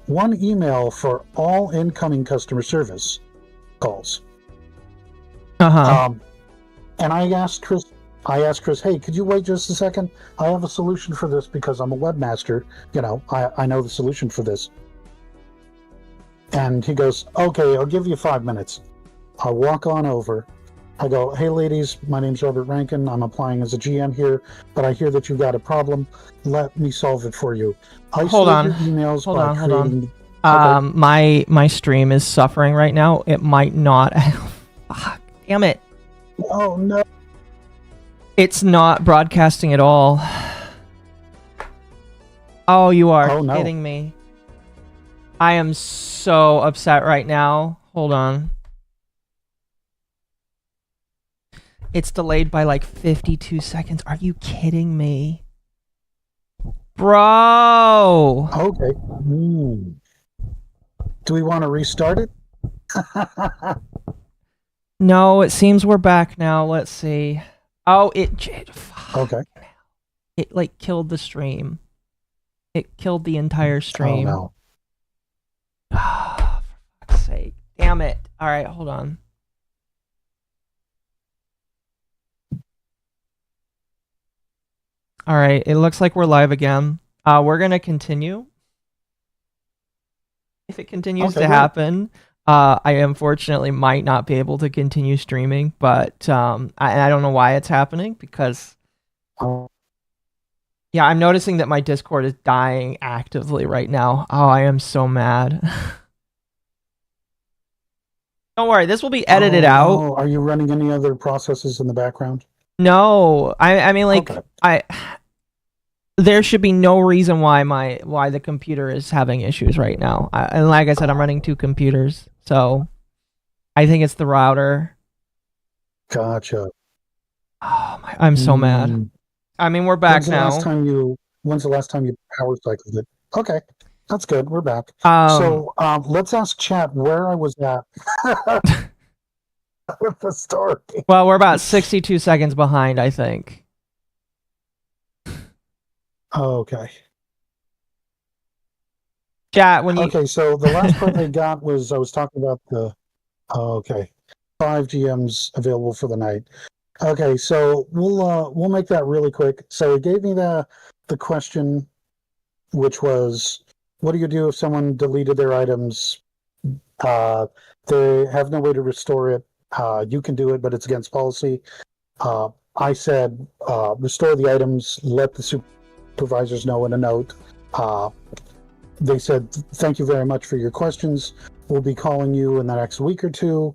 one email for all incoming customer service calls. Uh-huh. And I asked Chris, hey, could you wait just a second? I have a solution for this because I'm a webmaster. You know, I know the solution for this. And he goes, okay, I'll give you 5 minutes. I walk on over. I go, hey, ladies, my name's Robert Rankin. I'm applying as a GM here, but I hear that you've got a problem. Let me solve it for you. Hold on. Your emails Hold by on. creating... Okay. My stream is suffering right now. It might not... Fuck, damn it. Oh, no. It's not broadcasting at all. Oh, you are kidding me. I am so upset right now. Hold on. It's delayed by like 52 seconds. Are you kidding me? Bro! Okay. Do we want to restart it? No, it seems we're back now. Let's see. Oh, okay. It like killed the stream. It killed the entire stream. Oh no. Oh, for fuck's sake. Damn it. Alright, hold on. Alright, it looks like we're live again. We're gonna continue. If it continues to happen, I unfortunately might not be able to continue streaming, but I don't know why it's happening because yeah, I'm noticing that my Discord is dying actively right now. Oh, I am so mad. Don't worry, this will be edited out. Oh, are you running any other processes in the background? No, I mean like there should be no reason why the computer is having issues right now. And like I said, I'm running 2 computers, so I think it's the router. Gotcha. Oh my, I'm so mad. I mean, we're back now. When's the last time you power cycled it? Okay, that's good. We're back. So let's ask chat where I was at with the story. Well, we're about 62 seconds behind, I think. Okay. Chat, when you... Okay, so the last part I got was I was talking about the... okay. 5 GMs available for the night. Okay, so we'll make that really quick. So it gave me the question, which was, what do you do if someone deleted their items? They have no way to restore it. You can do it, but it's against policy. I said, restore the items, let the supervisors know in a note. They said, thank you very much for your questions. We'll be calling you in the next week or 2.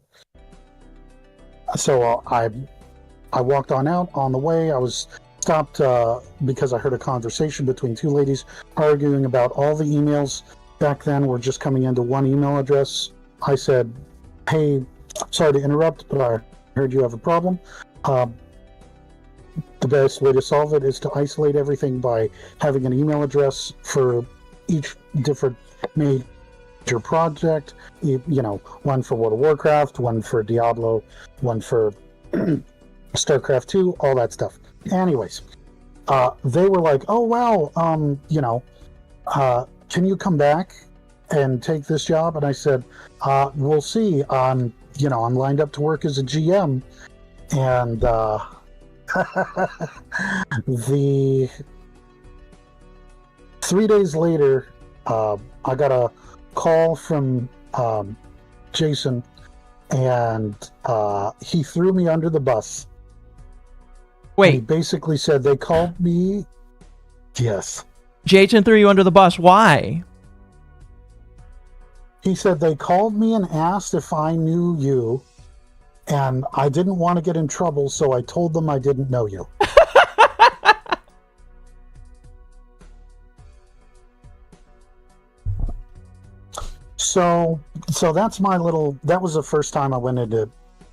So I walked on out. On the way, I was stopped because I heard a conversation between 2 ladies arguing about all the emails back then were just coming into one email address. I said, hey, sorry to interrupt, but I heard you have a problem. The best way to solve it is to isolate everything by having an email address for each different major project. You know, one for World of Warcraft, one for Diablo, one for StarCraft 2, all that stuff. Anyways, they were like, oh, wow, you know, can you come back and take this job? And I said, we'll see. You know, I'm lined up to work as a GM. And the 3 days later, I got a call from Jason, and he threw me under the bus. Wait. He basically said they called me. Yes. Jason threw you under the bus. Why? He said they called me and asked if I knew you, and I didn't want to get in trouble, so I told them I didn't know you. So that's my little. That was the first time I went into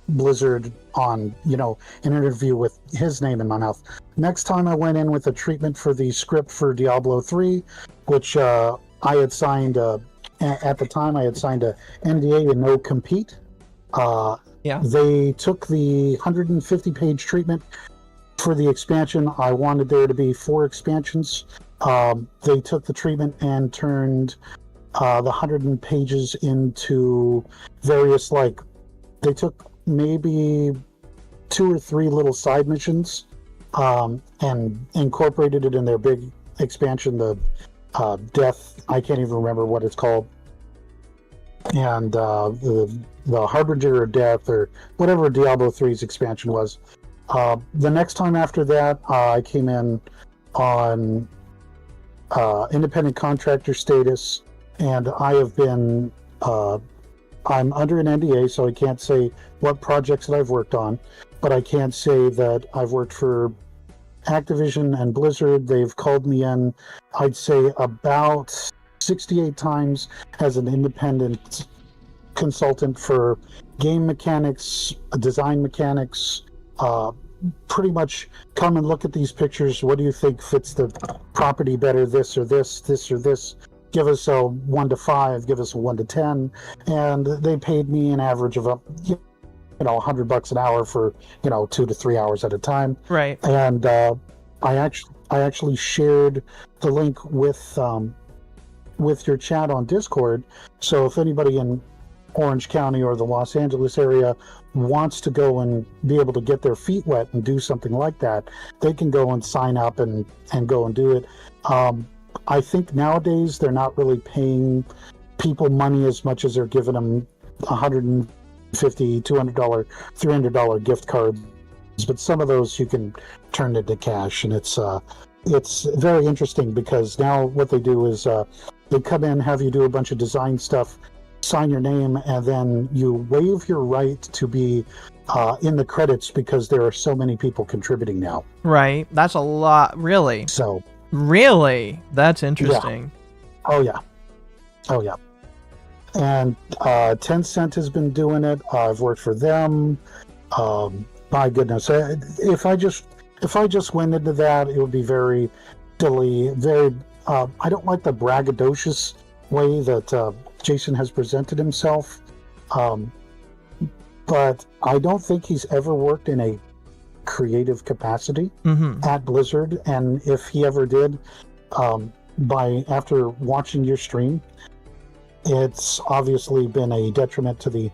Blizzard on, you know, an interview with his name in my mouth. Next time I went in with a treatment for the script for Diablo 3, which I had signed at the time I had signed a NDA to no compete. Yeah. They took the 150-page treatment for the expansion. I wanted there to be 4 expansions. They took the treatment and turned the 100 pages into various, like, they took maybe 2 or 3 little side missions and incorporated it in their big expansion, the Death, I can't even remember what it's called, and the Harbinger of Death, or whatever Diablo 3's expansion was. The next time after that, I came in on independent contractor status, and I have been, I'm under an NDA, so I can't say what projects that I've worked on, but I can say that I've worked for Activision and Blizzard. They've called me in, I'd say, about 68 times as an independent consultant for game mechanics, design mechanics, pretty much come and look at these pictures. What do you think fits the property better? This or this, this or this. Give us a 1 to 5, give us a 1 to 10. And they paid me an average of $100 an hour for 2 to 3 hours at a time. Right. And I actually shared the link with your chat on Discord. So if anybody in Orange County or the Los Angeles area wants to go and be able to get their feet wet and do something like that, they can go and sign up and go and do it. I think nowadays they're not really paying people money as much as they're giving them $150, $200, $300 gift cards. But some of those you can turn into cash, and it's very interesting, because now what they do is they come in, have you do a bunch of design stuff, sign your name, and then you waive your right to be in the credits, because there are so many people contributing now. Right. That's a lot, really. So. Really? That's interesting. Yeah. Oh yeah. And Tencent has been doing it. I've worked for them. My goodness, if I just went into that, it would be very silly. Very. I don't like the braggadocious way that Jason has presented himself. But I don't think he's ever worked in a creative capacity at Blizzard, and if he ever did, after watching your stream, it's obviously been a detriment to the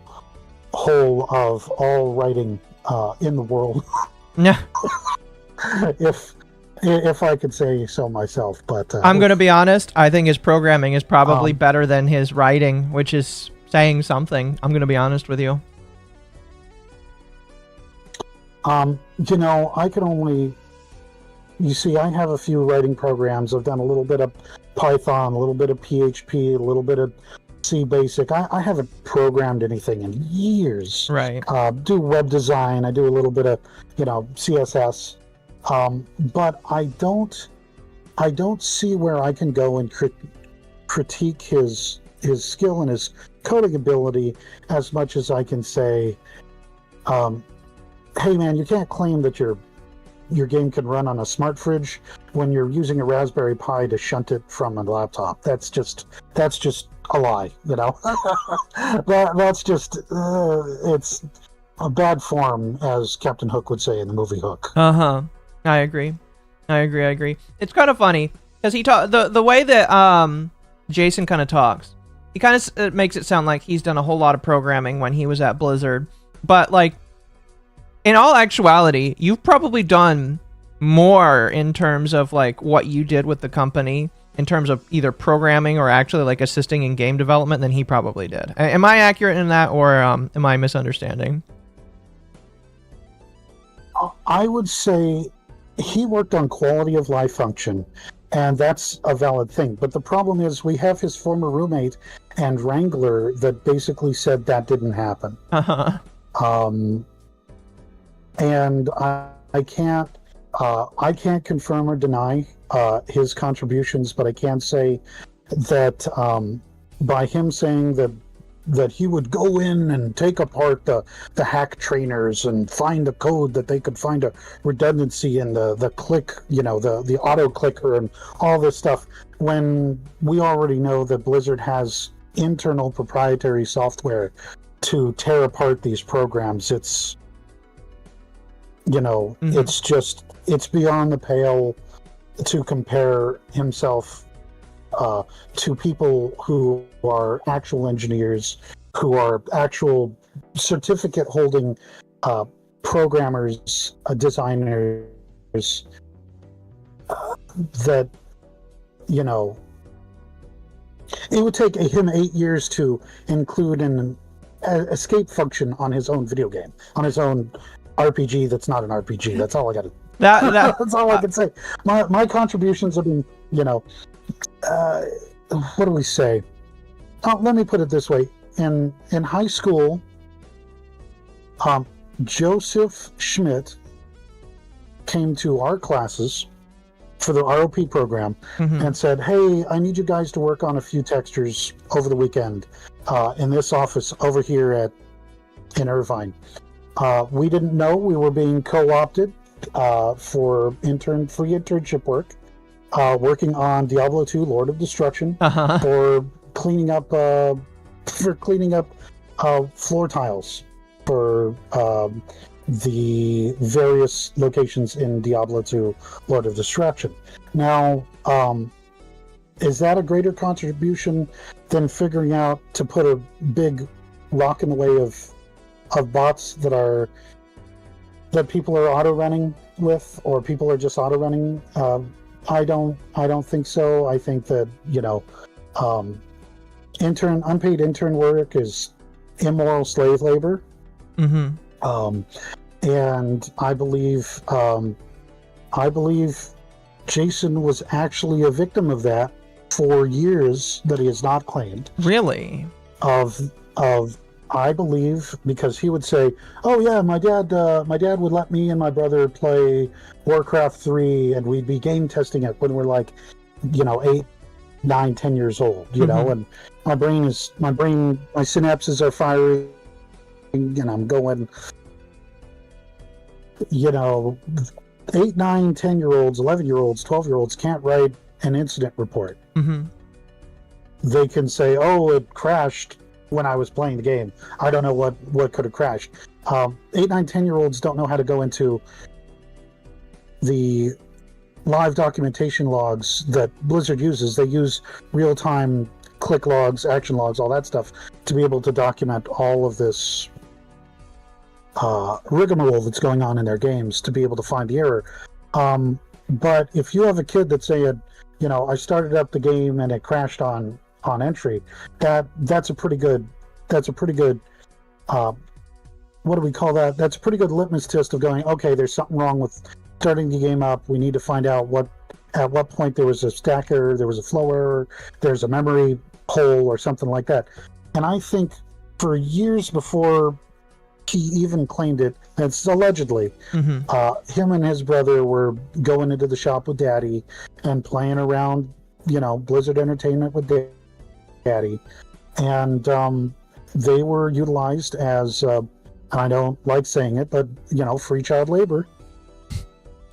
whole of all writing in the world. Yeah. if I could say so myself. But I'm going to be honest, I think his programming is probably better than his writing, which is saying something. I'm going to be honest with you. I can only, you see, I have a few writing programs. I've done a little bit of Python, a little bit of PHP, a little bit of C Basic. I haven't programmed anything in years. Right. Do web design. I do a little bit of, CSS. But I don't see where I can go and critique his skill and his coding ability as much as I can say, hey man, you can't claim that your game can run on a smart fridge when you're using a Raspberry Pi to shunt it from a laptop. That's just a lie, That's just it's a bad form, as Captain Hook would say in the movie Hook. I agree. It's kind of funny because the way that Jason kind of talks, he kind of makes it sound like he's done a whole lot of programming when he was at Blizzard, but like, in all actuality, you've probably done more in terms of like what you did with the company in terms of either programming or actually like assisting in game development than he probably did. Am I accurate in that, or am I misunderstanding? I would say he worked on quality of life function, and that's a valid thing. But the problem is we have his former roommate and wrangler that basically said that didn't happen. And I can't confirm or deny his contributions, but I can say that by him saying that he would go in and take apart the hack trainers and find the code that they could find a redundancy in the click, the auto clicker and all this stuff, when we already know that Blizzard has internal proprietary software to tear apart these programs. It's it's beyond the pale to compare himself to people who are actual engineers, who are actual certificate holding programmers, designers, that, you know, it would take him 8 years to include an escape function on his own video game, on his own RPG that's not an RPG. That's all I got to. That's all I can say. My contributions have been, you know, what do we say? Oh, let me put it this way: in high school, Joseph Schmidt came to our classes for the ROP program and said, "Hey, I need you guys to work on a few textures over the weekend in this office over here in Irvine." We didn't know we were being co-opted for free internship work, working on Diablo 2: Lord of Destruction, for cleaning up floor tiles for the various locations in Diablo 2: Lord of Destruction. Now, is that a greater contribution than figuring out to put a big rock in the way of bots that people are auto running with, or people are just auto running? I don't think so. I think that, you know, unpaid intern work is immoral slave labor. And I believe Jason was actually a victim of that for years that he has not claimed. Really? I believe, because he would say, "Oh yeah, my dad would let me and my brother play Warcraft 3, and we'd be game testing it when we're like, you know, 8, 9, 10 years old, you know, and my synapses are firing, and I'm going, you know, 8, 9, 10-year-olds, 11-year-olds, 12-year-olds can't write an incident report. They can say, "Oh, it crashed when I was playing the game. I don't know what could have crashed." 8, 9, 10-year-olds don't know how to go into the live documentation logs that Blizzard uses. They use real-time click logs, action logs, all that stuff to be able to document all of this rigmarole that's going on in their games, to be able to find the error. But if you have a kid that's saying, you know, "I started up the game and it crashed on entry," that's a pretty good what do we call that? That's a pretty good litmus test of going, okay, there's something wrong with starting the game up. We need to find out at what point there was a stack error, there was a flow error, there's a memory hole or something like that. And I think for years before he even claimed it, that's allegedly, him and his brother were going into the shop with Daddy and playing around, you know, Blizzard Entertainment with Daddy, and they were utilized as, I don't like saying it, but, you know, free child labor.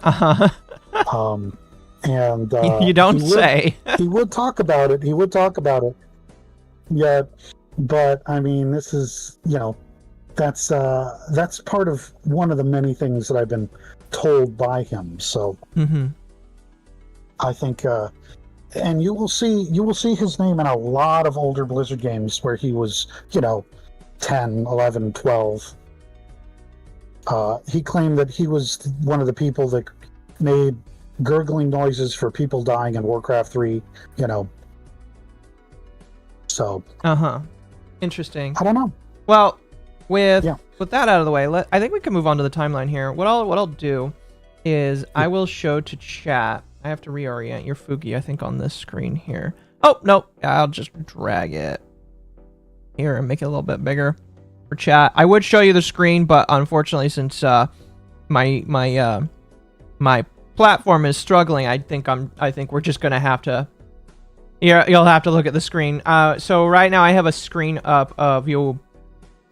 And you don't say. He would talk about it. Yeah, but I mean, this is, you know, that's part of one of the many things that I've been told by him. So I think, and you will see his name in a lot of older Blizzard games where he was, you know, 10, 11, 12. He claimed that he was one of the people that made gurgling noises for people dying in Warcraft 3, you know. So. Interesting. I don't know. Well, with that out of the way, I think we can move on to the timeline here. What I'll do is I will show to chat. I have to reorient your Fugi, I think, on this screen here. Oh, no. I'll just drag it here and make it a little bit bigger for chat. I would show you the screen, but unfortunately, since my platform is struggling, I think we're just gonna have to. You'll have to look at the screen. So right now I have a screen up of you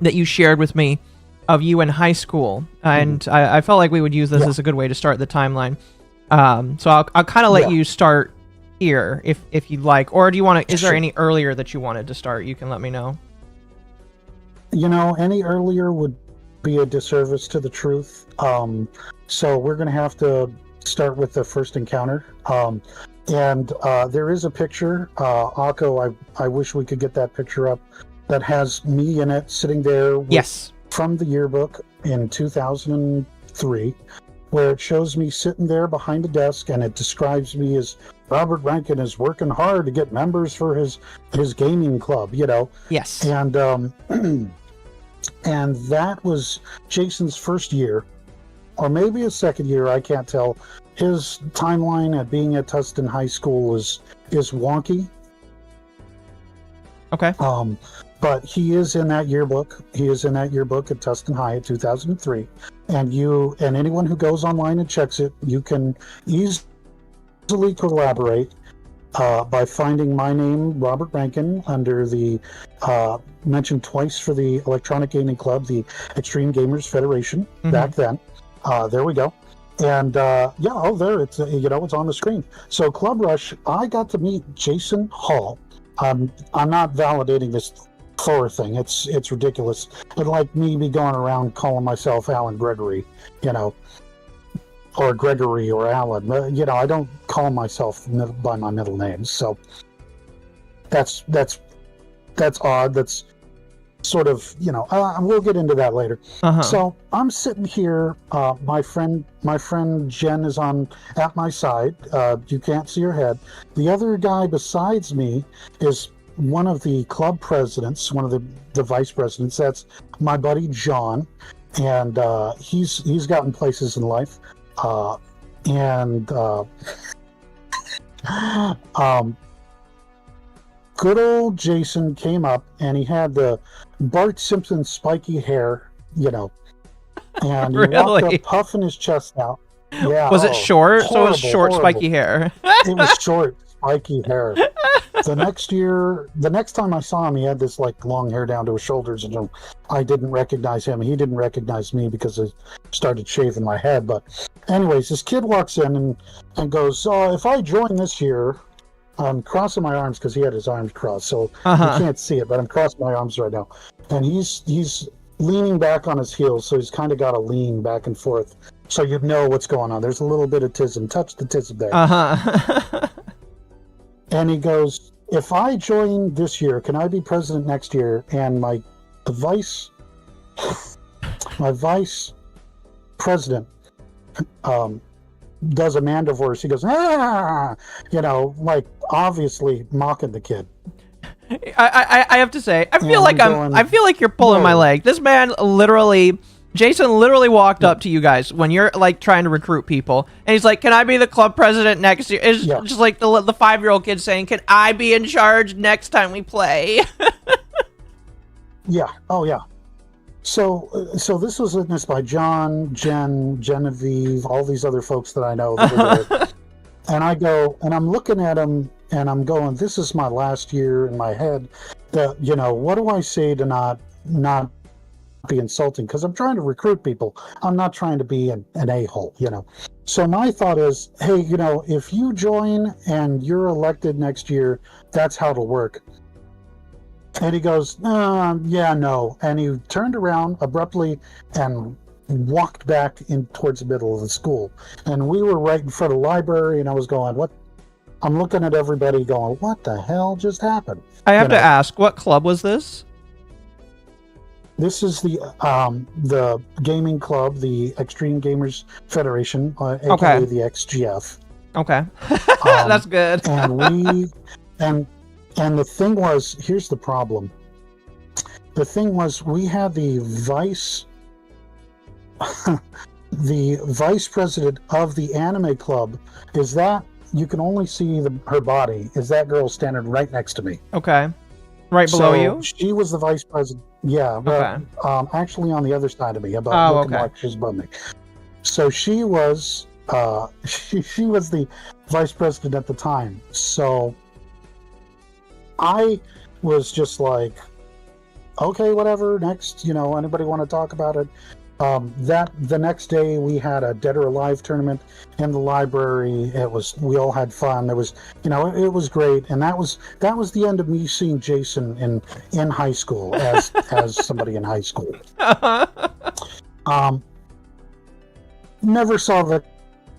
that you shared with me of you in high school, and I felt like we would use this as a good way to start the timeline. So I'll kind of let you start here if you'd like, or do you want to? Is there any earlier that you wanted to start? You can let me know. You know, any earlier would be a disservice to the truth. So we're gonna have to start with the first encounter. And there is a picture, Akko, I wish we could get that picture up, that has me in it sitting there Yes. from the yearbook in 2003, where it shows me sitting there behind a desk, and it describes me as Robert Rankin is working hard to get members for his gaming club, you know. Yes. And and that was Jason's first year, or maybe his second year, I can't tell. His timeline at being at Tustin High School is wonky. Okay. But he is in that yearbook. He is in that yearbook at Tustin High in 2003. And anyone who goes online and checks it, you can easily collaborate by finding my name, Robert Rankin, under the mentioned twice for the Electronic Gaming Club, the Extreme Gamers Federation, back then. There we go. And there it's it's on the screen. So Club Rush, I got to meet Jason Hall. I'm not validating this Thor thing. It's ridiculous. It'd like me be going around calling myself Alan Gregory, or Gregory or Alan. I don't call myself by my middle name. So that's odd. That's sort of, we'll get into that later. So I'm sitting here. My friend Jen is at my side. You can't see her head. The other guy besides me is one of the club presidents, one of the vice presidents. That's my buddy John, and he's gotten places in life. Good old Jason came up, and he had the Bart Simpson spiky hair, and he walked up puffing his chest out. Yeah. Was it short? Horrible, so it was short, horrible. spiky hair. It was short, spiky hair. The next time I saw him, he had this like long hair down to his shoulders, and I didn't recognize him. He didn't recognize me because I started shaving my head. But anyways, this kid walks in and goes, if I join this year, I'm crossing my arms because he had his arms crossed, so you can't see it, but I'm crossing my arms right now. And he's leaning back on his heels, so he's kind of got to lean back and forth, so you know what's going on. There's a little bit of tism. Touch the tism there. And he goes, if I join this year, can I be president next year? And my vice president does a man divorce. He goes, like obviously mocking the kid. I have to say, I feel like you're pulling my leg. This man Jason literally walked up to you guys when you're like trying to recruit people, and he's like, "Can I be the club president next year?" It's just like the 5-year-old kid saying, "Can I be in charge next time we play?" Yeah. Oh yeah. So this was witnessed by John, Jen, Genevieve, all these other folks that I know that were there. And I go, and I'm looking at him, and I'm going, this is my last year in my head. That what do I say to not be insulting? Because I'm trying to recruit people. I'm not trying to be an a-hole, So my thought is, hey, if you join and you're elected next year, that's how it'll work. And he goes, yeah, no. And he turned around abruptly and walked back in towards the middle of the school. And we were right in front of the library, and I was going, what? I'm looking at everybody going, what the hell just happened? I have to ask, what club was this? This is the gaming club, the Extreme Gamers Federation, aka the XGF. Okay. That's good. And the thing was, here's the problem. The thing was, we had the vice president of the anime club. Is that, you can only see her body. Is that girl standing right next to me? Okay. Right below you? She was the vice president. Yeah. But, actually on the other side of me, looking like she's above me. So she was she was the vice president at the time. So I was just like, okay, whatever, next, anybody want to talk about it? The next day we had a Dead or Alive tournament in the library. We all had fun. It was, it was great. And that was the end of me seeing Jason in high school as somebody in high school. Never saw the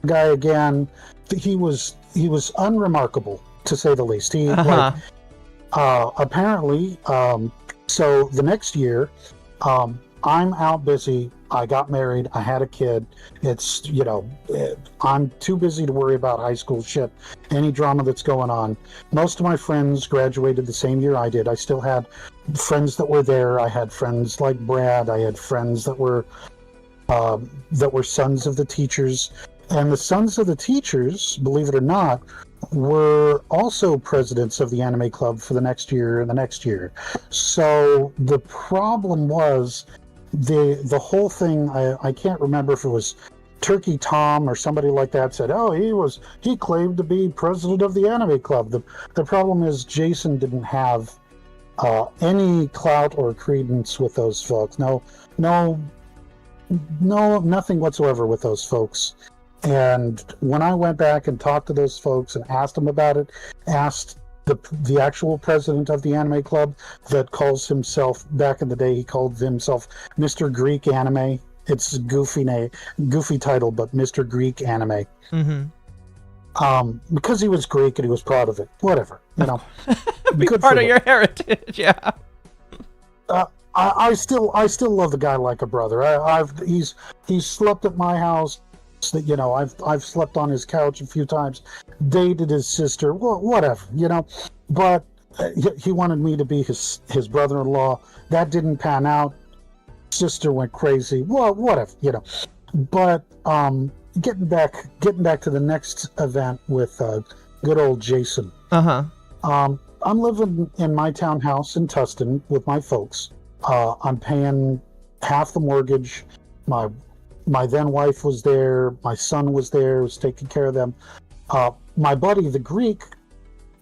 guy again. He was unremarkable, to say the least. He Uh-huh. apparently, so the next year, I'm out busy. I got married. I had a kid. It's, I'm too busy to worry about high school shit, any drama that's going on. Most of my friends graduated the same year I did. I still had friends that were there. I had friends like Brad. I had friends that were sons of the teachers. And the sons of the teachers, believe it or not, were also presidents of the anime club for the next year and the next year. So the problem was the whole thing. I can't remember if it was Turkey Tom or somebody like that said, "Oh, he claimed to be president of the anime club." The problem is Jason didn't have any clout or credence with those folks. No, nothing whatsoever with those folks. And when I went back and talked to those folks and asked them about it, asked the actual president of the anime club that calls himself, back in the day, he called himself Mr. Greek Anime. It's a goofy title, but Mr. Greek Anime. Mm-hmm. Because he was Greek and he was proud of it. Whatever, Be part of your heritage, yeah. I still love the guy like a brother. He's slept at my house. That I've slept on his couch a few times, dated his sister, whatever, But he wanted me to be his brother-in-law. That didn't pan out. Sister went crazy. Well, whatever, But getting back to the next event with good old Jason. Uh-huh. I'm living in my townhouse in Tustin with my folks. I'm paying half the mortgage. My then wife was there. My son was there, was taking care of them. My buddy, the Greek,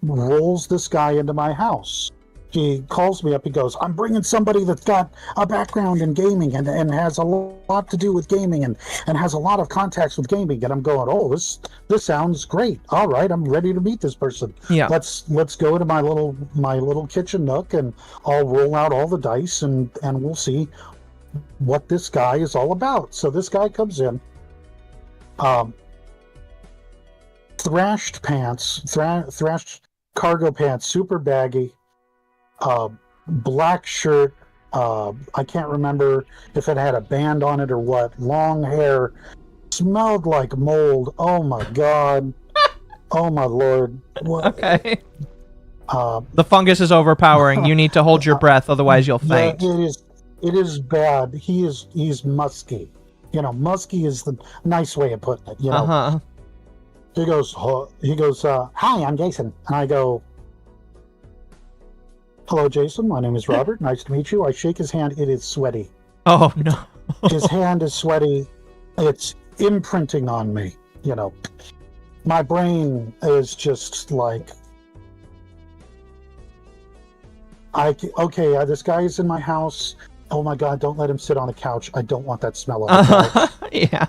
rolls this guy into my house. He calls me up. He goes, "I'm bringing somebody that's got a background in gaming and has a lot to do with gaming and has a lot of contacts with gaming." And I'm going, "Oh, this sounds great. All right, I'm ready to meet this person. Yeah. Let's go to my little kitchen nook and I'll roll out all the dice and we'll see what this guy is all about." So this guy comes in, thrashed cargo pants, super baggy, black shirt. I can't remember if it had a band on it or what. Long hair, smelled like mold. Oh my God. Oh my Lord. Okay. The fungus is overpowering. You need to hold your breath, otherwise you'll faint. Yeah, it is bad. He's musky. Musky is the nice way of putting it. Uh-huh. He goes, "Hi, I'm Jason." And I go, "Hello, Jason. My name is Robert. Nice to meet you." I shake his hand. It is sweaty. Oh, no. His hand is sweaty. It's imprinting on me. My brain is just like, this guy is in my house. Oh my God, don't let him sit on the couch. I don't want that smell on the couch. Yeah.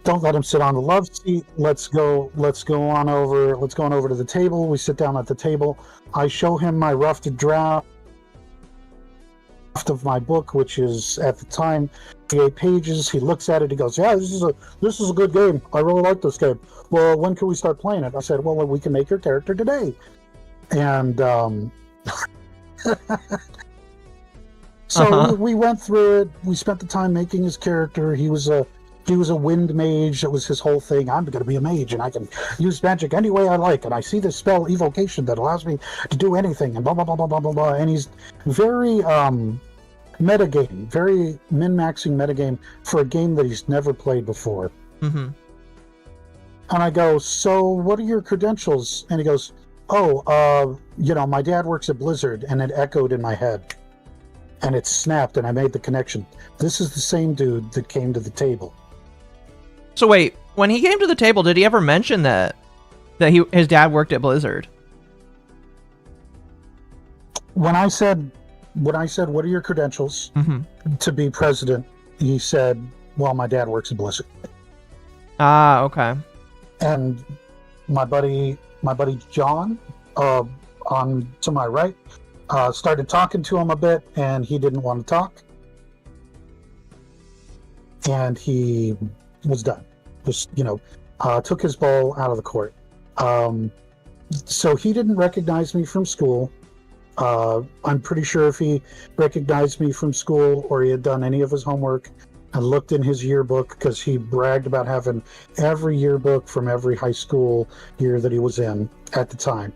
Don't let him sit on the love seat. Let's go on over to the table. We sit down at the table. I show him my rough draft of my book, which is at the time 8 pages. He looks at it. He goes, "Yeah, this is a good game. I really like this game. Well, when can we start playing it?" I said, "Well, we can make your character today." And so we went through it. We spent the time making his character. He was a wind mage. That was his whole thing. I'm going to be a mage, and I can use magic any way I like. And I see this spell evocation that allows me to do anything, and blah blah blah blah blah blah blah. And he's very metagame, very min-maxing metagame for a game that he's never played before. Mm-hmm. And I go, "So what are your credentials?" And he goes, "Oh, my dad works at Blizzard," and it echoed in my head. And it snapped, and I made the connection. This is the same dude that came to the table. So wait, when he came to the table, did he ever mention that his dad worked at Blizzard? When I said, "What are your credentials to be president?" he said, "Well, my dad works at Blizzard." Ah, okay. And my buddy John, on to my right, started talking to him a bit, and he didn't want to talk. And he was done. Just, took his ball out of the court. So he didn't recognize me from school. I'm pretty sure if he recognized me from school or he had done any of his homework, I looked in his yearbook because he bragged about having every yearbook from every high school year that he was in at the time.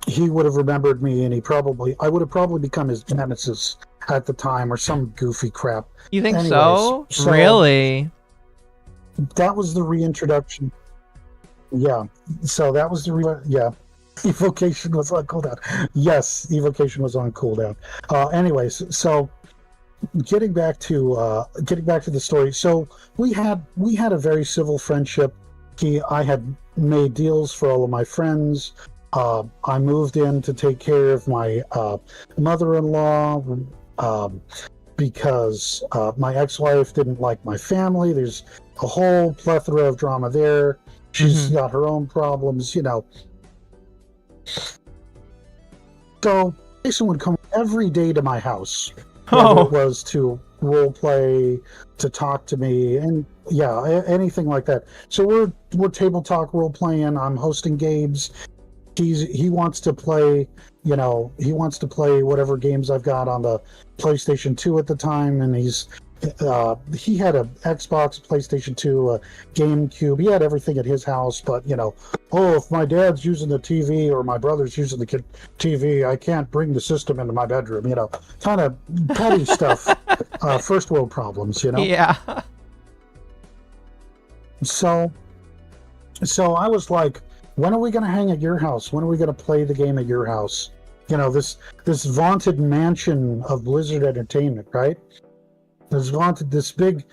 He would have remembered me, and I would have probably become his nemesis at the time or some goofy crap. You think Anyways, so? Really? That was the reintroduction. Yeah. So that was yeah. Evocation was on cooldown. Yes, evocation was on cooldown. Anyways, so getting back to the story. So we had a very civil friendship. I had made deals for all of my friends. I moved in to take care of my mother-in-law because my ex-wife didn't like my family. There's a whole plethora of drama there. She's got her own problems, you know. So Jason would come every day to my house, whether it was to role play, to talk to me, and yeah, anything like that. So we're table talk role playing. I'm hosting games. He wants to play, you know, he wants to play whatever games I've got on the PlayStation 2 at the time, and he had a Xbox, PlayStation 2, a GameCube. He had everything at his house, but you know, if my dad's using the TV or my brother's using the TV, I can't bring the system into my bedroom. You know, kind of petty stuff, first world problems. You know. Yeah. So I was like, when are we going to hang at your house? When are we going to play the game at your house? You know, this vaunted mansion of Blizzard Entertainment, right? This big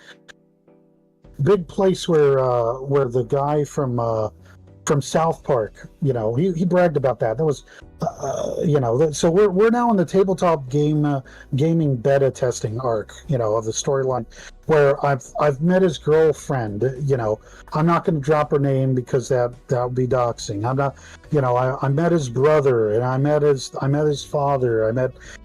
place where the guy from South Park, you know, he bragged about that. That was, you know, so we're now in the tabletop gaming beta testing arc, you know, of the storyline, where I've met his girlfriend. You know, I'm not going to drop her name because that would be doxing. I'm not, you know, I met his brother, and I met his father.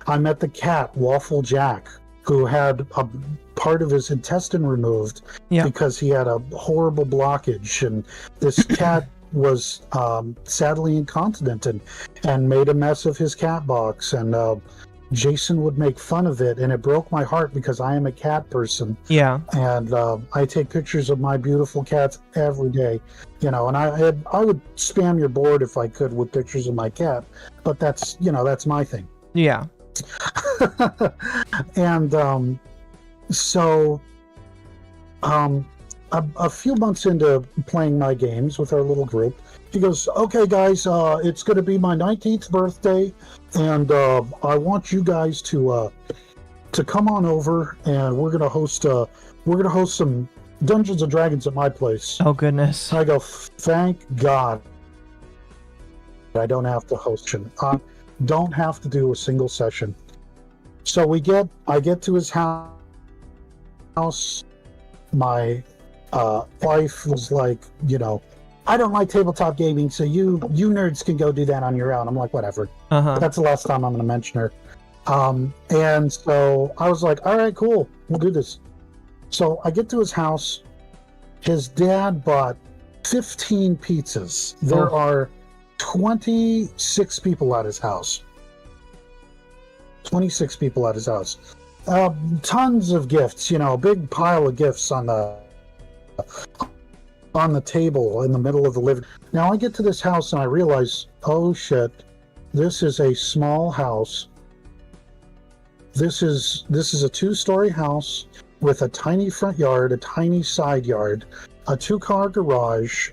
I met the cat Waffle Jack, who had a part of his intestine removed because he had a horrible blockage, and this cat was sadly incontinent and made a mess of his cat box, and Jason would make fun of it, and it broke my heart because I am a cat person. Yeah. And I take pictures of my beautiful cats every day, you know, and I would spam your board if I could with pictures of my cat, but that's, you know, that's my thing. Yeah. And so a few months into playing my games with our little group, he goes, okay guys, it's going to be my 19th birthday, and I want you guys to come on over, and we're going to host some Dungeons and Dragons at my place. Oh goodness. I go, thank God I don't have to host him. I don't have to do a single session. So I get to his house. My wife was like, you know, I don't like tabletop gaming, so you nerds can go do that on your own. I'm like, whatever. That's the last time I'm going to mention her. And so I was like, all right, cool, we'll do this. So I get to his house. His dad bought 15 pizzas. There are 26 people at his house. 26 people at his house. Tons of gifts, you know, a big pile of gifts on the table in the middle of the living. Now I get to this house and I realize, oh shit, this is a small house. This is a 2-story house with a tiny front yard, a tiny side yard, a 2-car garage.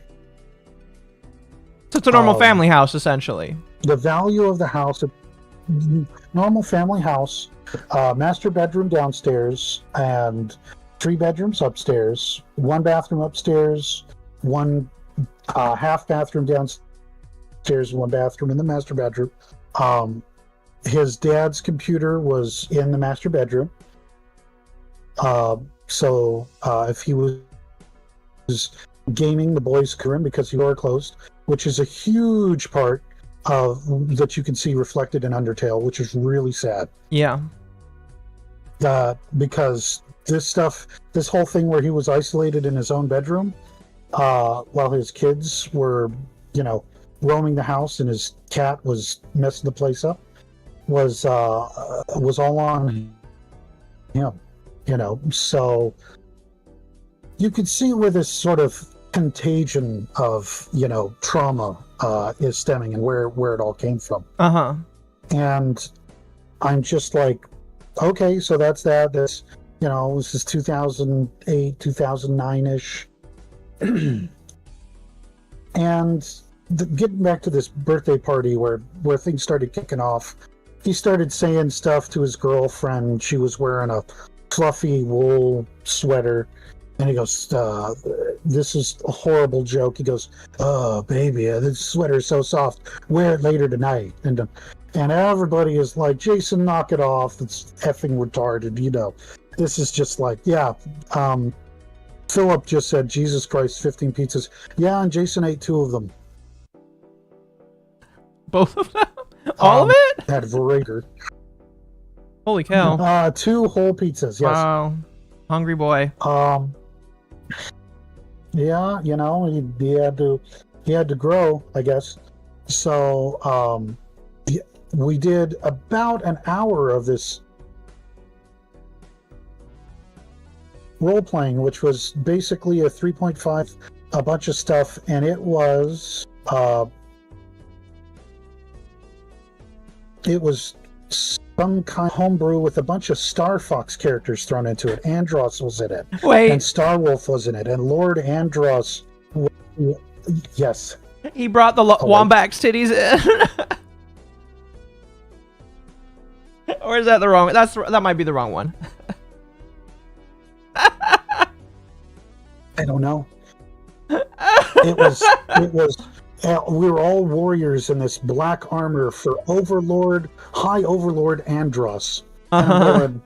So it's a normal family house, essentially. The value of the house, normal family house, master bedroom downstairs, and 3 bedrooms upstairs, 1 bathroom upstairs, 1 half bathroom downstairs, 1 bathroom in the master bedroom. His dad's computer was in the master bedroom. So if he was gaming, the boys couldn't because the door closed, which is a huge part of that you can see reflected in Undertale, which is really sad. Yeah. Because this whole thing where he was isolated in his own bedroom, while his kids were, roaming the house and his cat was messing the place up, was all on him. So you could see where this sort of contagion of trauma is stemming and where it all came from. And I'm just like, okay, so that's that. This this is 2008, 2009ish. And getting back to this birthday party where things started kicking off, he started saying stuff to his girlfriend. She was wearing a fluffy wool sweater, and he goes, this is a horrible joke. He goes, oh baby, this sweater is so soft, wear it later tonight. And everybody is like, Jason, knock it off, it's effing retarded. This is just like, yeah. Philip just said, Jesus Christ, 15 pizzas. Yeah, and Jason ate 2 of them. Both of them? All of it? At Verator. Holy cow. 2 whole pizzas, yes. Wow. Hungry boy. Yeah, he had to grow, I guess. So, we did about an hour of this role-playing, which was basically a 3.5, a bunch of stuff, and it was some kind of homebrew with a bunch of Star Fox characters thrown into it. Andros was in it. Wait. And Starwolf was in it. And Lord Andros. Yes. He brought the Wombax titties in. Or is that the wrong? That might be the wrong one. I don't know. It was. We were all warriors in this black armor for High Overlord Andros. And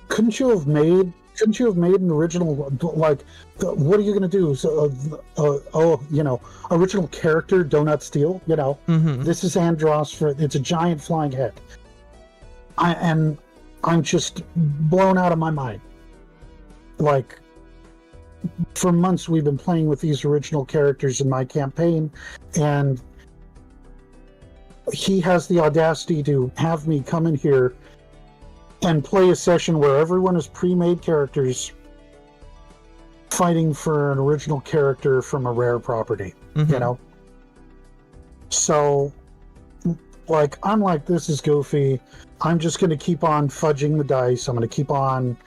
couldn't you have made an original, like, what are you going to do? So, original character, Donut Steel, This is Andros, it's a giant flying head. I'm just blown out of my mind. Like, for months we've been playing with these original characters in my campaign, and he has the audacity to have me come in here and play a session where everyone is pre-made characters fighting for an original character from a rare property, So, like, I'm like, this is goofy. I'm just going to keep on fudging the dice. I'm going to keep on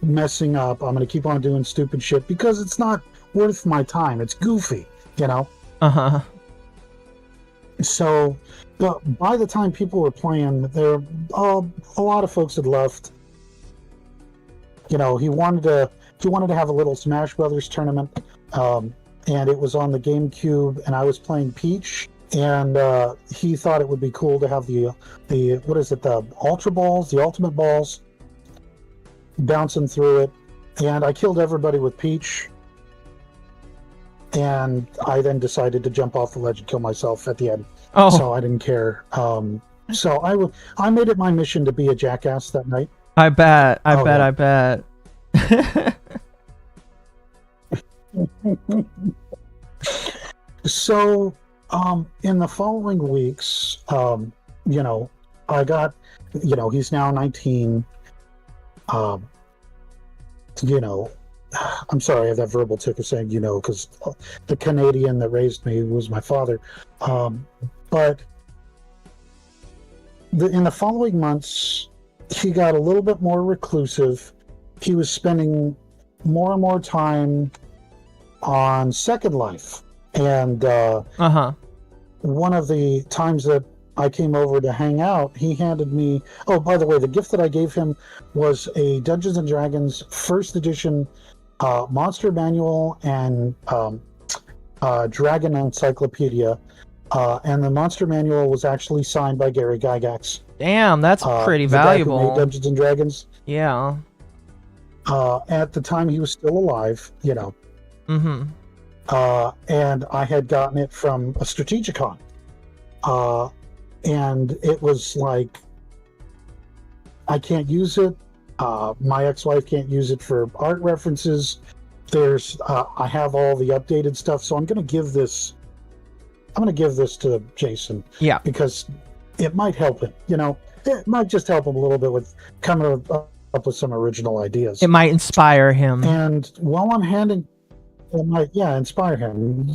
messing up. I'm going to keep on doing stupid shit because it's not worth my time. It's goofy, So, but by the time people were playing, there a lot of folks had left. He wanted to have a little Smash Brothers tournament, and it was on the GameCube, and I was playing Peach, and he thought it would be cool to have the what is it, the Ultra Balls, the Ultimate Balls, bouncing through it, and I killed everybody with Peach, and I then decided to jump off the ledge and kill myself at the end. So I didn't care. So I made it my mission to be a jackass that night. I bet. So in the following weeks, I got, he's now 19. I'm sorry, I have that verbal tick of saying, because the Canadian that raised me was my father. But in the following months, he got a little bit more reclusive. He was spending more and more time on Second Life. And one of the times that I came over to hang out, he handed me, oh, by the way, the gift that I gave him was a Dungeons & Dragons first edition monster manual and dragon encyclopedia. And the monster manual was actually signed by Gary Gygax. Damn, that's pretty valuable. The guy who made Dungeons & Dragons. Yeah. At the time he was still alive, and I had gotten it from a Strategicon. And it was like, I can't use it. My ex-wife can't use it for art references. there's I have all the updated stuff, so I'm going to give this to Jason. Yeah. Because it might help him. It might just help him a little bit with coming up with some original ideas. It might inspire him. And while I'm handing, it might, inspire him.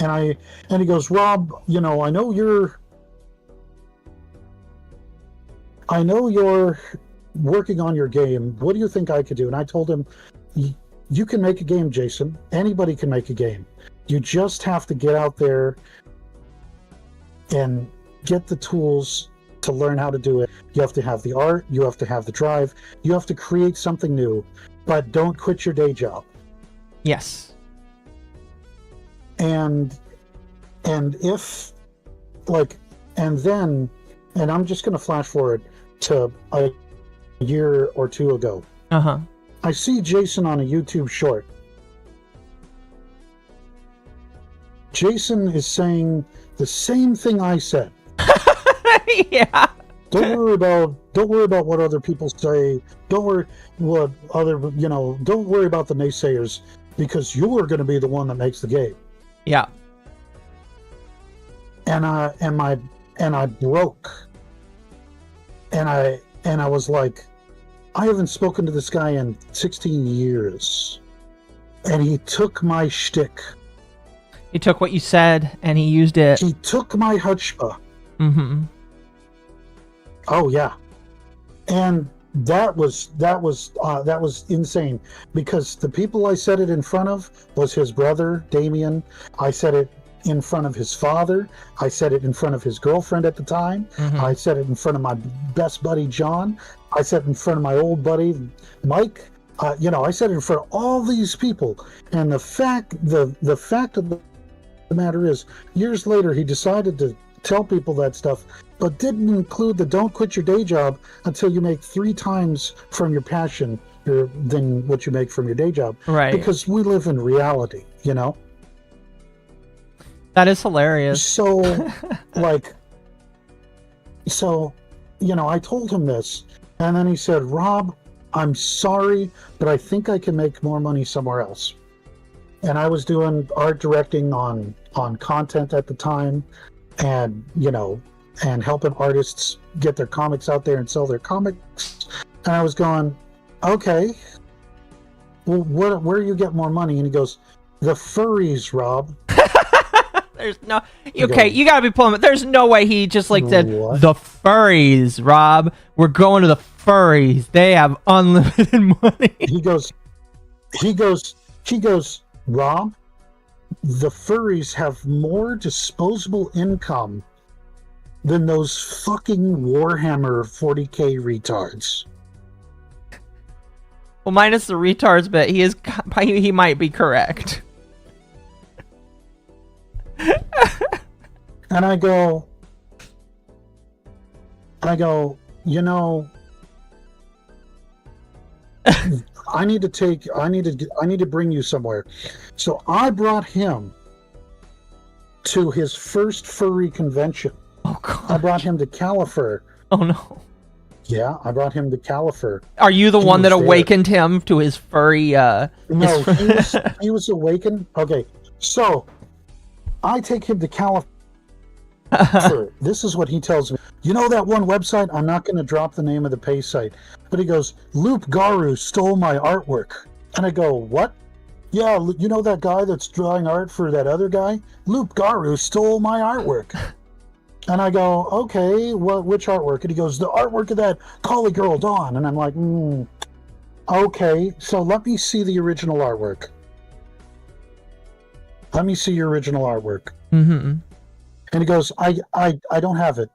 And he goes, Rob, I know you're working on your game. What do you think I could do? And I told him, you can make a game, Jason. Anybody can make a game. You just have to get out there and get the tools to learn how to do it. You have to have the art. You have to have the drive. You have to create something new, but don't quit your day job. Yes. And if, and I'm just going to flash forward to a year or two ago. Uh-huh. I see Jason on a YouTube short. Jason is saying the same thing I said. Yeah. Don't worry about what other people say. Don't worry don't worry about the naysayers, because you're going to be the one that makes the game. Yeah. And I broke. And I was like, I haven't spoken to this guy in 16 years. And he took my shtick. He took what you said and he used it. He took my chutzpah. Mm-hmm. Oh yeah. And that was insane, because the people I said it in front of was his brother, Damien. I said it in front of his father. I said it in front of his girlfriend at the time. Mm-hmm. I said it in front of my best buddy, John. I said it in front of my old buddy, Mike. I said it in front of all these people. And the fact of the matter is, years later, he decided to tell people that stuff, but didn't include the don't quit your day job until you make 3 times from your passion than what you make from your day job. Right. Because we live in reality, That is hilarious. So, I told him this, and then he said, Rob, I'm sorry, but I think I can make more money somewhere else. And I was doing art directing on content at the time, and, and helping artists get their comics out there and sell their comics. And I was going, okay, well, where do you get more money? And he goes, the furries, Rob. There's no... Okay, you gotta be pulling... There's no way he just said, what? The furries, Rob. We're going to the furries. They have unlimited money. He goes, Rob, the furries have more disposable income than those fucking Warhammer 40K retards. Well, minus the retards, but he might be correct. And I go, I need to bring you somewhere. So I brought him to his first furry convention. Oh god. I brought him to Califer. Oh no. Yeah, I brought him to Califer. Are you the one that was there. awakened him to his furry No, he was awakened. Okay, so I take him to Califer. This is what he tells me. You know that one website? I'm not going to drop the name of the pay site. But he goes, Loop Garu stole my artwork. And I go, what? Yeah, you know that guy that's drawing art for that other guy? Loop Garu stole my artwork. And I go, okay, well, which artwork? And he goes, the artwork of that collie girl, Dawn. And I'm like, okay, so let me see the original artwork. Let me see your original artwork. Mm-hmm. And he goes, I don't have it.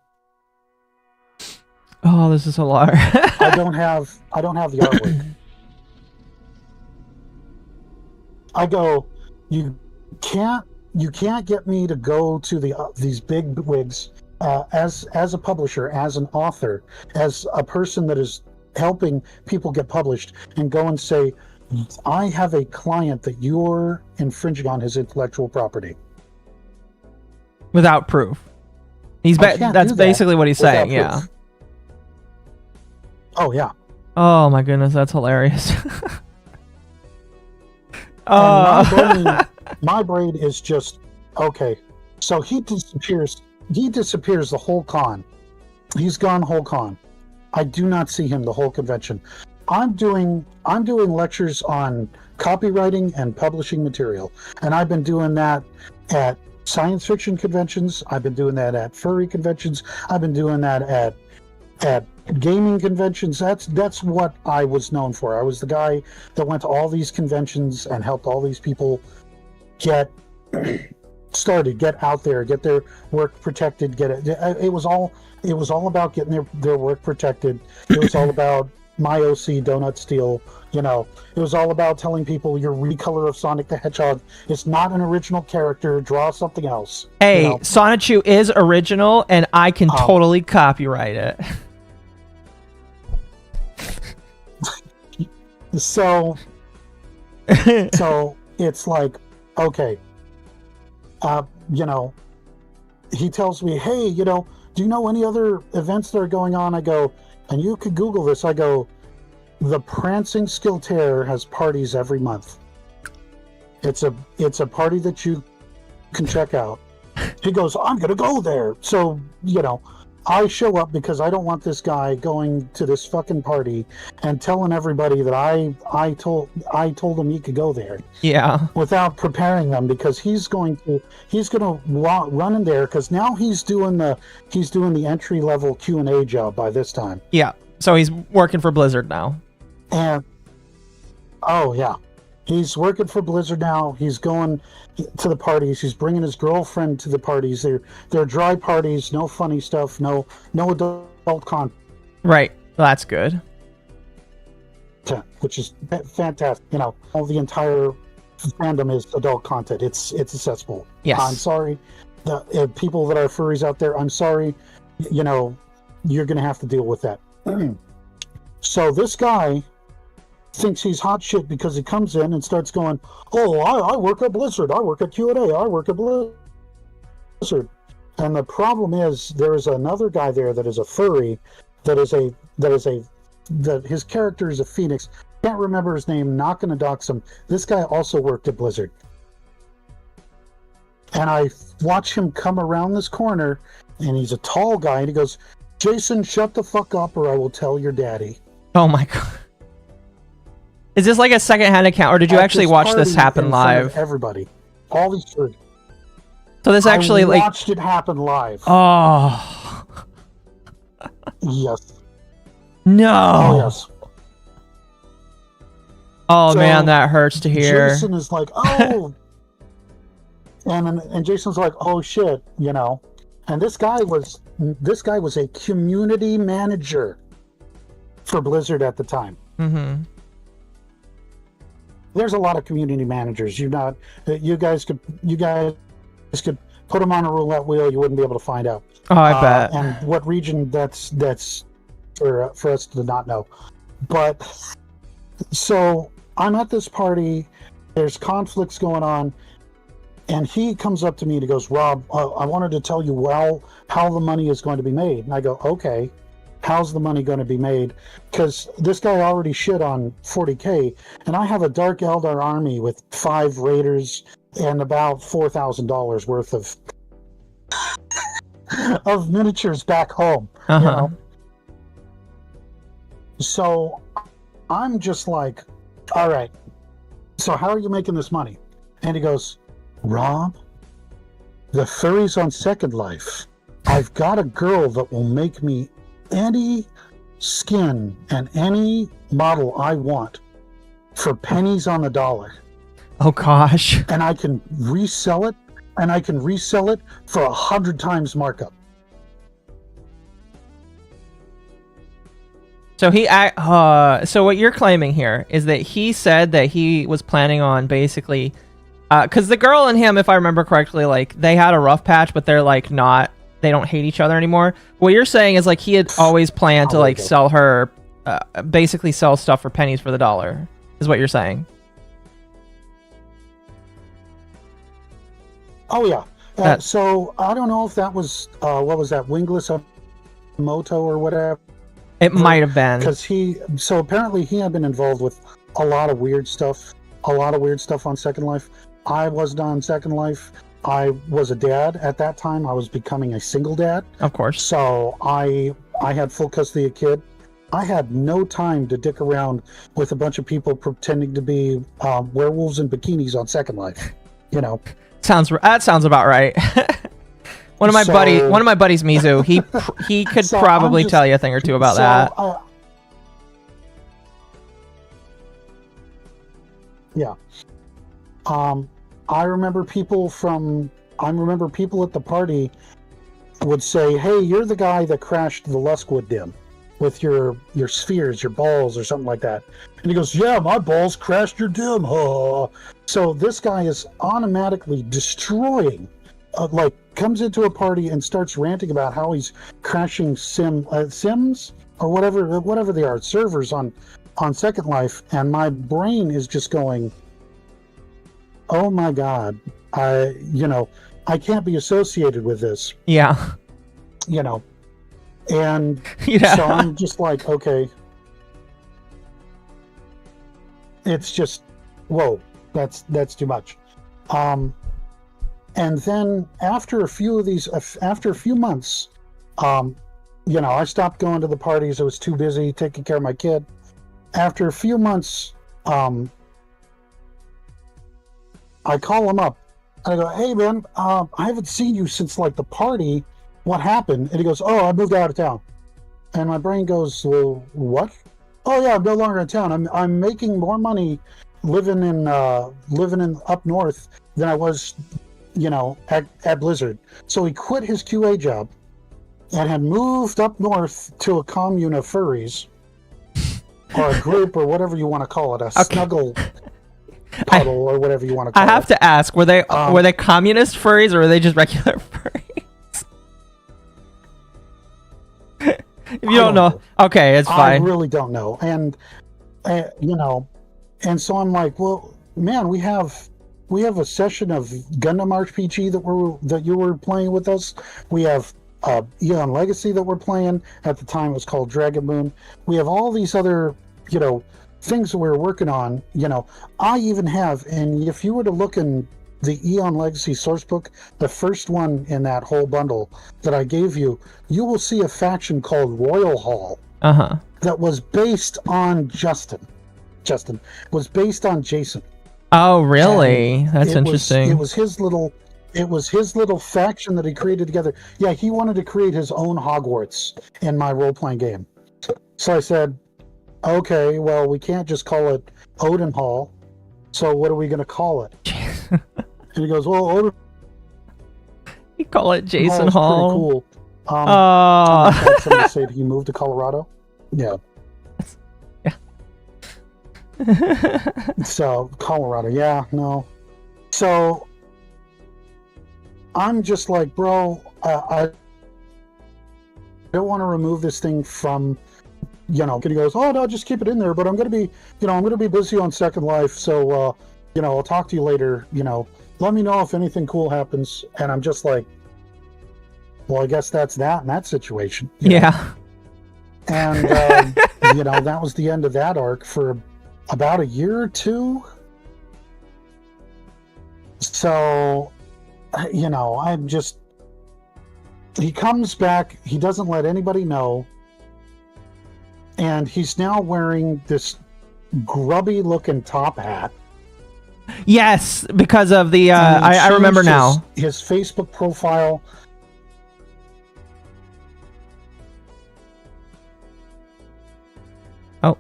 Oh, this is a lot. I don't have the artwork. I go, you can't get me to go to these big wigs as a publisher, as an author, as a person that is helping people get published, and go and say, I have a client that you're infringing on his intellectual property. Without proof. That's basically what he's saying, yeah. Proof. Oh, yeah. Oh my goodness, that's hilarious. Oh. My brain is just okay. So he disappears. He disappears the whole con. He's gone whole con. I do not see him the whole convention. I'm doing lectures on copywriting and publishing material, and I've been doing that at science fiction conventions. I've been doing that at furry conventions. I've been doing that at gaming conventions. That's what I was known for. I was the guy that went to all these conventions and helped all these people get started, get out there, get their work protected, get it. It was all about getting their work protected. It was all about my OC Donut Steel. You know, it was all about telling people your recolor of Sonic the Hedgehog is not an original character. Draw something else. Hey, you know? Sonichu is original, and I can totally copyright it. So it's like, okay, you know, he tells me, hey, you know, do you know any other events that are going on? I go, and you could Google this. I go, the Prancing Skiltaire has parties every month. It's a party that you can check out. He goes, I'm gonna go there. So, you know, I show up because I don't want this guy going to this fucking party and telling everybody that I told him he could go there. Yeah. Without preparing them, because he's gonna run in there, because now he's doing the entry level Q&A job by this time. Yeah. So he's working for Blizzard now. And oh yeah, he's working for Blizzard now. He's going to the parties. He's bringing his girlfriend to the parties. They're dry parties, no funny stuff, no adult content. Right. Well, that's good. Which is fantastic. You know, all the entire fandom is adult content. It's accessible. Yes. I'm sorry, the people that are furries out there. I'm sorry. You know, you're gonna have to deal with that. So this guy thinks he's hot shit because he comes in and starts going, oh, I work at Blizzard, I work at Q&A, I work at Blizzard. And the problem is there is another guy there that is a furry, that his character is a phoenix. Can't remember his name, not gonna dox him. This guy also worked at Blizzard. And I watch him come around this corner, and he's a tall guy, and he goes, Jason, shut the fuck up or I will tell your daddy. Oh my god. Is this like a secondhand account, or did you actually watch this happen live? Everybody, all these furries. So this actually I watched it happen live. Oh. Yes. No. Oh yes. Oh so, man, that hurts to hear. Jason is like, oh, and Jason's like, oh shit, you know. And this guy was a community manager for Blizzard at the time. Mm-hmm. There's a lot of community managers. You guys could put them on a roulette wheel. You wouldn't be able to find out. Oh, I bet. And what region that's for us to not know. But so I'm at this party. There's conflicts going on, and he comes up to me and he goes, Rob, I wanted to tell you how the money is going to be made. And I go, okay. How's the money going to be made? Because this guy already shit on 40K, and I have a Dark Eldar army with 5 raiders and about $4,000 worth of miniatures back home. Uh-huh. You know? So I'm just like, all right, so how are you making this money? And he goes, Rob, the furry's on Second Life. I've got a girl that will make me any skin and any model I want for pennies on the dollar. Oh gosh. And I can resell it, for 100 times markup. So so what you're claiming here is that he said that he was planning on basically, because the girl and him, if I remember correctly, like they had a rough patch, but they're like not. They don't hate each other anymore. What you're saying is like he had always planned to like sell her, basically sell stuff for pennies for the dollar, is what you're saying. Oh yeah. So I don't know if that was what was that, Wingless Moto or whatever. It might have been because apparently he had been involved with a lot of weird stuff a lot of weird stuff on Second Life. I wasn't on Second Life. I was a dad at that time. I was becoming a single dad. Of course. So I had full custody of a kid. I had no time to dick around with a bunch of people pretending to be werewolves in bikinis on Second Life. You know. That sounds about right. One of my buddies, Mizu, he could probably tell you a thing or two about that. Yeah. I remember people at the party would say, "Hey, you're the guy that crashed the Luskwood Den with your spheres, your balls, or something like that." And he goes, "Yeah, my balls crashed your den." So this guy is automatically destroying, comes into a party and starts ranting about how he's crashing Sims or whatever they are, servers on Second Life, and my brain is just going, "Oh my God, I can't be associated with this." Yeah. You know, and yeah. So I'm just like, okay, it's just, whoa, that's too much. And then after a few months, I stopped going to the parties. I was too busy taking care of my kid. After a few months, I call him up and I go, "Hey man, I haven't seen you since the party. What happened?" And he goes, "Oh, I moved out of town." And my brain goes, "Well, what?" "Oh yeah, I'm no longer in town. I'm making more money living in up north than I was, at Blizzard." So he quit his QA job and had moved up north to a commune of furries, or a group, or whatever you want to call it, snuggle puddle, or whatever you want to call it. I have to ask, were they communist furries, or were they just regular furries? If you don't know, okay, it's fine. I really don't know. And and so I'm like, well, man, we have a session of Gundam RPG that you were playing with us. We have Eon Legacy that we're playing. At the time it was called Dragon Moon. We have all these other things that we're working on. I even have, and if you were to look in the Eon Legacy sourcebook, the first one in that whole bundle that I gave you, you will see a faction called Royal Hall. That was based on Justin. Justin was based on Jason. Oh, really? That's interesting. It was his little faction that he created together. Yeah, he wanted to create his own Hogwarts in my role-playing game. So I said, okay, well, we can't just call it Odin Hall. So what are we going to call it? And he goes, well, Odin. You call it Jason Hall. Pretty cool. Somebody said he moved to Colorado. Yeah. So Colorado, yeah, no. So I'm just like, bro, I don't want to remove this thing from, and he goes, oh no, just keep it in there. But I'm gonna be busy on Second Life, so I'll talk to you later. Let me know if anything cool happens. And I'm just like, well, I guess that's that in that situation. Yeah. And that was the end of that arc for about a year or two. So, I'm just, he comes back, he doesn't let anybody know, and he's now wearing this grubby looking top hat. Yes, because of the, I remember now. His Facebook profile. Oh.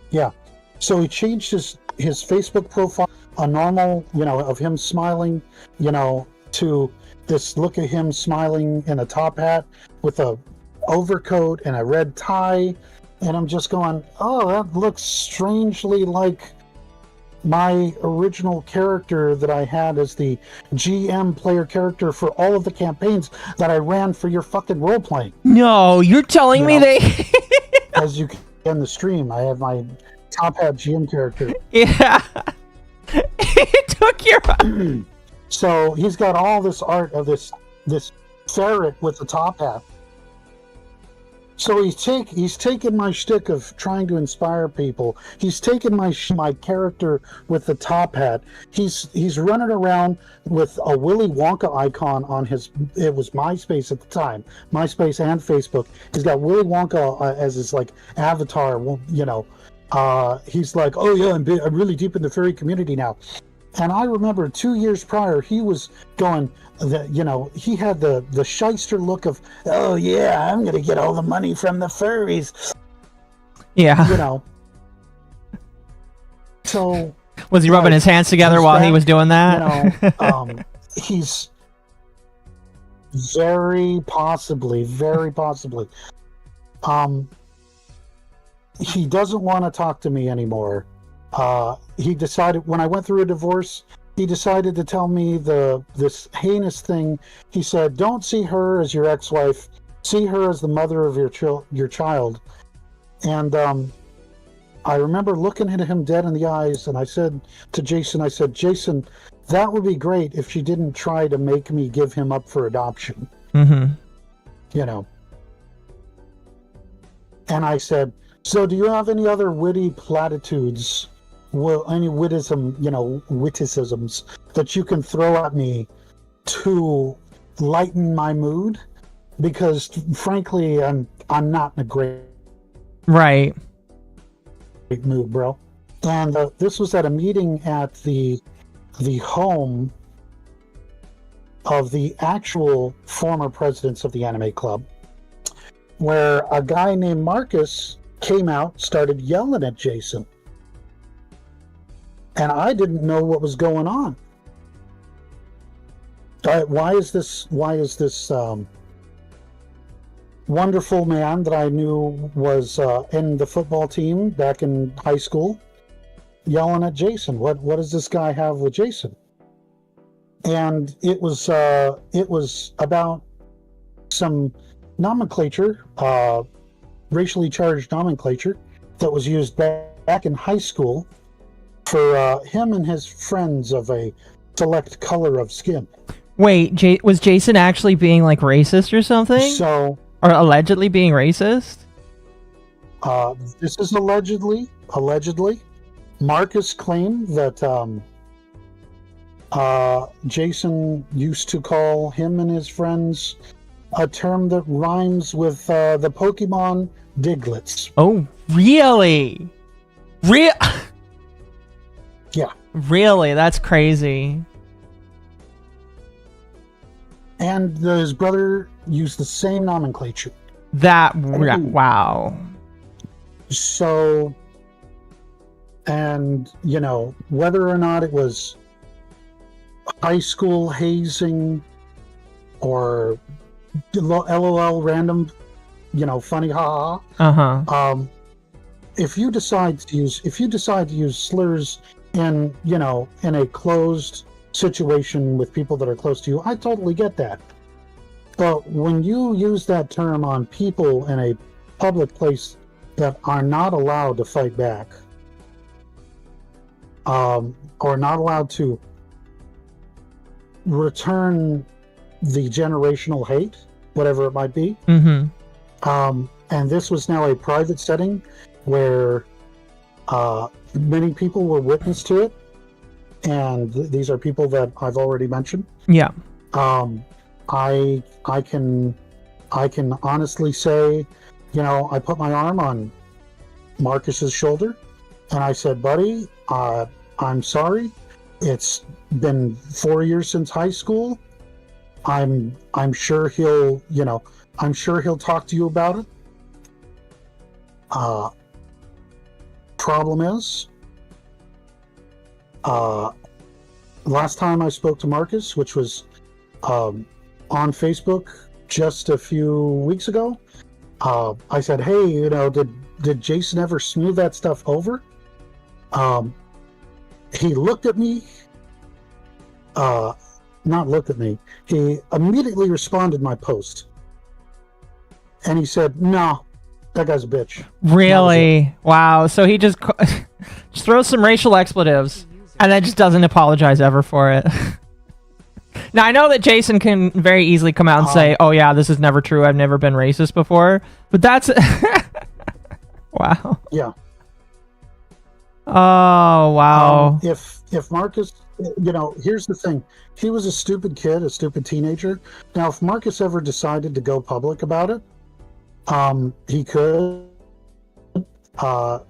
Yeah. So he changed his Facebook profile, a normal, of him smiling, to this look at him smiling in a top hat with a overcoat and a red tie. And I'm just going, oh, that looks strangely like my original character that I had as the GM player character for all of the campaigns that I ran for your fucking role-playing. No, you're telling me they... As you can in the stream, I have my top hat GM character. Yeah. It took your... So he's got all this art of this ferret with the top hat. So he's taken my shtick of trying to inspire people. He's taken my character with the top hat. He's running around with a Willy Wonka icon on his. It was MySpace at the time, MySpace and Facebook. He's got Willy Wonka as his like avatar. You know, he's like, oh yeah, I'm really deep in the furry community now. And I remember 2 years prior, he was going, you know, he had the shyster look of, oh yeah, I'm going to get all the money from the furries. Yeah. You know. So. Was he rubbing his hands together while he was doing that? You know, he's very possibly. He doesn't want to talk to me anymore. He decided, when I went through a divorce, he decided to tell me this heinous thing. He said, don't see her as your ex-wife, see her as the mother of your child. And I remember looking at him dead in the eyes, and I said to Jason, Jason, that would be great if she didn't try to make me give him up for adoption. Mm-hmm. You know. And I said, so do you have any other witty platitudes, any witticisms that you can throw at me to lighten my mood? Because frankly, I'm not in a great mood, bro. And this was at a meeting at the home of the actual former presidents of the anime club, where a guy named Marcus came out, started yelling at Jason. And I didn't know what was going on. Why is this wonderful man that I knew was in the football team back in high school yelling at Jason? What does this guy have with Jason? And it was about some nomenclature, racially charged nomenclature that was used back in high school for him and his friends of a select color of skin. Wait, was Jason actually being like racist or something? So, or allegedly being racist? This is allegedly. Marcus claimed that Jason used to call him and his friends a term that rhymes with the Pokemon Diglets. Oh, really? Yeah. Really? That's crazy. And his brother used the same nomenclature. Wow. So, and, you know, whether or not it was high school hazing or LOL random, you know, funny haha. If you decide to use slurs in, you know, in a closed situation with people that are close to you, I totally get that. But when you use that term on people in a public place that are not allowed to fight back, or not allowed to return the generational hate, whatever it might be. Mm-hmm. And this was now a private setting where many people were witness to it, and these are people that I've already mentioned. Yeah. I can honestly say, you know, I put my arm on Marcus's shoulder, and I said, buddy, I'm sorry. It's been 4 years since high school. I'm sure he'll talk to you about it. Problem is, last time I spoke to Marcus, which was on Facebook just a few weeks ago, I said, hey, you know, did Jason ever smooth that stuff over? He looked at me, not looked at me, he immediately responded to my post. And he said, no, that guy's a bitch. Really? Wow. So he just throws some racial expletives and then just doesn't apologize ever for it. Now, I know that Jason can very easily come out and say, oh, yeah, this is never true. I've never been racist before. But that's... Wow. Yeah. Oh, wow. If Marcus, here's the thing. He was a stupid kid, a stupid teenager. Now, if Marcus ever decided to go public about it, he could.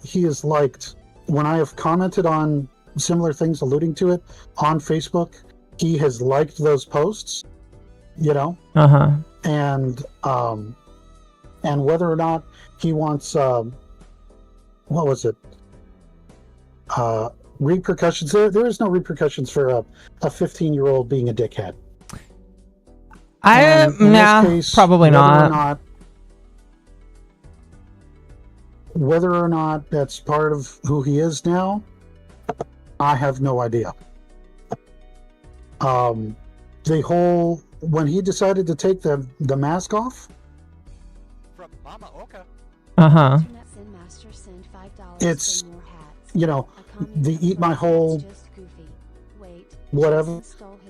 He is liked. When I have commented on similar things alluding to it on Facebook, he has liked those posts, Uh-huh. and whether or not he wants, what was it? Repercussions. There is no repercussions for a 15-year-old being a dickhead. Probably not. Whether or not that's part of who he is now, I have no idea. When he decided to take the mask off, from Mama Oka. Uh-huh. It's, the eat my whole whatever.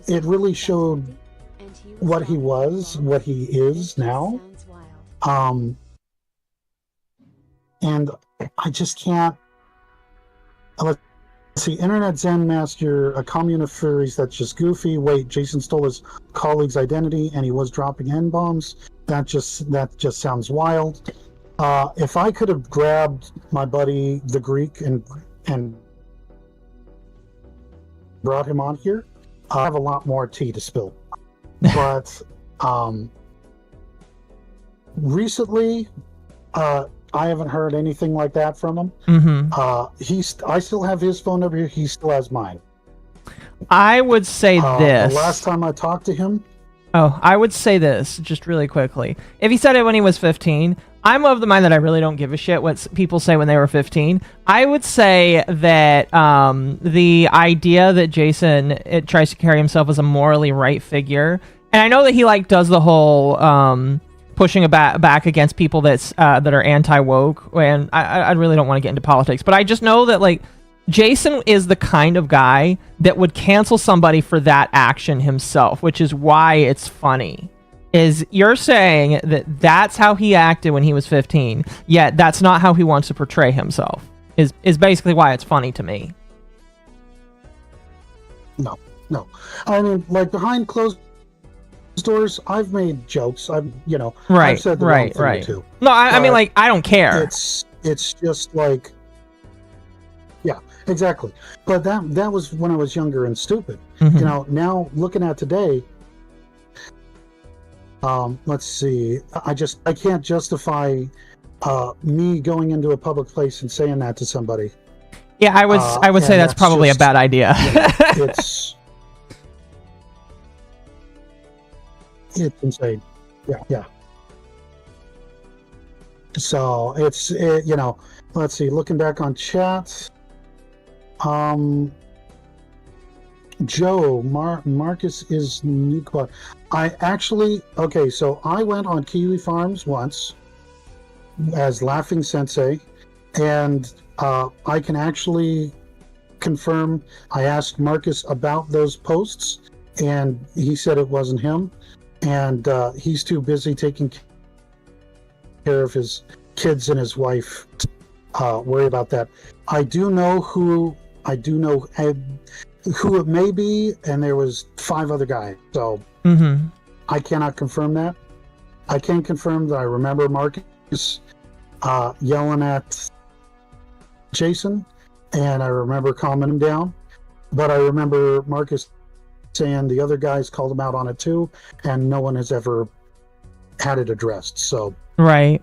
It really showed what he was, what he is now. And I just can't. Let's see, Internet Zen Master, a commune of furries that's just goofy. Wait, Jason stole his colleague's identity and he was dropping N-bombs. That just sounds wild. If I could have grabbed my buddy, the Greek, and brought him on here, I have a lot more tea to spill. But recently, I haven't heard anything like that from him. Mm-hmm. I still have his phone number. He still has mine. I would say this. The last time I talked to him. Oh, I would say this just really quickly. If he said it when he was 15, I'm of the mind that I really don't give a shit what people say when they were 15. I would say that the idea that Jason tries to carry himself as a morally right figure, and I know that he does the whole pushing back against people that are anti-woke, and I really don't want to get into politics, but I just know that Jason is the kind of guy that would cancel somebody for that action himself, which is why it's funny. Is you're saying that that's how he acted when he was 15, yet that's not how he wants to portray himself, is basically why it's funny to me. No. I mean, behind closed doors, I've made jokes. I've said the wrong thing too. No, I mean, I don't care. It's just yeah, exactly. But that was when I was younger and stupid. Mm-hmm. Now looking at today, let's see. I can't justify me going into a public place and saying that to somebody. Yeah, I would say that's probably a bad idea. It's insane. Yeah. So let's see. Looking back on chat, Joe Marcus is nuke. So I went on Kiwi Farms once as Laughing Sensei, and I can actually confirm. I asked Marcus about those posts, and he said it wasn't him, and he's too busy taking care of his kids and his wife to worry about that. I do know who it may be, and there was 5 other guys, so I cannot confirm that. I can confirm that I remember Marcus yelling at Jason, and I remember calming him down, but I remember Marcus saying the other guys called him out on it too, and no one has ever had it addressed. So right.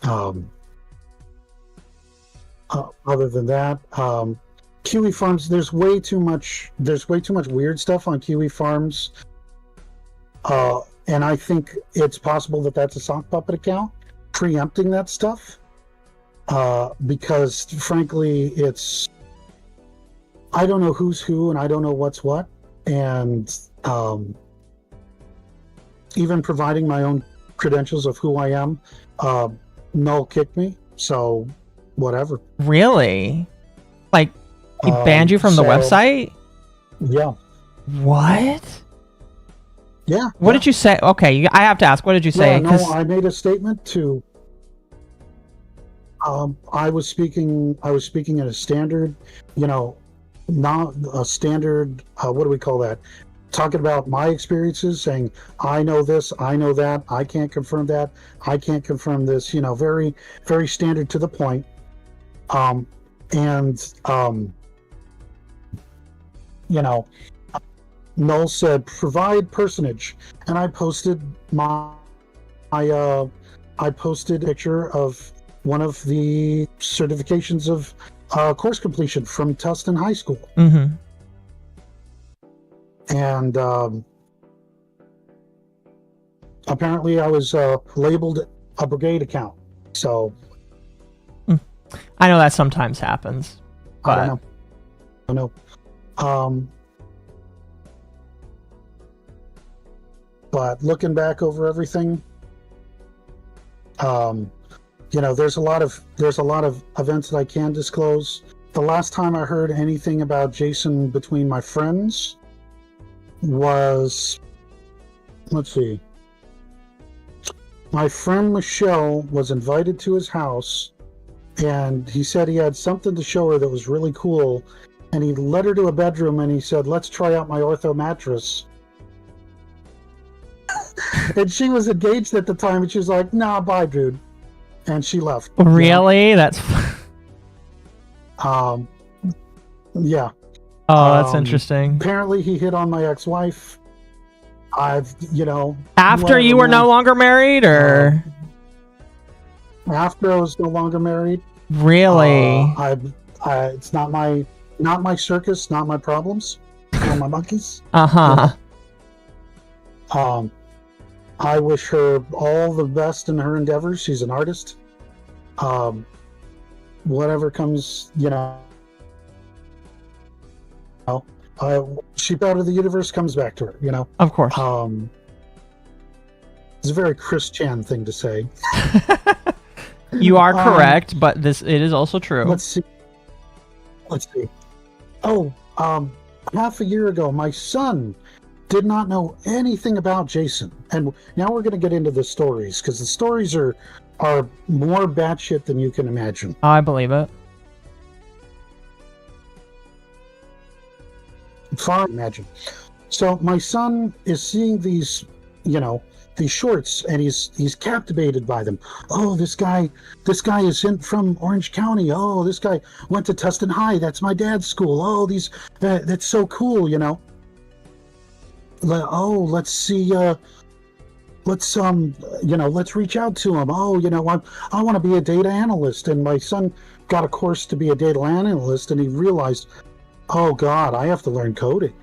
Other than that, Kiwi Farms, there's way too much weird stuff on Kiwi Farms, and I think it's possible that that's a sock puppet account preempting that stuff, because frankly I don't know who's who and I don't know what's what, and even providing my own credentials of who I am, Null kicked me, so whatever. Really? He banned you from the website? Yeah. What? Yeah. What did you say? Okay, I have to ask. What did you say? Yeah, no, I made a statement to. I was speaking at a standard, not a standard. What do we call that? Talking about my experiences, saying I know this, I know that, I can't confirm that, I can't confirm this. Very, very standard to the point. Null said provide personage, and I posted I posted a picture of one of the certifications of course completion from Tustin High School. Mm-hmm. And apparently I was labeled a brigade account. So I know that sometimes happens. But... I don't know. But looking back over everything, there's a lot of events that I can disclose. The last time I heard anything about Jason between my friends was, let's see, my friend Michelle was invited to his house, and he said he had something to show her that was really cool, and he led her to a bedroom and he said, let's try out my ortho mattress. And she was engaged at the time, and she was like, nah, bye, dude. And she left. Really? That's... yeah. Oh, that's interesting. Apparently he hit on my ex-wife. After you were no longer married, or? After I was no longer married. Really? It's not my circus, not my problems, not my monkeys. Uh-huh. I wish her all the best in her endeavors. She's an artist. Whatever comes, sheep out of the universe comes back to her, Of course. It's a very Chris Chan thing to say. You are correct, but it is also true. Let's see. Oh, half a year ago, my son did not know anything about Jason. And now we're going to get into the stories, because the stories are more batshit than you can imagine. I believe it. Far imagine. So my son is seeing these shorts, and he's captivated by them. Oh, this guy is from Orange County. Oh, this guy went to Tustin High. That's my dad's school. Oh, that's so cool, let's see, let's reach out to him. Oh, I want to be a data analyst. And my son got a course to be a data analyst, and he realized, oh God, I have to learn coding.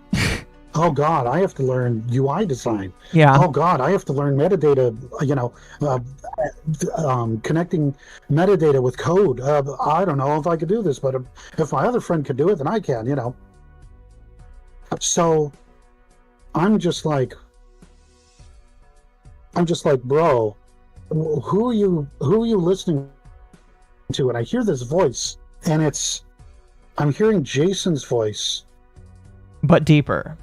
Oh God, I have to learn UI design. Yeah. Oh God, I have to learn metadata, connecting metadata with code. I don't know if I could do this, but if my other friend could do it, then I can, So I'm just like, bro, who are you listening to? And I hear this voice, and I'm hearing Jason's voice, but deeper,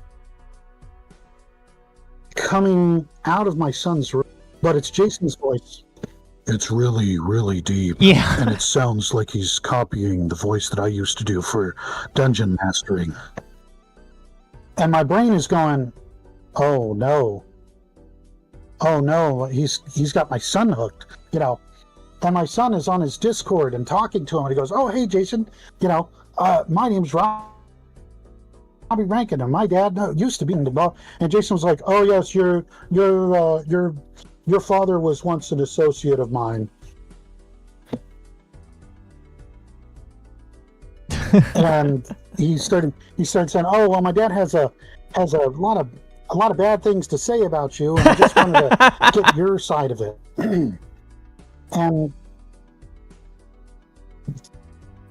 coming out of my son's room, but it's Jason's voice. It's really, really deep. Yeah. And it sounds like he's copying the voice that I used to do for dungeon mastering. And my brain is going, oh no, he's got my son hooked, and my son is on his Discord and talking to him, and he goes, oh, hey, Jason, my name's Robbie Rankin, and my dad used to be in the ball. And Jason was like, oh yes, your father was once an associate of mine. And he started saying, oh well, my dad has a lot of bad things to say about you, and I just wanted to get your side of it.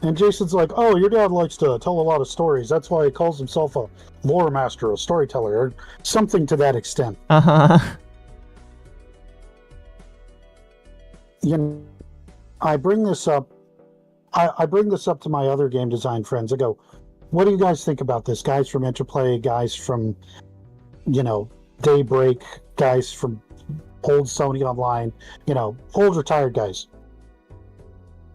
And Jason's like, oh, your dad likes to tell a lot of stories. That's why he calls himself a lore master, a storyteller, or something to that extent. Uh-huh. I bring this up. I bring this up to my other game design friends. I go, what do you guys think about this? Guys from Interplay, guys from, Daybreak guys from old Sony Online, old retired guys.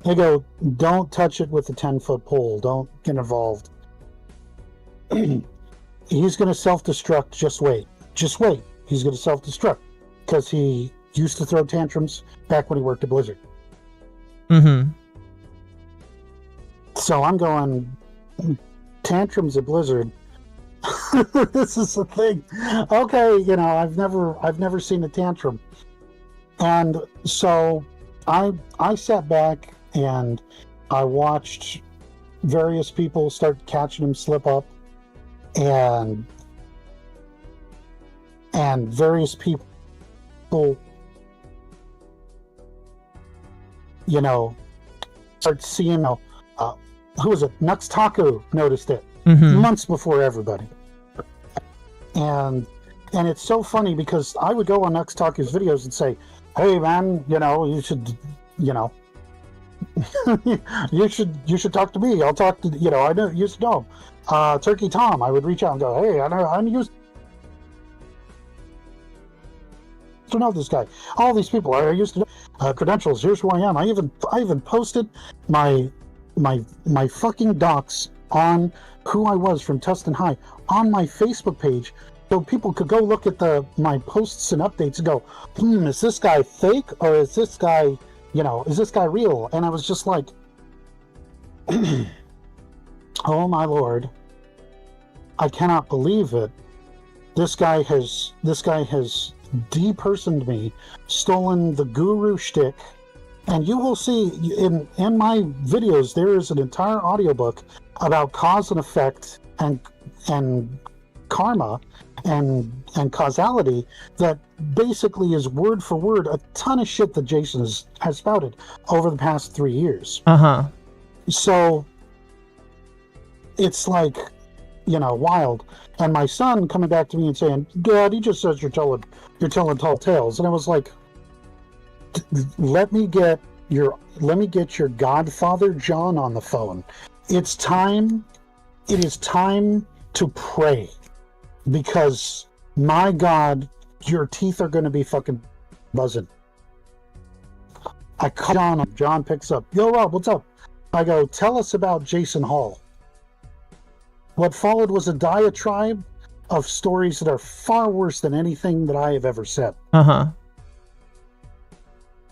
They go, don't touch it with a 10-foot pole. Don't get involved. He's going to self-destruct. Just wait. Just wait. He's going to self-destruct because he used to throw tantrums back when he worked at Blizzard. Mm-hmm. So I'm going, tantrums at Blizzard. This is the thing. Okay, I've never seen a tantrum. And so I sat back and I watched various people start catching him slip up, and various people, start seeing, who was it? Nux Taku noticed it months before everybody. And it's so funny because I would go on Nux Taku's videos and say, hey man, you should, you should talk to me. I'll talk to, I know, used to know him. Turkey Tom, I would reach out and go, hey, I'm used to know this guy. All these people, I used to know credentials. Here's who I am. I even posted my fucking docs on who I was from Tustin High on my Facebook page, so people could go look at my posts and updates and go, is this guy fake or is this guy, is this guy real? And I was just like, oh my lord, I cannot believe it. This guy has depersoned me, stolen the guru shtick. And you will see in my videos, there is an entire audiobook about cause and effect and karma and causality that basically is word for word a ton of shit that Jason has spouted over the past 3 years. So it's like, wild. And my son coming back to me and saying, Dad, he just says you're telling tall tales. And I was like, let me get your godfather John on the phone. It is time to pray, because my God, your teeth are going to be fucking buzzing. I call John picks up. Yo, Rob, what's up? I go, tell us about Jason Hall. What followed was a diatribe of stories that are far worse than anything that I have ever said.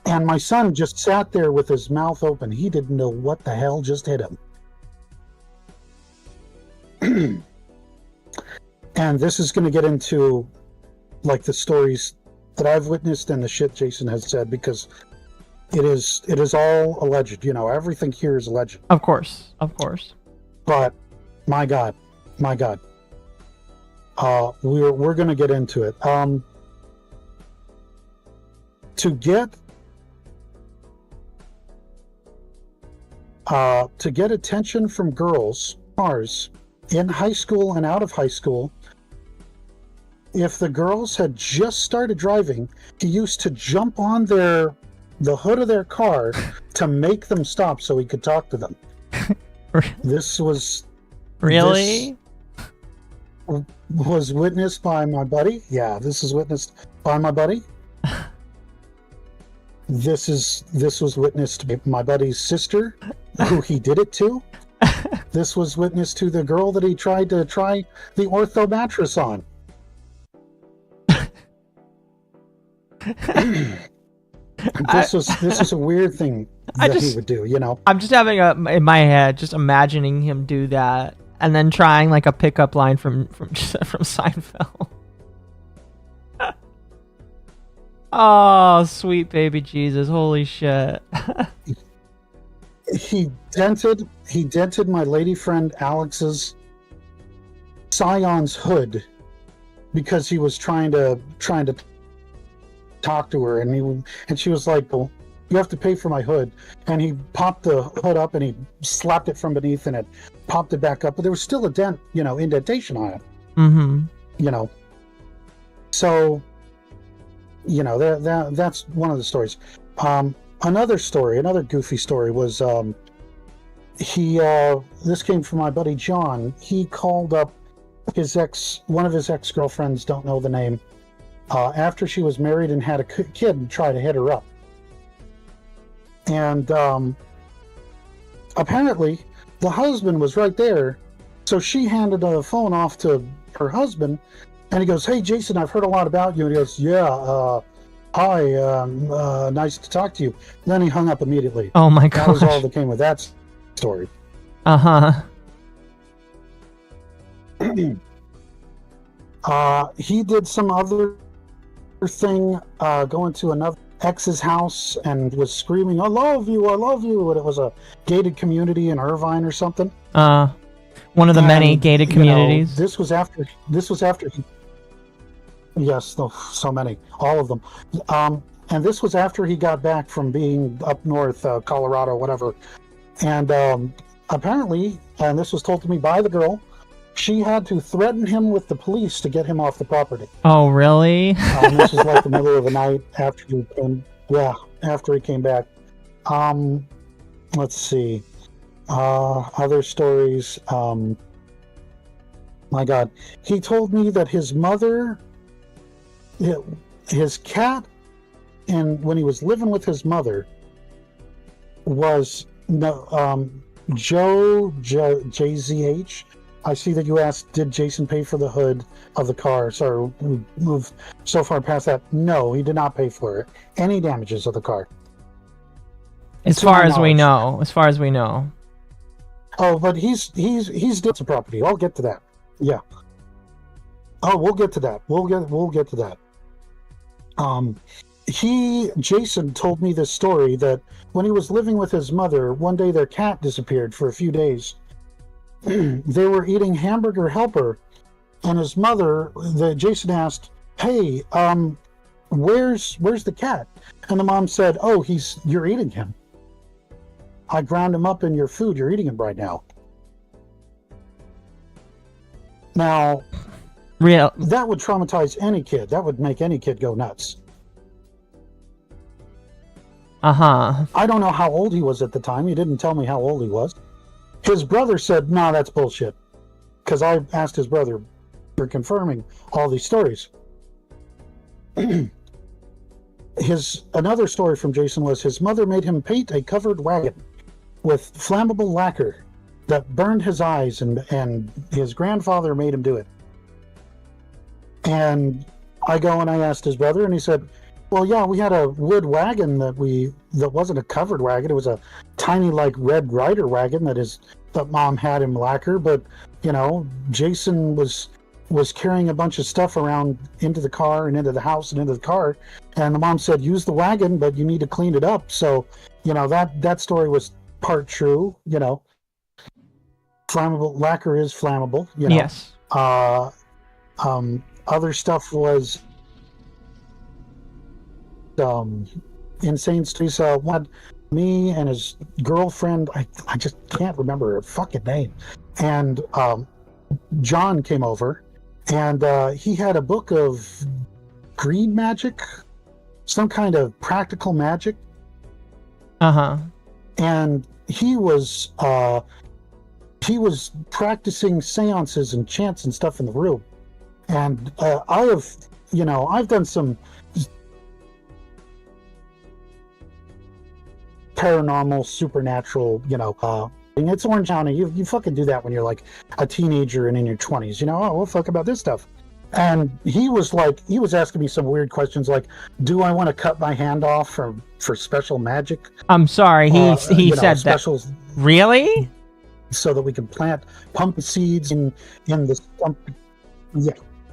And my son just sat there with his mouth open. He didn't know what the hell just hit him. And this is going to get into like the stories that I've witnessed and the shit Jason has said, because it is all alleged. Everything here is alleged. Of course. But my God, we're going to get into it. To get attention from girls, ours, in high school and out of high school, if the girls had just started driving, he used to jump on the hood of their car to make them stop so he could talk to them. This was really was witnessed by my buddy. Yeah, this is witnessed by my buddy. This was witnessed by my buddy's sister, who he did it to. This was witnessed to the girl that he tried to try the ortho mattress on. This was a weird thing that he would do, I'm just having in my head, just imagining him do that, and then trying like a pickup line from Seinfeld. Oh, sweet baby Jesus! Holy shit! He dented my lady friend Alex's Scion's hood because he was trying to talk to her, and she was like, well, you have to pay for my hood. And he popped the hood up and he slapped it from beneath and it popped it back up, but there was still a dent, indentation on it. So that's one of the stories. Another goofy story was this came from my buddy John. He called up one of his ex-girlfriends, don't know the name, after she was married and had a kid and try to hit her up. And apparently the husband was right there, so she handed the phone off to her husband, and he goes, "Hey Jason, I've heard a lot about you." And he goes, "Yeah, hi, nice to talk to you." And then he hung up immediately. Oh my That was all gosh. that came with that story. Uh-huh. He did some other thing, going to another ex's house and was screaming, "I love you, I love you," and it was a gated community in Irvine or something. One of the many And, gated you know, communities. this was after he, yes, no, so many, all of them. And this was after he got back from being up north, Colorado, whatever. And apparently, and this was told to me by the girl, she had to threaten him with the police to get him off the property. Oh, really? This was like the middle of the night after he came. Yeah, after he came back. Let's see. Other stories. My God, he told me that his mother, his cat, and when he was living with his mother, was Joe JZH. I see that you asked, did Jason pay for the hood of the car? So we moved so far past that. No, he did not pay for it. Any damages of the car. As To my far as we knowledge. know. As far as we know. Oh, but he's did some property. I'll get to that. Yeah. Oh, we'll get to that. We'll get to that. Jason told me this story that when he was living with his mother, one day their cat disappeared for a few days. They were eating hamburger helper, and his mother, Jason asked, "Hey, where's the cat?" And the mom said, "Oh, you're eating him. I ground him up in your food. You're eating him right now." Now, that would traumatize any kid. That would make any kid go nuts. Uh-huh. I don't know how old he was at the time. He didn't tell me how old he was. His brother said, "No, that's bullshit." Because I asked his brother for confirming all these stories. Another story from Jason was his mother made him paint a covered wagon with flammable lacquer that burned his eyes, and his grandfather made him do it. And I go and I asked his brother, and he said, "Well, yeah, we had a wood wagon that wasn't a covered wagon. It was a tiny, like, Red Ryder wagon that mom had him lacquer. But, you know, Jason was carrying a bunch of stuff around into the car and into the house and into the car. And the mom said, use the wagon, but you need to clean it up." So, you know, that story was part true, you know. Flammable lacquer is flammable, you know. Yes. Other stuff was insane stories. Me and his girlfriend, I just can't remember her fucking name, and John came over, and he had a book of green magic, some kind of practical magic. Uh-huh. And he was practicing seances and chants and stuff in the room. And I've done some paranormal, supernatural, it's Orange County. You fucking do that when you're like a teenager and in your 20s, oh, we'll fuck about this stuff. And he was asking me some weird questions like, do I want to cut my hand off for special magic? I'm sorry, he said specials, that. Really? So that we can plant pumpkin seeds in the stump.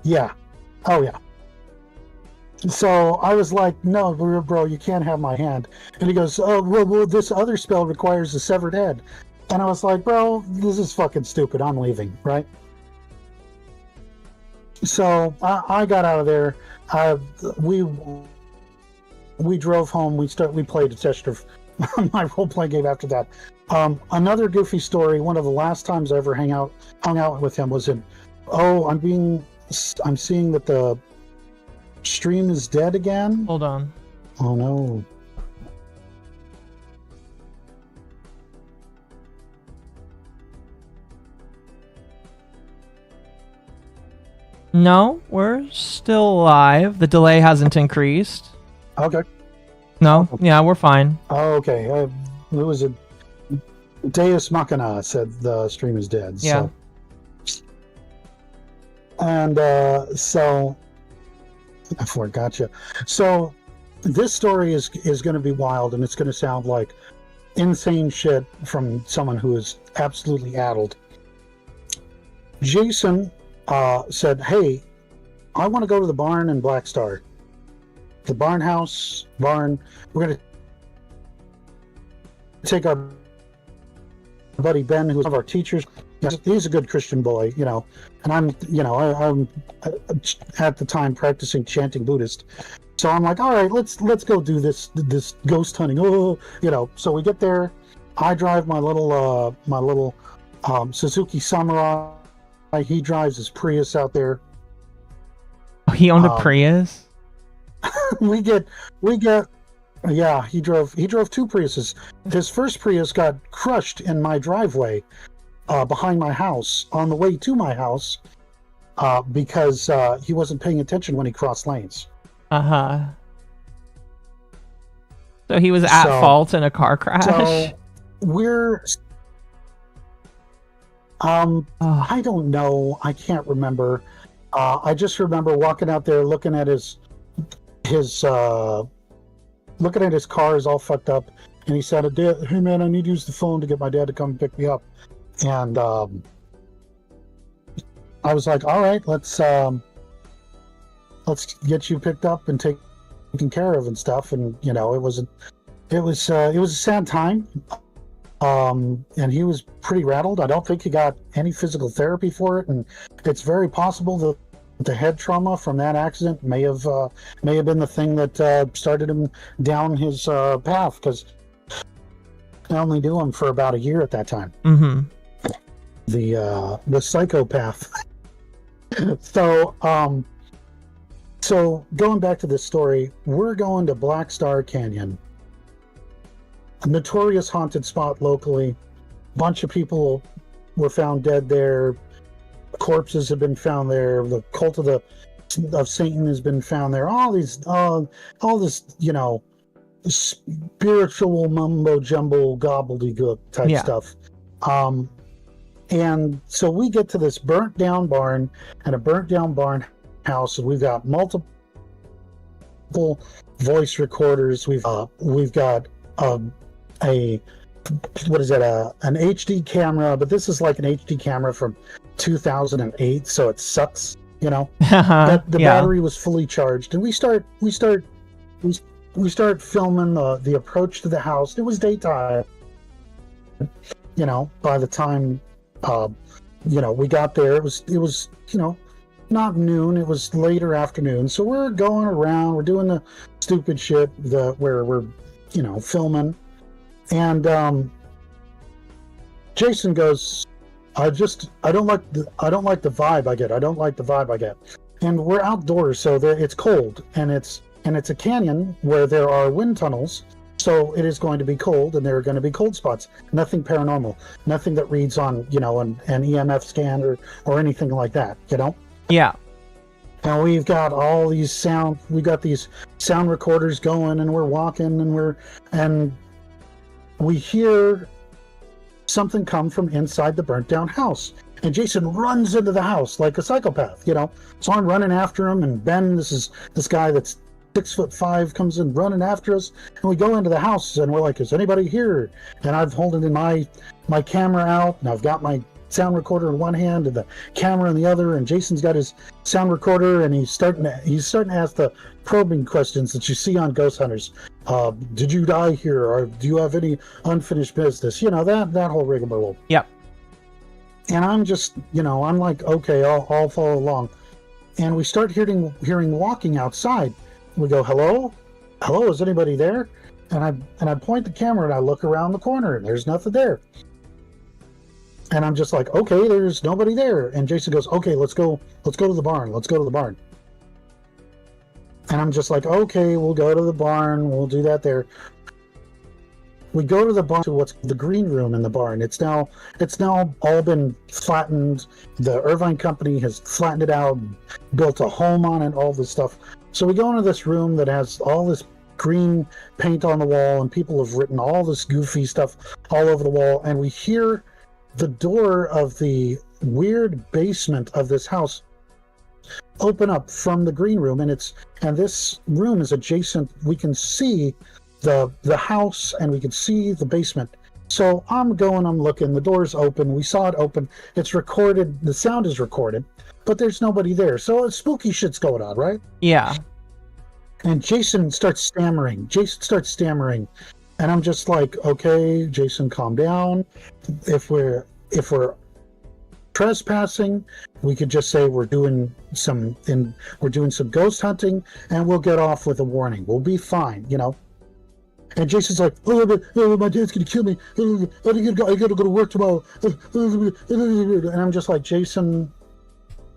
Yeah. Oh, yeah. So I was like, "No, bro, you can't have my hand." And he goes, "Oh, well, this other spell requires a severed head." And I was like, "Bro, this is fucking stupid. I'm leaving," right? So I got out of there. We drove home. We played a session of my role-playing game after that. Another goofy story. One of the last times I ever hung out with him was in. Oh, I'm seeing that the stream is dead again. Hold on. Oh no. No, we're still live. The delay hasn't increased. Okay. No, yeah, we're fine. Oh, okay. It was a Deus Machina said the stream is dead. Yeah. So. And so, I gotcha. So, this story is going to be wild, and it's going to sound like insane shit from someone who is absolutely addled. Jason said, "Hey, I want to go to the barn in Black Star. The barn. We're going to take our buddy Ben, who's one of our teachers. He's a good Christian boy, you know, and I'm at the time practicing chanting Buddhist. So I'm like, all right, let's go do this ghost hunting. Oh, you know. So we get there. I drive my little Suzuki Samurai. He drives his Prius out there. Oh, he owned a Prius? we get yeah, he drove 2 Priuses. His first Prius got crushed in my driveway behind my house on the way to my house because he wasn't paying attention when he crossed lanes. Uh-huh. So he was at fault in a car crash? So we're I don't know. I can't remember. I just remember walking out there looking at his car is all fucked up, and he said, "Hey man, I need to use the phone to get my dad to come pick me up." And I was like, "All right, let's get you picked up and taken care of and stuff." And you know, it was a sad time. And he was pretty rattled. I don't think he got any physical therapy for it, and it's very possible that the head trauma from that accident may have been the thing that started him down his path, because I only knew him for about a year at that time. Mm-hmm. The psychopath. So going back to this story, we're going to Black Star Canyon, a notorious haunted spot locally. A bunch of people were found dead there. Corpses have been found there. The cult of Satan has been found there. All this, you know, spiritual mumbo jumbo gobbledygook type stuff. And so we get to this burnt down barn and a burnt down barn house, and we've got multiple voice recorders. We've got an HD camera, but this is like an HD camera from 2008, so it sucks, you know. The battery was fully charged, and we start filming the approach to the house. It was daytime, you know. By the time you know, we got there, it was you know, not noon, it was later afternoon. So we're going around, we're doing the stupid shit where we're, you know, filming. And Jason goes, I don't like the vibe I get. I don't like the vibe I get. And we're outdoors, so it's cold, and it's a canyon where there are wind tunnels, so it is going to be cold, and there are going to be cold spots. Nothing paranormal, nothing that reads on, you know, an EMF scan or anything like that, you know? Yeah. And we've got all these sound recorders going, and we're walking, and we hear something come from inside the burnt down house, and Jason runs into the house like a psychopath, you know. So I'm running after him, and Ben, this guy that's 6'5", comes in running after us, and we go into the house, and we're like, "Is anybody here?" And I've holding in my camera out, and I've got my sound recorder in one hand and the camera in the other, and Jason's got his sound recorder, and he's starting to ask the probing questions that you see on Ghost Hunters. Did you die here, or do you have any unfinished business? You know, that whole rigmarole. Yep. And I'm just, you know, I'm like, okay, I'll follow along. And we start hearing walking outside. We go, hello, is anybody there? And I point the camera, and I look around the corner, and there's nothing there. And I'm just like, okay, there's nobody there. And Jason goes, okay, let's go to the barn. Let's go to the barn. And I'm just like, okay, we'll go to the barn. We'll do that there. We go to the barn, to what's the green room in the barn. It's now all been flattened. The Irvine company has flattened it out, built a home on it, all this stuff. So we go into this room that has all this green paint on the wall, and people have written all this goofy stuff all over the wall, and we hear the door of the weird basement of this house open up from the green room, and this room is adjacent. We can see the house, and we can see the basement. So I'm looking, the door's open, we saw it open, it's recorded, the sound is recorded, but there's nobody there. So spooky shit's going on, right? Yeah. And Jason starts stammering, and I'm just like, okay, Jason, calm down. If we're trespassing, we could just say we're doing some ghost hunting, and we'll get off with a warning. We'll be fine, you know. And Jason's like, oh, my dad's gonna kill me. I gotta go to work tomorrow. And I'm just like, Jason,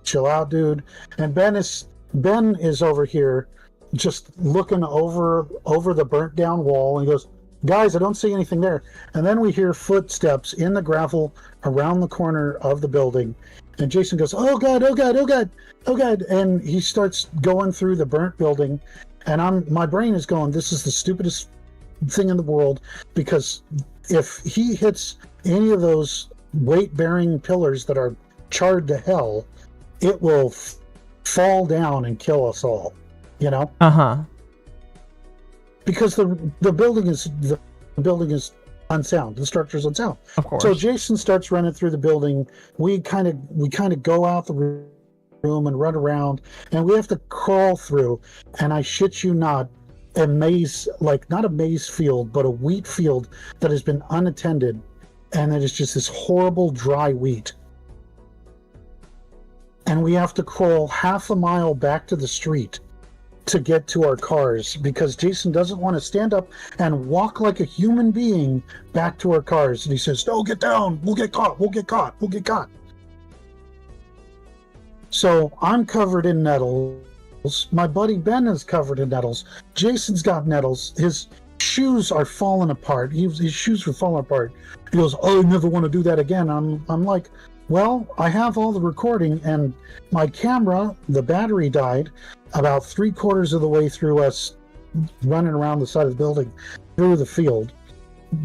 chill out, dude. And Ben is over here, just looking over the burnt down wall, and he goes, guys, I don't see anything there. And then we hear footsteps in the gravel around the corner of the building, and Jason goes, oh god, oh god, oh god, oh god, and he starts going through the burnt building, and my brain is going, this is the stupidest thing in the world, because if he hits any of those weight-bearing pillars that are charred to hell, it will fall down and kill us all, you know? Because the building is unsound, the structure is unsound. Of course. So Jason starts running through the building. We kind of go out the room and run around, and we have to crawl through, and I shit you not, a maze, like not a maize field, but a wheat field that has been unattended, and it is just this horrible dry wheat. And we have to crawl half a mile back to the street to get to our cars, because Jason doesn't want to stand up and walk like a human being back to our cars. And he says, no, get down, we'll get caught. So I'm covered in nettles. My buddy Ben is covered in nettles. Jason's got nettles. His shoes are falling apart. His shoes were falling apart. He goes, oh, I never want to do that again. I'm like, well, I have all the recording, and my camera, the battery died about 3/4 of the way through us running around the side of the building through the field.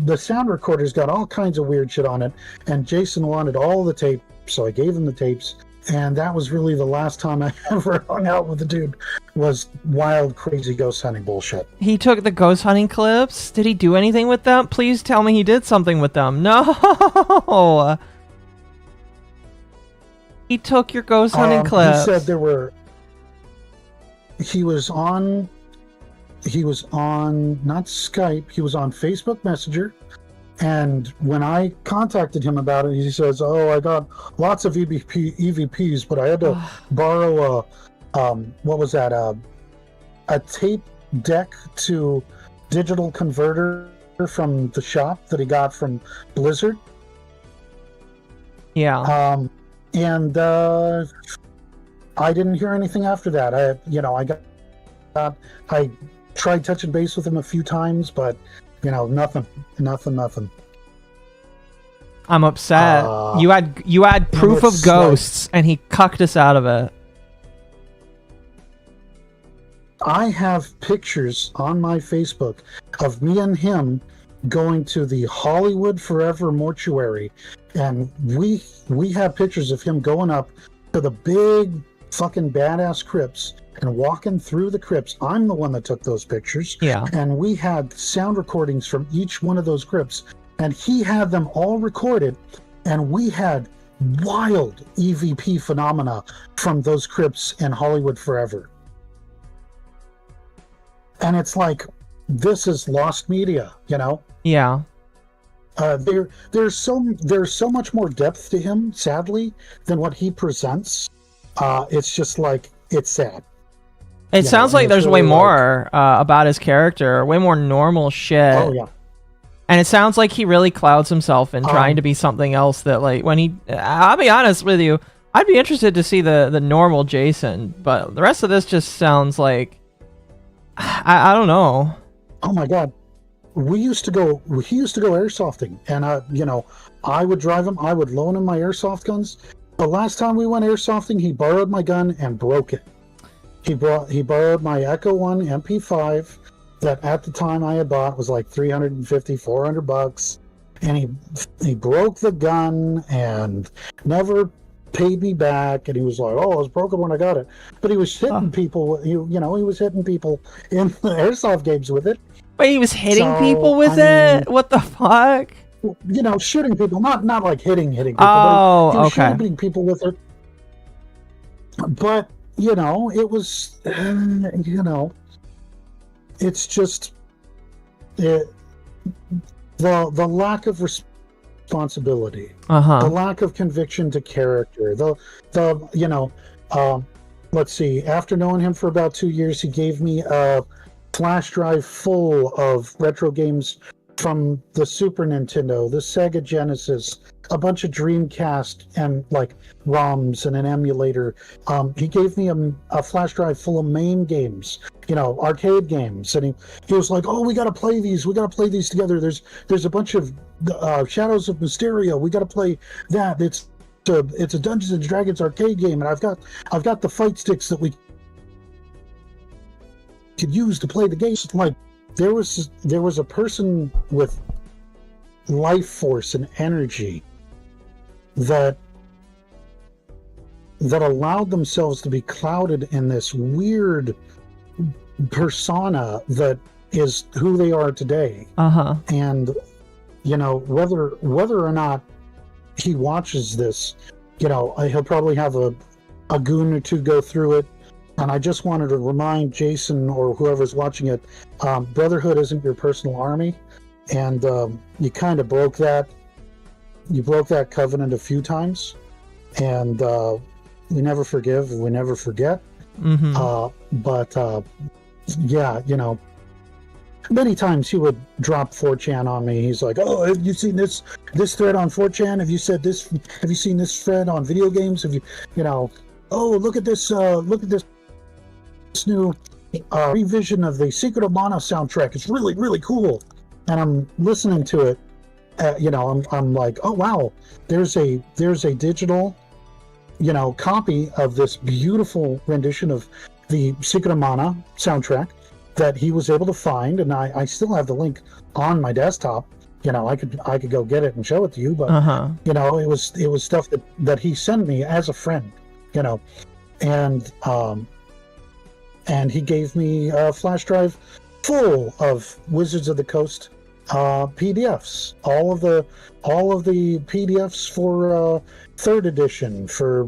The sound recorder's got all kinds of weird shit on it, and Jason wanted all the tapes, so I gave him the tapes. And that was really the last time I ever hung out with the dude, was wild, crazy ghost hunting bullshit. He took the ghost hunting clips? Did he do anything with them? Please tell me he did something with them. No! He took your ghost hunting clips. He said he was on not Skype, he was on Facebook Messenger. And when I contacted him about it, he says, oh, I got lots of EVPs, but I had to borrow a tape deck to digital converter from the shop that he got from Blizzard. Yeah. And I didn't hear anything after that. I tried touching base with him a few times, but nothing. I'm upset. You had proof of ghosts, and he cucked us out of it. I have pictures on my Facebook of me and him going to the Hollywood Forever mortuary, and we have pictures of him going up to the big fucking badass crypts and walking through the crypts. I'm the one that took those pictures. Yeah. And we had sound recordings from each one of those crypts, and he had them all recorded, and we had wild EVP phenomena from those crypts in Hollywood Forever. And it's like, this is lost media, Yeah. There's so much more depth to him, sadly, than what he presents. It's just like, it's sad. It sounds like there's way more about his character, way more normal shit. Oh, yeah. And it sounds like he really clouds himself in trying to be something else that, like, when he... I'll be honest with you, I'd be interested to see the normal Jason, but the rest of this just sounds like... I don't know. Oh, my God. he used to go airsofting, and I would drive him. I would loan him my airsoft guns. The last time we went airsofting, he borrowed my gun and broke it. He borrowed my Echo 1 MP5 that at the time I had bought was like $350, $400, and he broke the gun and never paid me back. And he was like, "Oh, it was broken when I got it," but he was hitting people. He was hitting people in the airsoft games with it. Wait, he was hitting So, people with I it? What the fuck? Shooting people, not like hitting people. Oh, but he was okay. shooting people with it. But it was, it's just the lack of responsibility, the lack of conviction to character. Let's see. After knowing him for about 2 years, he gave me a flash drive full of retro games from the Super Nintendo, the Sega Genesis, a bunch of Dreamcast, and like ROMs and an emulator. He gave me a flash drive full of MAME games, arcade games, and he was like, "Oh, we got to play these. We got to play these together. There's a bunch of Shadows of Mysterio. We got to play that. It's a Dungeons and Dragons arcade game, and I've got the fight sticks that we could use to play the game." Like there was a person with life force and energy that allowed themselves to be clouded in this weird persona that is who they are today. And whether or not he watches this, he'll probably have a goon or two go through it. And I just wanted to remind Jason or whoever's watching it, Brotherhood isn't your personal army, and you kind of broke that. You broke that covenant a few times, and we never forgive, we never forget. Many times he would drop 4chan on me. He's like, "Oh, have you seen this thread on 4chan? Have you seen this thread on video games? Have you, oh, look at this new revision of the Secret of Mana soundtrack. It's really, really cool." And I'm listening to it. I'm like, "Oh wow, there's a digital, copy of this beautiful rendition of the Secret of Mana soundtrack that he was able to find, and I still have the link on my desktop. I could go get it and show it to you, but it was stuff that he sent me as a friend, and he gave me a flash drive full of Wizards of the Coast PDFs, all of the PDFs for third edition, for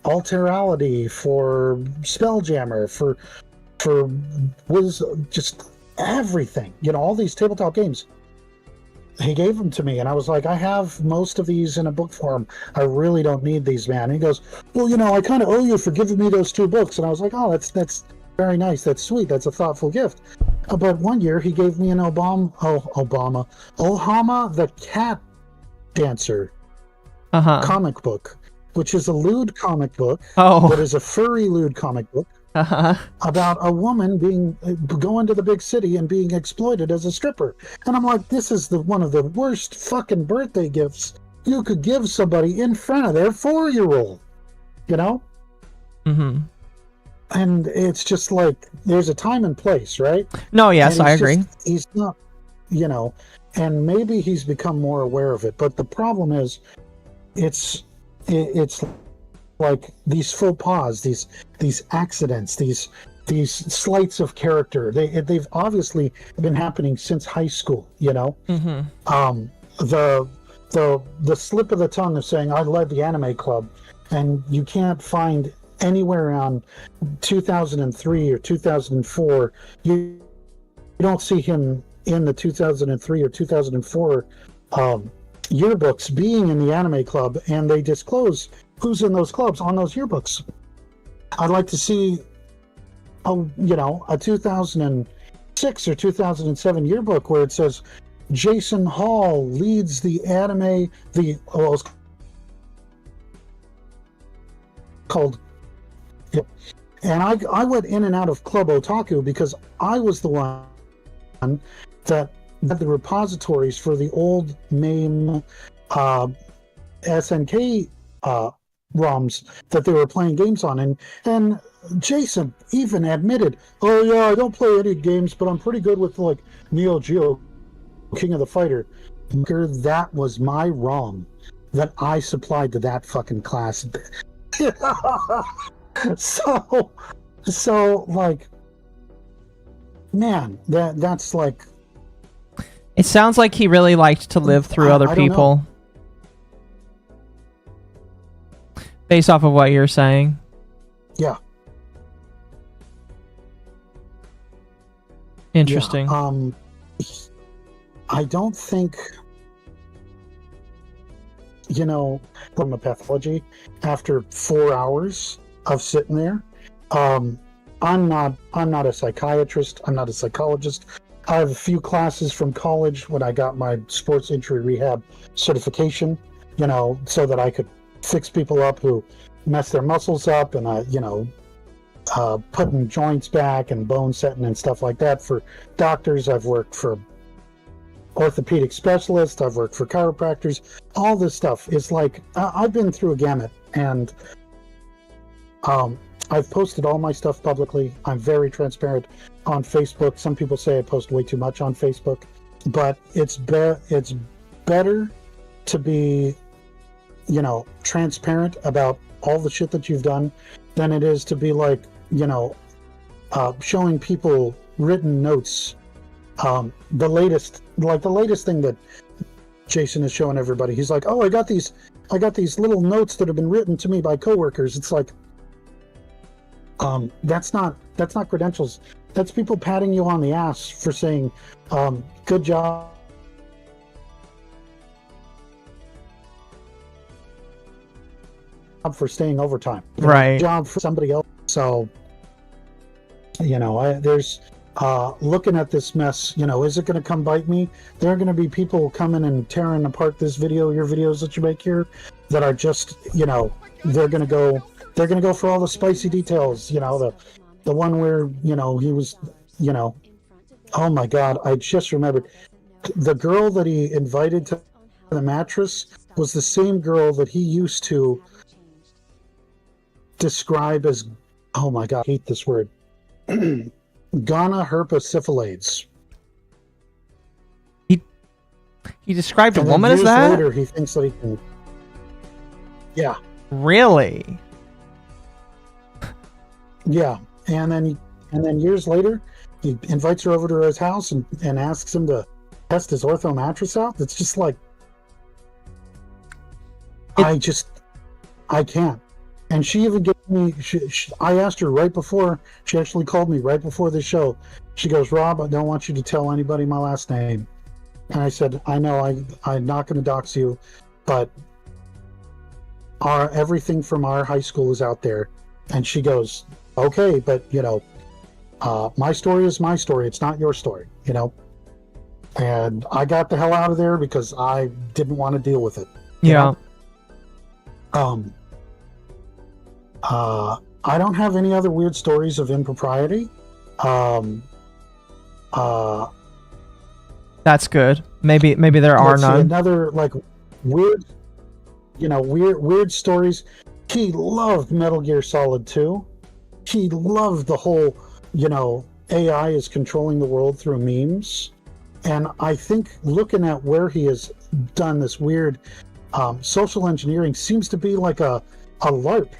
Alterality, for Spelljammer, for just everything, all these tabletop games. He gave them to me, and I was like, "I have most of these in a book form. I really don't need these, man." And he goes, "Well, I kind of owe you for giving me those 2 books." And I was like, "Oh, that's very nice. That's sweet. That's a thoughtful gift." But one year he gave me an Ohama the Cat Dancer comic book, which is a lewd comic book. That is a furry lewd comic book. About a woman going to the big city and being exploited as a stripper. And I'm like, this is one of the worst fucking birthday gifts you could give somebody in front of their 4-year-old, And it's just like, there's a time and place, right? No, yes, I agree. He's not, and maybe he's become more aware of it. But the problem is, it's like these faux pas, these accidents, these slights of character. They've obviously been happening since high school. The slip of the tongue of saying I led the anime club, and you can't find anywhere around 2003 or 2004. You don't see him in the 2003 or 2004 yearbooks being in the anime club, and they disclose who's in those clubs on those yearbooks. I'd like to see a 2006 or 2007 yearbook where it says Jason Hall leads the anime, it's called, and I went in and out of Club Otaku because I was the one that had the repositories for the old MAME SNK ROMs that they were playing games on, and Jason even admitted, "Oh yeah, I don't play any games, but I'm pretty good with like Neo Geo, King of the Fighter." That was my ROM that I supplied to that fucking class. so like, man, that's like. It sounds like he really liked to live through other people. Based off of what you're saying. Yeah. Interesting. Yeah, I don't think, from a pathology after 4 hours of sitting there. I'm not a psychiatrist. I'm not a psychologist. I have a few classes from college when I got my sports injury rehab certification, so that I could fix people up who mess their muscles up, and putting joints back and bone setting and stuff like that for doctors. I've worked for orthopedic specialists. I've worked for chiropractors. All this stuff is like, I've been through a gamut, and I've posted all my stuff publicly. I'm very transparent on Facebook. Some people say I post way too much on Facebook, but it's better to be, transparent about all the shit that you've done than it is to be like, showing people written notes. The latest thing that Jason is showing everybody, he's like, "Oh, I got these little notes that have been written to me by coworkers." It's like, that's not credentials. That's people patting you on the ass for saying, "Good job for staying overtime." Right. Job for somebody else. So, there's looking at this mess. Is it going to come bite me? There are going to be people coming and tearing apart this video, your videos that you make here, that are just, they're going to go for all the spicy details. The one where he was, oh my God, I just remembered the girl that he invited to the mattress was the same girl that he used to describe as, oh my God, I hate this word, Ghana herpes. He described a And woman then as years that? later, he thinks that he can. Yeah, Really? yeah, and then years later, he invites her over to his house and asks him to test his ortho mattress out. It's just like, I can't. And she even gave me, I asked her right before, she actually called me right before the show. She goes, "Rob, I don't want you to tell anybody my last name." And I said, "I know, I'm not going to dox you, but everything from our high school is out there." And she goes, "Okay, but, my story is my story. It's not your story, And I got the hell out of there because I didn't want to deal with it. Yeah. I don't have any other weird stories of impropriety. That's good. Maybe there are let's see, none. another like weird, weird stories. He loved Metal Gear Solid 2. He loved the whole, AI is controlling the world through memes. And I think looking at where he has done this weird social engineering seems to be like a LARP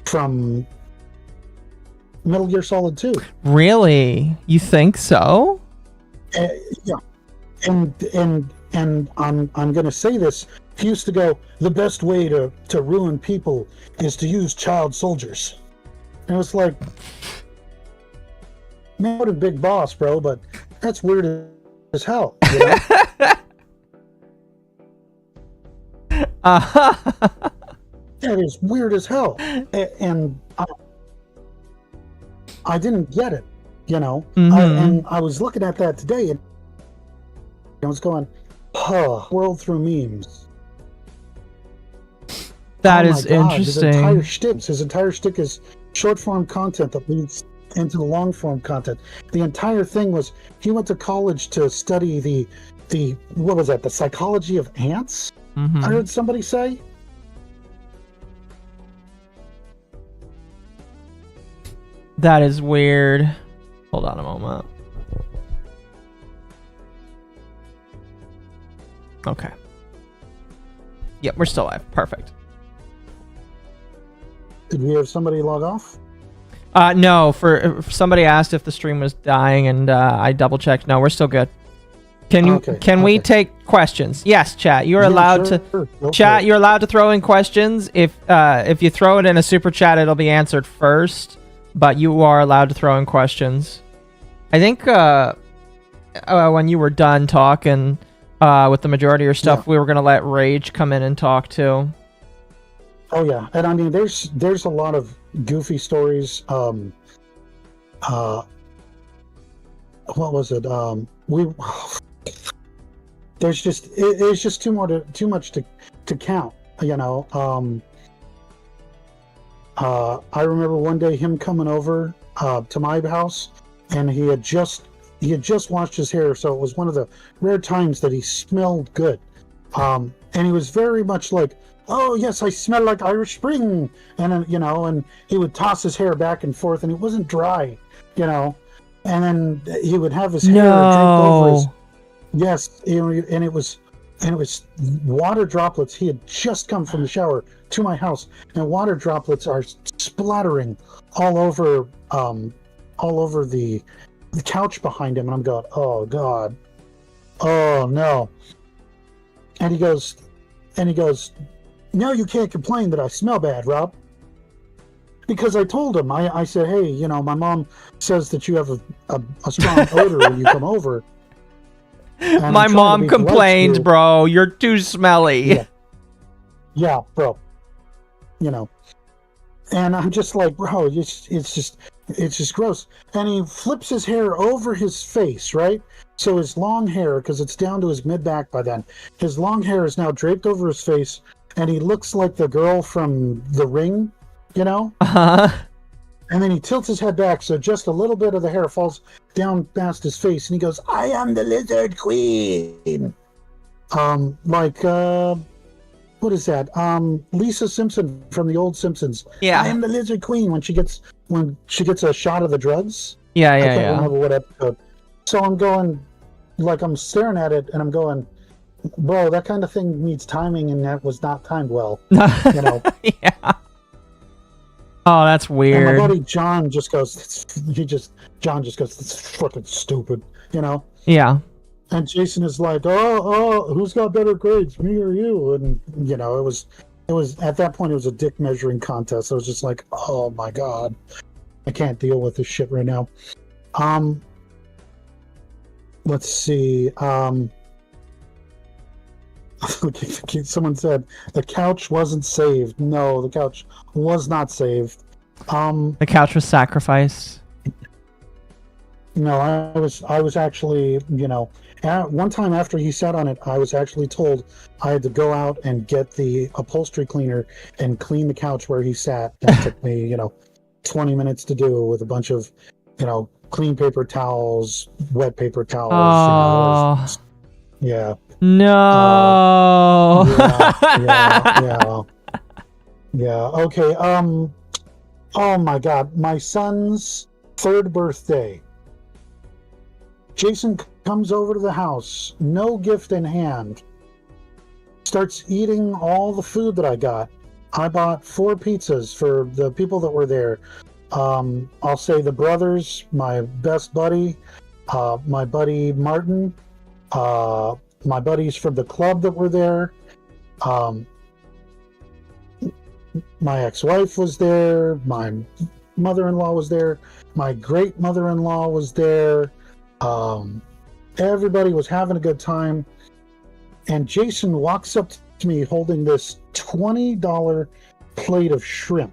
from Metal Gear Solid 2. Really? You think so? Yeah. And I'm going to say this. He used to go, "The best way to ruin people is to use child soldiers." And it was like, man, what a big boss, bro, but that's weird as hell. That is weird as hell. And I didn't get it, and I was looking at that today and I was going, world through memes. That Oh is my God, interesting. His entire shtick is short form content that leads into the long form content. The entire thing was he went to college to study the what was that? The psychology of ants. Mm-hmm. I heard somebody say. That is weird. Hold on a moment. Okay. Yep, we're still live. Perfect. Did we have somebody log off? No, for somebody asked if the stream was dying, and I double checked. No, we're still good. Can we take questions? Yes, chat. You're allowed to chat. You're allowed to throw in questions. If you throw it in a super chat, it'll be answered first. But you are allowed to throw in questions. I think when you were done talking with the majority of your stuff, we were gonna let Rage come in and talk too. Oh yeah, and I mean, there's a lot of goofy stories. What was it? There's just it's just too much to count. You know. I remember one day him coming over to my house, and he had just washed his hair, so it was one of the rare times that he smelled good. And he was very much like, "Oh yes, I smell like Irish Spring," and you know, and he would toss his hair back and forth, and it wasn't dry, you know, and then he would have his hair draped over his. Yes, and it was water droplets. He had just come from the shower to my house, and water droplets are splattering all over the couch behind him, and I'm going, "Oh God, oh no!" And he goes, "No, you can't complain that I smell bad, Rob." Because I told him, I said, "Hey, you know, my mom says that you have a strong odor when you come over." And my mom complained, bro. You're too smelly. Yeah, bro. You know, and I'm just like, bro, it's just gross. And he flips his hair over his face, right? So his long hair, because it's down to his mid back by then, his long hair is now draped over his face, and he looks like the girl from The Ring, you know? Uh-huh. And then he tilts his head back, so just a little bit of the hair falls down past his face, and he goes, "I am the Lizard Queen." What is that? Lisa Simpson from the old Simpsons. Yeah. "I am the Lizard Queen" when she gets a shot of the drugs. Yeah. I can't remember what episode. So I'm going, like, I'm staring at it, and I'm going, bro, that kind of thing needs timing, and that was not timed well. You know. Yeah. Oh, that's weird. And my buddy John just goes, John just goes, "It's fucking stupid," you know? Yeah. And Jason is like, oh, who's got better grades, me or you? And, you know, it was at that point, it was a dick measuring contest. I was just like, oh my God, I can't deal with this shit right now. Let's see. Someone said the couch wasn't saved. No, the couch was not saved. The couch was sacrificed. No, I was actually, you know, one time after he sat on it, I was actually told I had to go out and get the upholstery cleaner and clean the couch where he sat. That took me, you know, 20 minutes to do with a bunch of, you know, clean paper towels, wet paper towels. Oh. You know, yeah. No. Yeah. Okay. Oh my God, my son's 3rd birthday. Jason comes over to the house, no gift in hand. Starts eating all the food that I got. I bought 4 pizzas for the people that were there. I'll say the brothers, my best buddy, my buddy Martin, my buddies from the club that were there. My ex-wife was there. My mother-in-law was there. My great mother-in-law was there. Everybody was having a good time. And Jason walks up to me holding this $20 plate of shrimp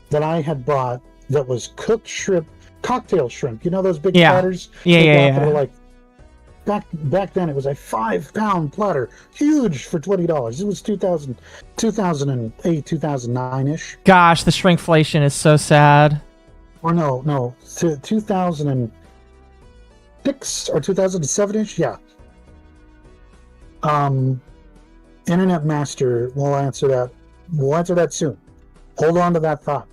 that I had bought that was cooked shrimp, cocktail shrimp. You know those big platters? Yeah. Like, back then it was a 5-pound platter, huge for $20. It was 2008, 2009-ish. Gosh, the shrinkflation is so sad. or no, 2006 or 2007ish. Yeah. Internet Master will answer that. We'll answer that soon. Hold on to that thought.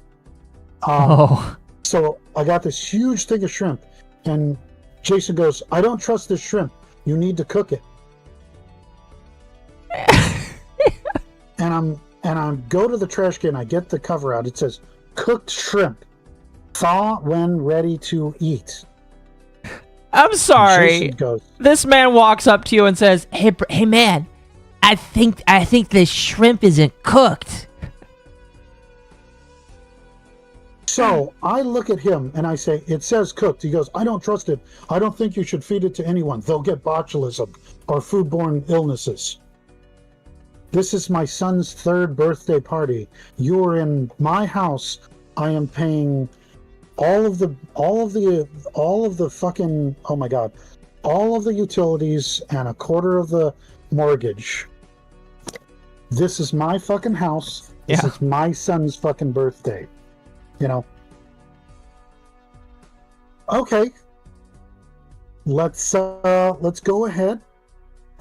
So I got this huge thing of shrimp, and Jason goes, "I don't trust this shrimp. You need to cook it." and I'm go to the trash can. I get the cover out. It says cooked shrimp, thaw when ready to eat. I'm sorry. Jason goes, This man walks up to you and says, "Hey man, I think this shrimp isn't cooked." so I look at him and I say, "It says cooked." He goes, "I don't trust it. I don't think you should feed it to anyone. They'll get botulism or foodborne illnesses. This is my son's 3rd birthday party. You're in my house. I am paying all of the fucking, oh my God, all of the utilities and a quarter of the mortgage. This is my fucking house. This is my son's fucking birthday. You know? Okay. Let's go ahead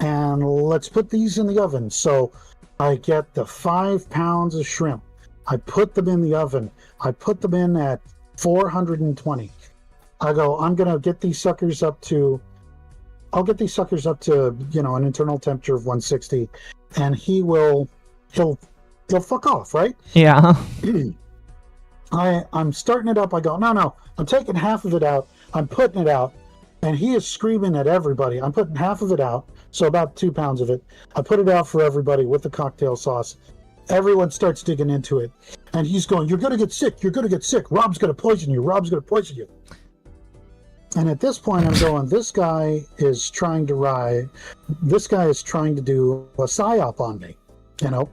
and let's put these in the oven." So I get the 5 pounds of shrimp. I put them in the oven. I put them in at 420. I go, I'm gonna get these suckers up to, an internal temperature of 160, and he'll fuck off, right? Yeah. I'm starting it up. I go, no, I'm taking half of it out. I'm putting it out, and he is screaming at everybody. I'm putting half of it out, so about 2 pounds of it. I put it out for everybody with the cocktail sauce. Everyone starts digging into it, and he's going, "You're going to get sick. You're going to get sick. Rob's going to poison you. Rob's going to poison you." And at this point, I'm going, this guy is trying to do a psyop on me, you know?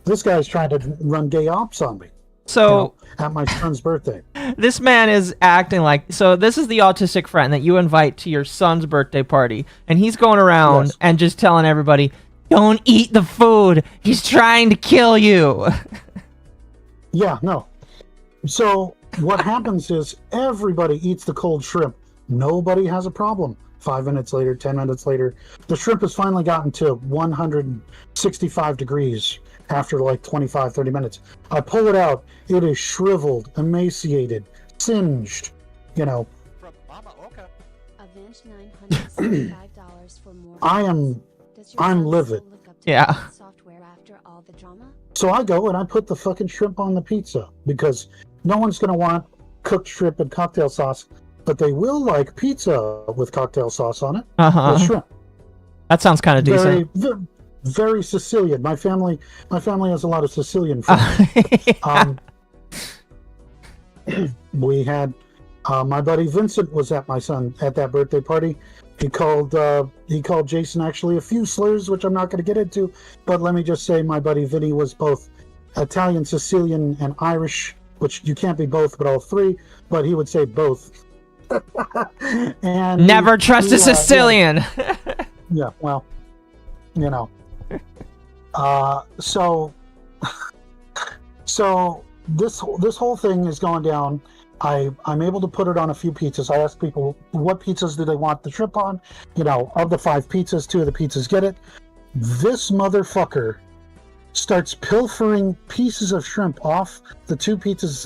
This guy is trying to run gay ops on me. So at my son's birthday. this man is acting like, so this is the autistic friend that you invite to your son's birthday party, and he's going around and just telling everybody, "Don't eat the food. He's trying to kill you." Yeah, no. So what happens is everybody eats the cold shrimp. Nobody has a problem. 5 minutes later, 10 minutes later, the shrimp has finally gotten to 165 degrees after like 25, 30 minutes. I pull it out. It is shriveled, emaciated, singed, you know. From Mama Oka. Avenge $975 for more. I'm livid. Yeah. Software after all the drama? So I go and I put the fucking shrimp on the pizza because no one's going to want cooked shrimp and cocktail sauce, but they will like pizza with cocktail sauce on it. With shrimp. That sounds kind of decent. Very Sicilian. My family has a lot of Sicilian friends. We had my buddy Vincent was at that birthday party. He called Jason actually a few slurs, which I'm not going to get into, but let me just say my buddy Vinny was both Italian, Sicilian, and Irish, which you can't be both, but all three, but he would say both. And never trust a Sicilian. Yeah, well, you know. So this whole thing is going down. I'm able to put it on a few pizzas. I ask people what pizzas do they want the shrimp on. You know, of the 5 pizzas, 2 of the pizzas get it. This motherfucker starts pilfering pieces of shrimp off the 2 pizzas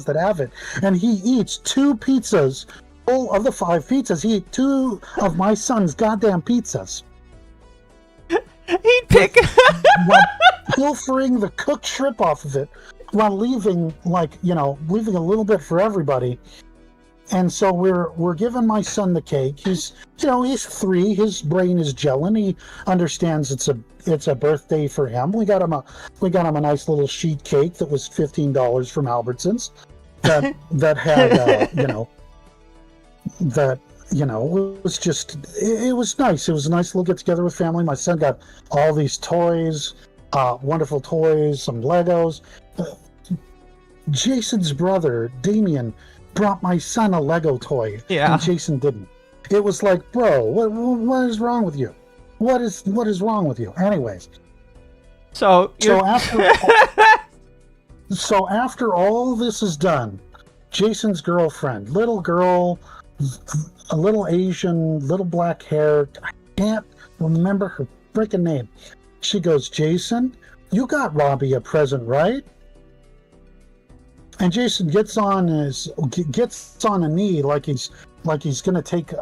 that have it, and he eats 2 pizzas. Full of the 5 pizzas, he ate 2 of my son's goddamn pizzas. He'd pick While pilfering the cooked shrimp off of it, while leaving leaving a little bit for everybody. And so we're giving my son the cake. He's 3. His brain is gelling. He understands it's a birthday for him. We got him a nice little sheet cake that was $15 from Albertsons. That had it was nice. It was a nice little get together with family. My son got all these toys, wonderful toys, some Legos. Jason's brother, Damien, brought my son a Lego toy. Yeah. And Jason didn't. It was like, bro, what is wrong with you? What is wrong with you? Anyways. So after all this is done, Jason's girlfriend, little girl, a little Asian, little black hair. I can't remember her freaking name. She goes, Jason, you got Robbie a present, right? And Jason gets on a knee like he's gonna take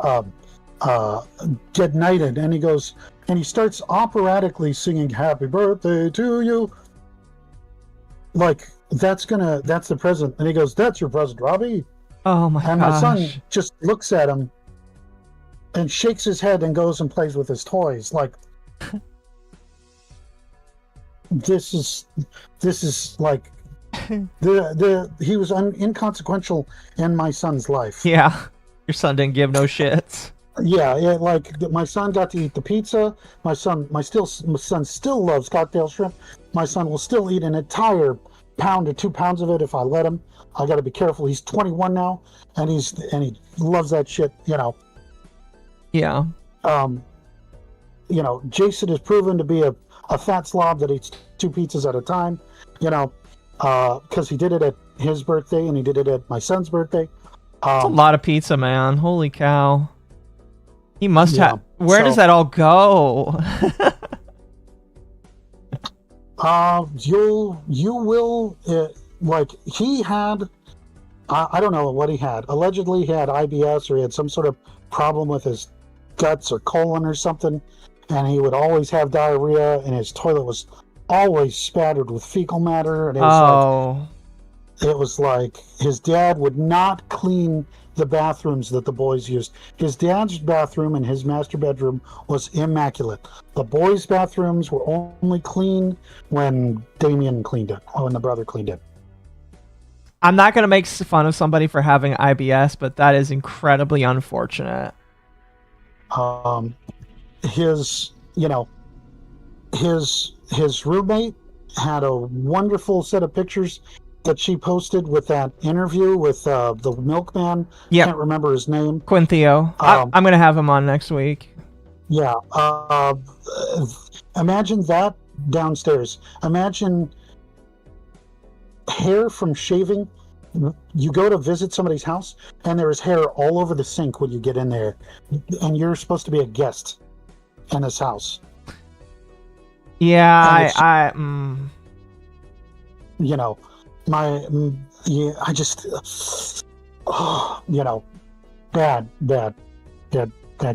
get knighted, and he goes and he starts operatically singing "Happy Birthday to You." Like that's the present, and he goes, "That's your present, Robbie." Oh my And gosh. my son just looks at him and shakes his head and goes and plays with his toys. Like this is like he was inconsequential in my son's life. Yeah. Your son didn't give no shits. Yeah, like my son got to eat the pizza. My son still loves cocktail shrimp. My son will still eat an entire pound or 2 pounds of it if I let him. I got to be careful. He's 21 now, and he loves that shit. Yeah. Jason has proven to be a fat slob that eats 2 pizzas at a time. Because he did it at his birthday and he did it at my son's birthday. That's a lot of pizza, man. Holy cow. He must have. Where does that all go? You will, like, he had, I don't know what he had. Allegedly, he had IBS or he had some sort of problem with his guts or colon or something, and he would always have diarrhea, and his toilet was always spattered with fecal matter, and it was like his dad would not clean the bathrooms that the boys used. His dad's bathroom and his master bedroom was immaculate. The boys' bathrooms were only clean when Damien cleaned it, or when the brother cleaned it. I'm not going to make fun of somebody for having IBS, but that is incredibly unfortunate. His roommate had a wonderful set of pictures that she posted with that interview with the milkman. Yeah, can't remember his name. Quinthio. I'm going to have him on next week. Yeah. Imagine that downstairs. Imagine hair from shaving. You go to visit somebody's house, and there is hair all over the sink when you get in there, and you're supposed to be a guest in this house. Yeah, I just, bad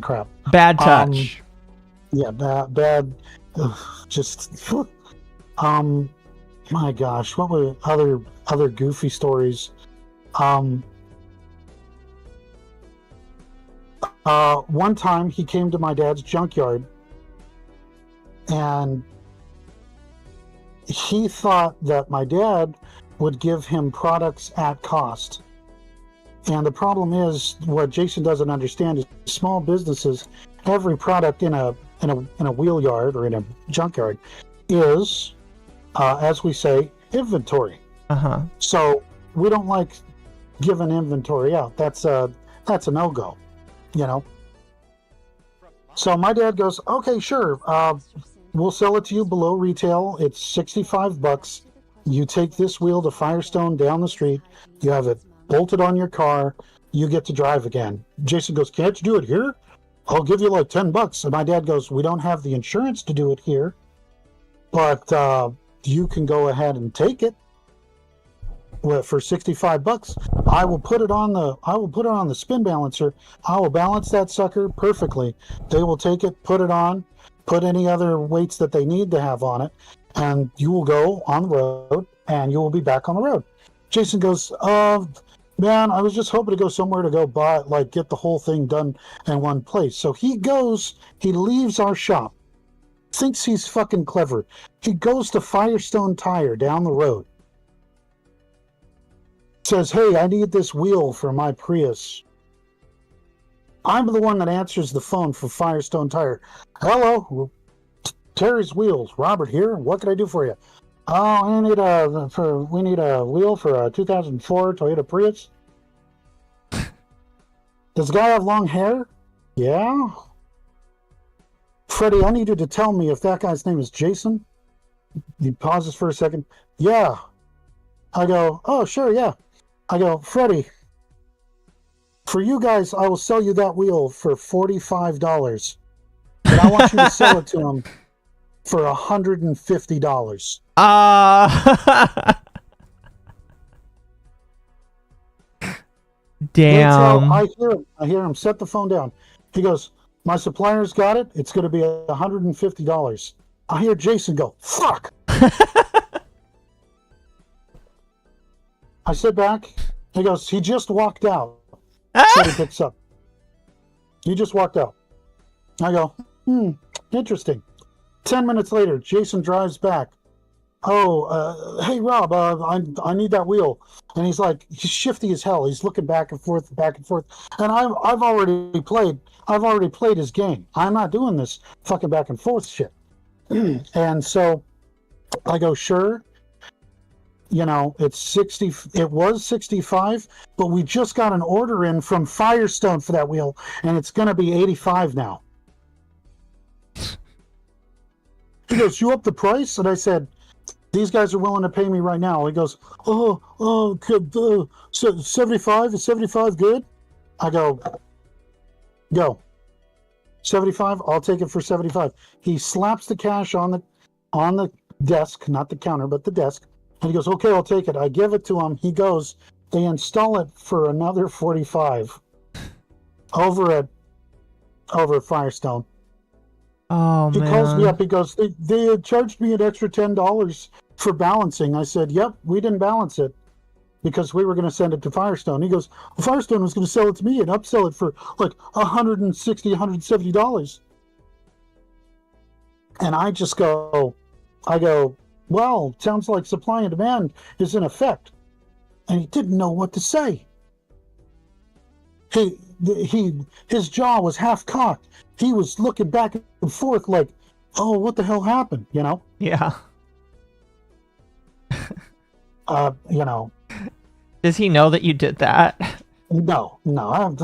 crap. Bad touch. Bad, just, my gosh, what were other goofy stories? One time he came to my dad's junkyard, and he thought that my dad would give him products at cost. And the problem is, what Jason doesn't understand is small businesses, every product in a wheel yard or in a junkyard is, as we say, inventory. So we don't like giving inventory out. That's a no-go, So my dad goes, okay, sure. We'll sell it to you below retail. It's $65. You take this wheel to Firestone down the street. You have it bolted on your car. You get to drive again. Jason goes, can't you do it here? I'll give you like $10. And my dad goes, we don't have the insurance to do it here, but you can go ahead and take it for $65. I will put it on the spin balancer. I will balance that sucker perfectly. They will take it, put it on, put any other weights that they need to have on it, and you will go on the road, and you will be back on the road. Jason goes, man, I was just hoping to go somewhere to go buy, like, get the whole thing done in one place. So he leaves our shop, thinks he's fucking clever. He goes to Firestone Tire down the road, says, hey, I need this wheel for my Prius. I'm the one that answers the phone for Firestone Tire. Hello, Terry's Wheels. Robert here. What can I do for you? Oh, we need a wheel for a 2004 Toyota Prius. Does the guy have long hair? Yeah. Freddie, I need you to tell me if that guy's name is Jason. He pauses for a second. Yeah. I go, oh, sure, yeah. I go, Freddy, for you guys, I will sell you that wheel for $45. But I want you to sell it to him for $150. That's how Damn. I hear him set the phone down. He goes, my supplier's got it. It's going to be $150. I hear Jason go, fuck. I sit back. He goes, he just walked out. So he picks up. He just walked out. I go, interesting. 10 minutes later, Jason drives back. Oh, hey Rob, I need that wheel. And he's like, he's shifty as hell. He's looking back and forth, and I've already played his game. I'm not doing this fucking back and forth shit. And so I go, sure. You know, it's 60. It was 65, but we just got an order in from Firestone for that wheel, and it's gonna be 85 now. He goes, you up the price? And I said, these guys are willing to pay me right now. He goes, good, 75? Is 75 good? I go, 75? I'll take it for 75. He slaps the cash on the desk, not the counter, but the desk. And he goes, okay, I'll take it. I give it to him. He goes, they install it for another 45 over at Firestone. Oh, He man. calls me up. He goes, they had charged me an extra $10 for balancing. I said, yep, we didn't balance it because we were going to send it to Firestone. He goes, well, Firestone was going to sell it to me and upsell it for like $160, $170. And I just go, well, sounds like supply and demand is in effect. And he didn't know what to say. His jaw was half cocked. He was looking back and forth like, oh, what the hell happened? You know? Yeah. You know. Does he know that you did that? No, I'm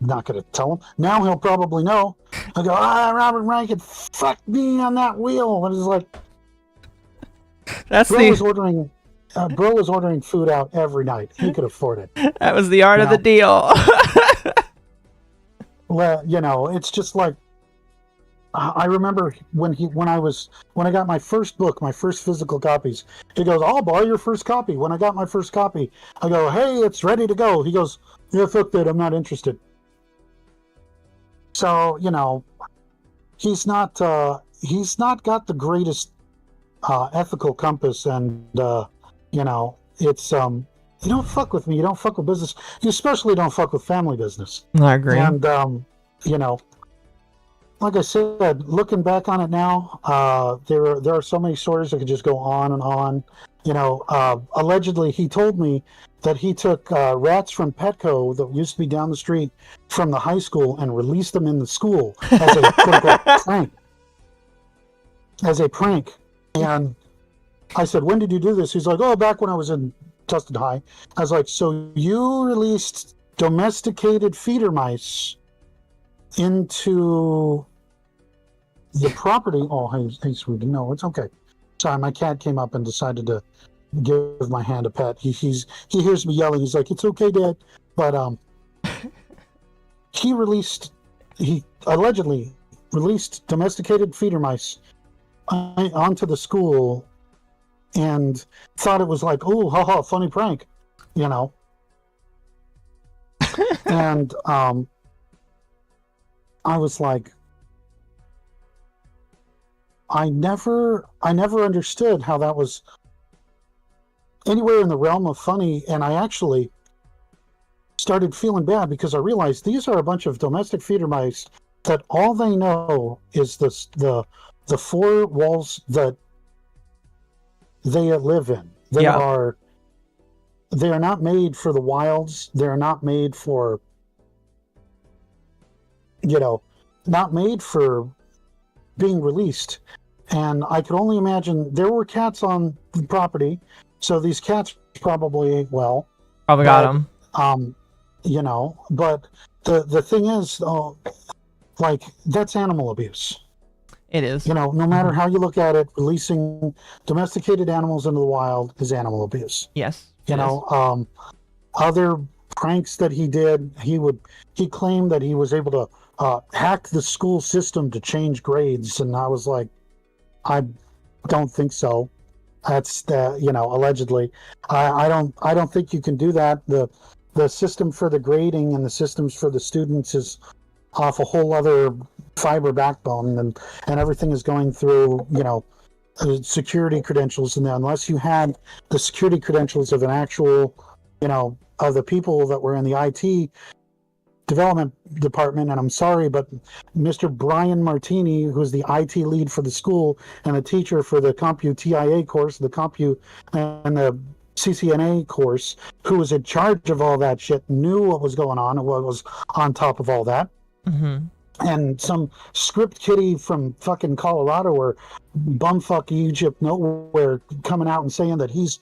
not going to tell him. Now he'll probably know. I go, Robert Rankin fucked me on that wheel. And it's like, That's Bro was ordering food out every night. He could afford it. that was the art of the deal. Well, you know, it's just like I remember when I got my first book, my first physical copies. He goes, "I'll buy your first copy." When I got my first copy, I go, "Hey, it's ready to go." He goes, "Yeah, fuck that. I'm not interested." So, you know, he's not got the greatest ethical compass, and you know, it's you don't fuck with me. You don't fuck with business. You especially don't fuck with family business. I agree. And, you know, like I said, looking back on it now, there are so many stories that could just go on and on. You know, allegedly, he told me that he took rats from Petco that used to be down the street from the high school and released them in the school as a quote-unquote prank. As a prank. And I said, when did you do this? He's like, oh, back when I was in Tustin High. I was like, so you released domesticated feeder mice into the property? Oh, hey, sweetie, no, it's okay. Sorry, my cat came up and decided to give my hand a pet. He hears me yelling. He's like, it's okay, Dad. But he allegedly released domesticated feeder mice onto the school and thought it was like, oh, haha, funny prank, you know. And I was like, I never understood how that was anywhere in the realm of funny, and I actually started feeling bad because I realized these are a bunch of domestic feeder mice that all they know is the four walls that they live in. They are not made for the wilds. They're not made for, you know, not made for being released. And I could only imagine there were cats on the property, so these cats probably ate well. Probably got him. You know, but the thing is, like, that's animal abuse. It is. You know, no matter how you look at it, releasing domesticated animals into the wild is animal abuse. Yes. You know, other pranks that he did. He claimed that he was able to hack the school system to change grades, and I was like, I don't think so. That's allegedly. I don't think you can do that. The system for the grading and the systems for the students is off a whole other fiber backbone, and everything is going through security credentials, and unless you had the security credentials of an actual of the people that were in the IT development department, and I'm sorry, but Mr. Brian Martini, who's the IT lead for the school and a teacher for the CompuTIA course, the Compu and the CCNA course, who was in charge of all that shit, knew what was going on and what was on top of all that. Mm-hmm. And some script kiddie from fucking Colorado or bumfuck Egypt nowhere coming out and saying that he's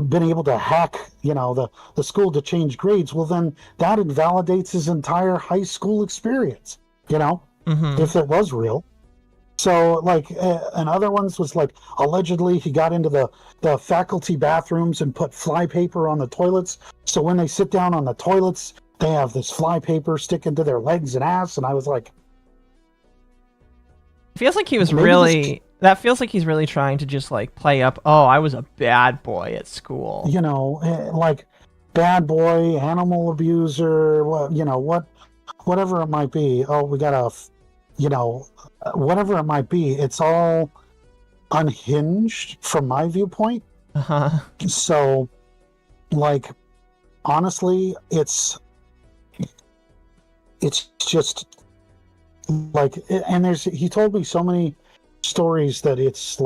been able to hack, the school to change grades. Well, then that invalidates his entire high school experience, Mm-hmm. if it was real. So, and other ones was allegedly he got into the faculty bathrooms and put fly paper on the toilets. So when they sit down on the toilets, they have this fly paper sticking to their legs and ass. And I was like, Feels like he was maybe really. That feels like he's really trying to just play up. Oh, I was a bad boy at school. Bad boy, animal abuser, whatever it might be. Oh, we got whatever it might be. It's all unhinged from my viewpoint. Uh-huh. So, honestly, it's just and he told me so many stories that it's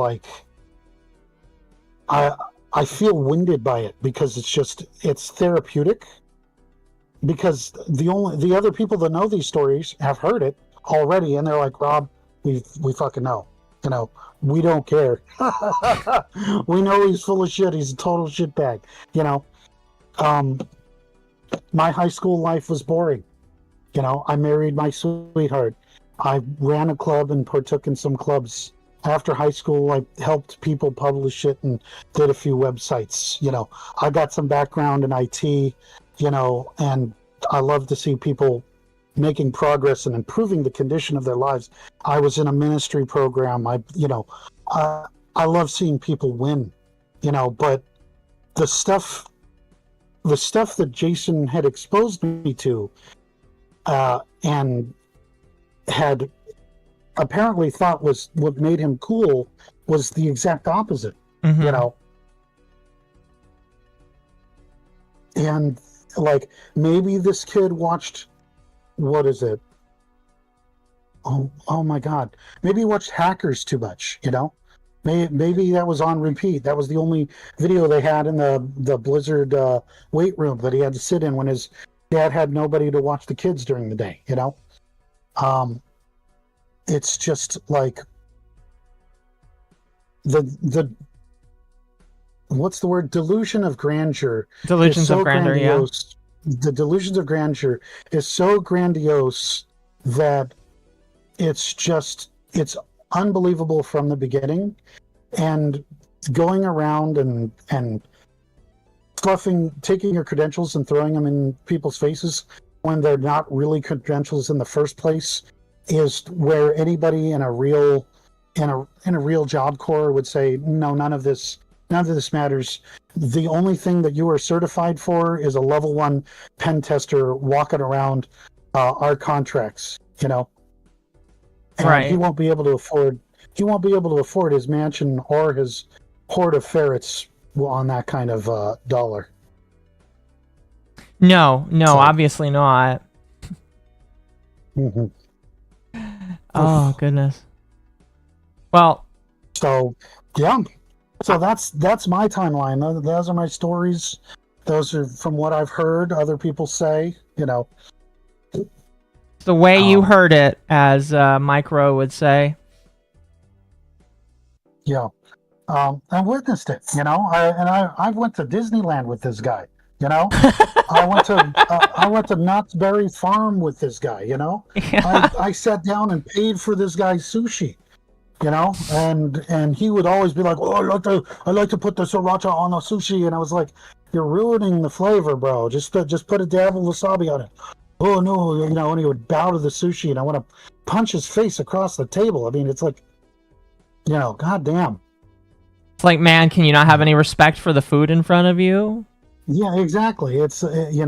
I feel winded by it, because it's therapeutic, because the other people that know these stories have heard it already, and they're like, Rob, we fucking know, we don't care. We know he's full of shit, he's a total shitbag. My high school life was boring. I married my sweetheart. I ran a club and partook in some clubs. After high school, I helped people publish it and did a few websites. I got some background in IT, and I love to see people making progress and improving the condition of their lives. I was in a ministry program. I love seeing people win, but the stuff that Jason had exposed me to, and had apparently thought was what made him cool, was the exact opposite. Mm-hmm. And maybe this kid watched, what is it? Oh my God. Maybe he watched Hackers too much, Maybe that was on repeat. That was the only video they had in the Blizzard weight room that he had to sit in when his dad had nobody to watch the kids during the day, It's just the what's the word? Delusion of grandeur. Delusions of grandeur, grandiose. The delusions of grandeur is so grandiose that it's unbelievable from the beginning, and going around and taking your credentials and throwing them in people's faces when they're not really credentials in the first place is where anybody in a real job corps would say, no, none of this matters. The only thing that you are certified for is a level 1 pen tester walking around our contracts, And right. he won't be able to afford his mansion or his horde of ferrets on that kind of dollar. No, obviously not. Mm-hmm. Oh, goodness. Well, so yeah. So that's my timeline. Those are my stories. Those are from what I've heard other people say, the way you heard it, as Micro would say. Yeah. I witnessed it, I went to Disneyland with this guy, I went to Knott's Berry Farm with this guy, Yeah. I sat down and paid for this guy's sushi, and he would always be like, oh, I like to put the sriracha on the sushi, and I was like, you're ruining the flavor, bro. Just put a dab of wasabi on it. Oh no, and he would bow to the sushi, and I want to punch his face across the table. I mean, it's like, goddamn. It's like, man, can you not have any respect for the food in front of you? Yeah, exactly. It's me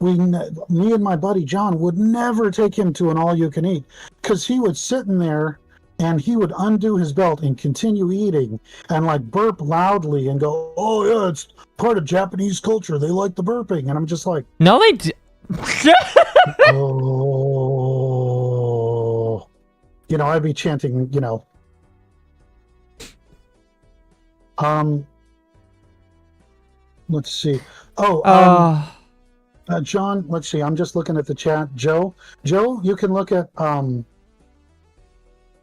and my buddy John would never take him to an all-you-can-eat because he would sit in there and he would undo his belt and continue eating and like burp loudly and go, "Oh yeah, it's part of Japanese culture. They like the burping," and I'm just like, No, they do. oh, I'd be chanting, let's see. John, let's see. I'm just looking at the chat. Joe, you can look at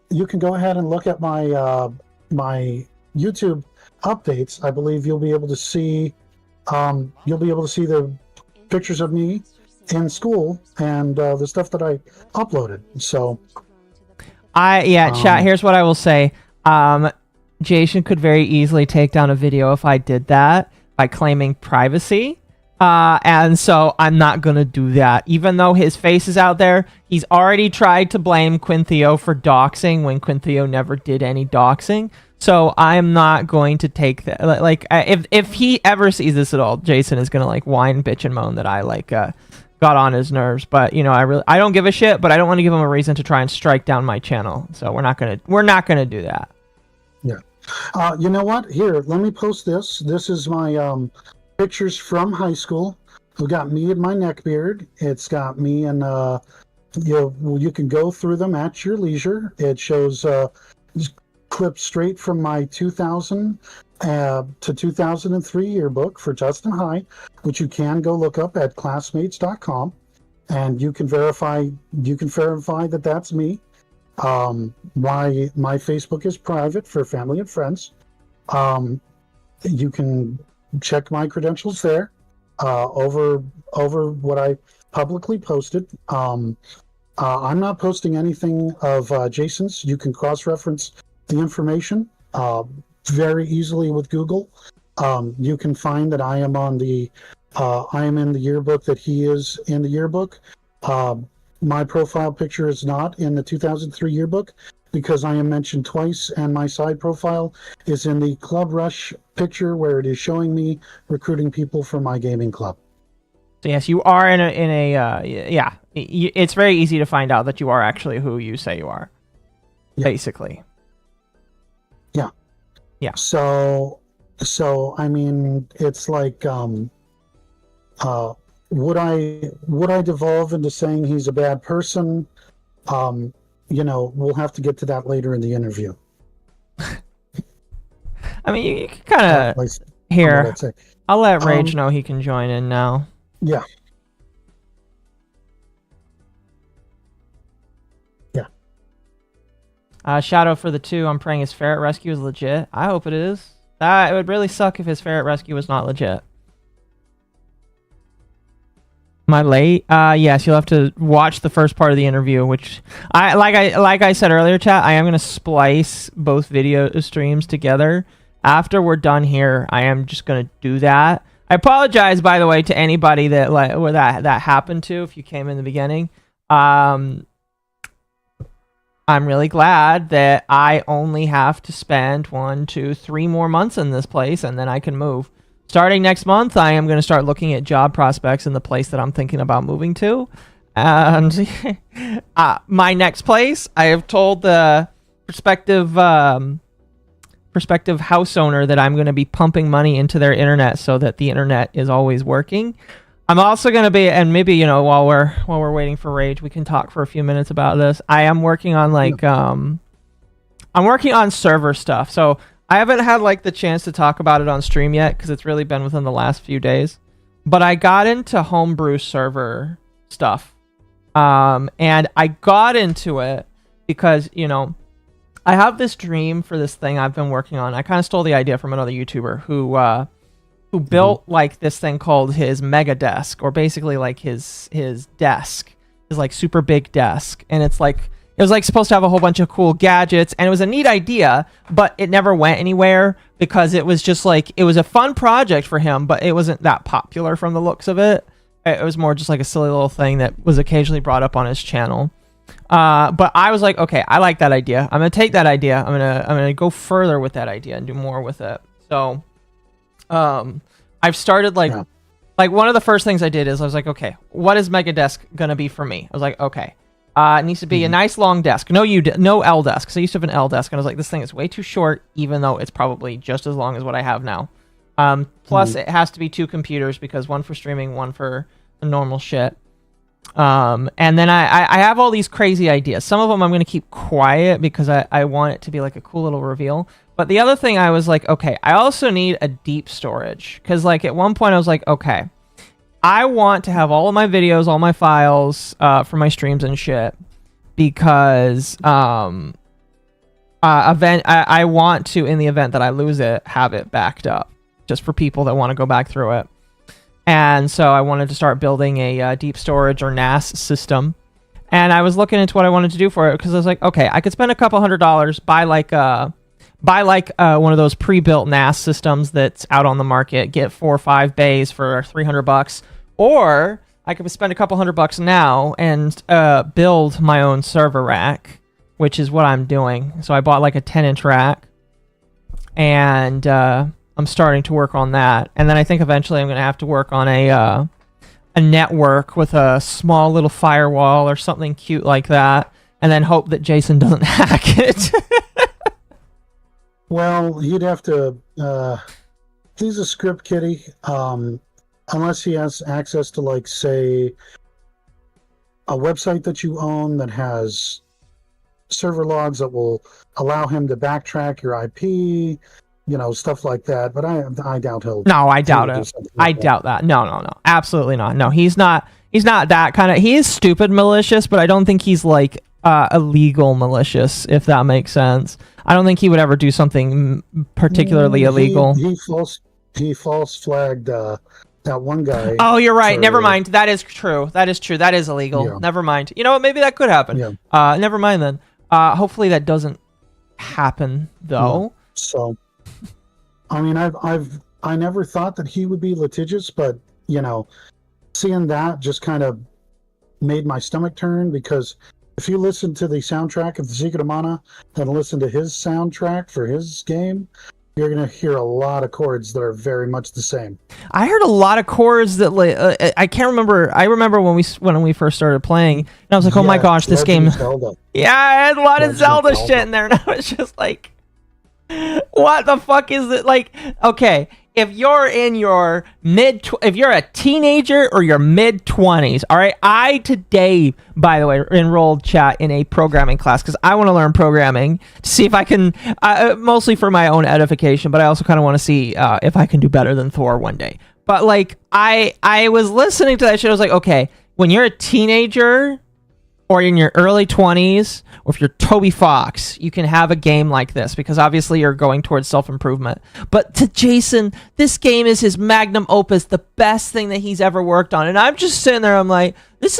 you can go ahead and look at my my YouTube updates. I believe you'll be able to see the pictures of me in school and the stuff that I uploaded. So chat, here's what I will say. Jason could very easily take down a video if I did that by claiming privacy. And so I'm not going to do that. Even though his face is out there, he's already tried to blame Quintheo for doxing when Quintheo never did any doxing. So I'm not going to take that. Like, if he ever sees this at all, Jason is going to like whine, bitch, and moan that I got on his nerves. But I don't give a shit, but I don't want to give him a reason to try and strike down my channel. So we're not going to do that. Yeah. You know what? Here, let me post this. This is my pictures from high school. We got me and my neckbeard. It's got me and you can go through them at your leisure. It shows clips straight from my 2000 to 2003 yearbook for Justin High, which you can go look up at classmates.com, and you can verify that that's me. My Facebook is private for family and friends. You can check my credentials there over what I publicly posted. I'm not posting anything of Jason's. You can cross-reference the information very easily with Google. You can find that I am in the yearbook that he is in the yearbook. My profile picture is not in the 2003 yearbook because I am mentioned twice, and my side profile is in the Club Rush picture where it is showing me recruiting people for my gaming club. So yes, you are in a it's very easy to find out that you are actually who you say you are. Yeah. Basically. Yeah. Yeah. So I mean, it's like would I devolve into saying he's a bad person? We'll have to get to that later in the interview. I mean, you can kind of here. I'll let Rage know he can join in now. Yeah. Yeah. Shadow for the 2. I'm praying his ferret rescue is legit. I hope it is. It would really suck if his ferret rescue was not legit. Am I late? Yes, you'll have to watch the first part of the interview, which like I said earlier, chat, I am going to splice both video streams together. After we're done here, I am just going to do that. I apologize, by the way, to anybody that happened to if you came in the beginning. I'm really glad that I only have to spend 1, 2, 3 more months in this place, and then I can move. Starting next month, I am going to start looking at job prospects in the place that I'm thinking about moving to. And my next place, I have told the prospective house owner that I'm going to be pumping money into their internet so that the internet is always working. I'm also going to be, and maybe, while we're waiting for Rage, we can talk for a few minutes about this. I am working on I'm working on server stuff. So I haven't had the chance to talk about it on stream yet because it's really been within the last few days. But I got into homebrew server stuff. And I got into it because, I have this dream for this thing I've been working on. I kind of stole the idea from another YouTuber who built this thing called his mega desk, or basically his desk, his super big desk. And it's It was like supposed to have a whole bunch of cool gadgets, and it was a neat idea, but it never went anywhere because it was just like, it was a fun project for him, but it wasn't that popular from the looks of it. It was more just like a silly little thing that was occasionally brought up on his channel. But I was like, okay, I like that idea. I'm gonna take that idea. I'm gonna go further with that idea and do more with it. So, I've started like one of the first things I did is I was like, okay, what is Mega Desk gonna be for me? I was like, okay, it needs to be a nice long desk. No L desk. So I used to have an L desk, and I was like, this thing is way too short, even though it's probably just as long as what I have now. Plus, it has to be 2 computers because one for streaming, one for the normal shit. And then I have all these crazy ideas. Some of them I'm going to keep quiet because I want it to be like a cool little reveal. But the other thing I was like, okay, I also need a deep storage. Because like at one point I was like, okay, I want to have all of my videos, all my files for my streams and shit. Because I want to, in the event that I lose it, have it backed up. Just for people that want to go back through it. And so I wanted to start building a deep storage or NAS system. And I was looking into what I wanted to do for it because I was like, okay, I could spend a couple $100, buy one of those pre-built NAS systems that's out on the market, get 4 or 5 bays for $300, or I could spend a couple $100 now and build my own server rack, which is what I'm doing. So I bought like a 10-inch rack, and I'm starting to work on that. And then I think eventually I'm going to have to work on a network with a small little firewall or something cute like that, and then hope that Jason doesn't hack it. Well, you'd have to... he's a script kiddie. Unless he has access to, like, say, a website that you own that has server logs that will allow him to backtrack your IP... stuff like that. But I doubt he'll. No, I doubt it. I doubt that. No. Absolutely not. No, he's not that kind of. He is stupid malicious, but I don't think he's like illegal malicious, if that makes sense. I don't think he would ever do something particularly illegal. He false flagged that one guy. Oh, you're right. Never mind. That is true. That is illegal. Yeah. Never mind. You know what? Maybe that could happen. Yeah. Never mind then. Hopefully that doesn't happen though. Yeah. So. I mean, I never thought that he would be litigious, but seeing that just kind of made my stomach turn, because if you listen to the soundtrack of The Secret of Mana and listen to his soundtrack for his game, you're gonna hear a lot of chords that are very much the same. I heard a lot of chords that I can't remember. I remember when we first started playing, and I was like, oh my gosh, this game. Zelda. Yeah, I had a lot of Zelda shit in there, and I was just like, what the fuck is it? Like, okay, if you're in your if you're a teenager or your mid-20s, all right? I today, by the way, enrolled chat in a programming class because I want to learn programming to see if I can, mostly for my own edification, but I also kind of want to see if I can do better than Thor one day. But like, I was listening to that shit. I was like, okay, when you're a teenager or in your early 20s, or if you're Toby Fox, you can have a game like this because obviously you're going towards self-improvement. But to Jason, this game is his magnum opus, the best thing that he's ever worked on. And I'm just sitting there, I'm like, this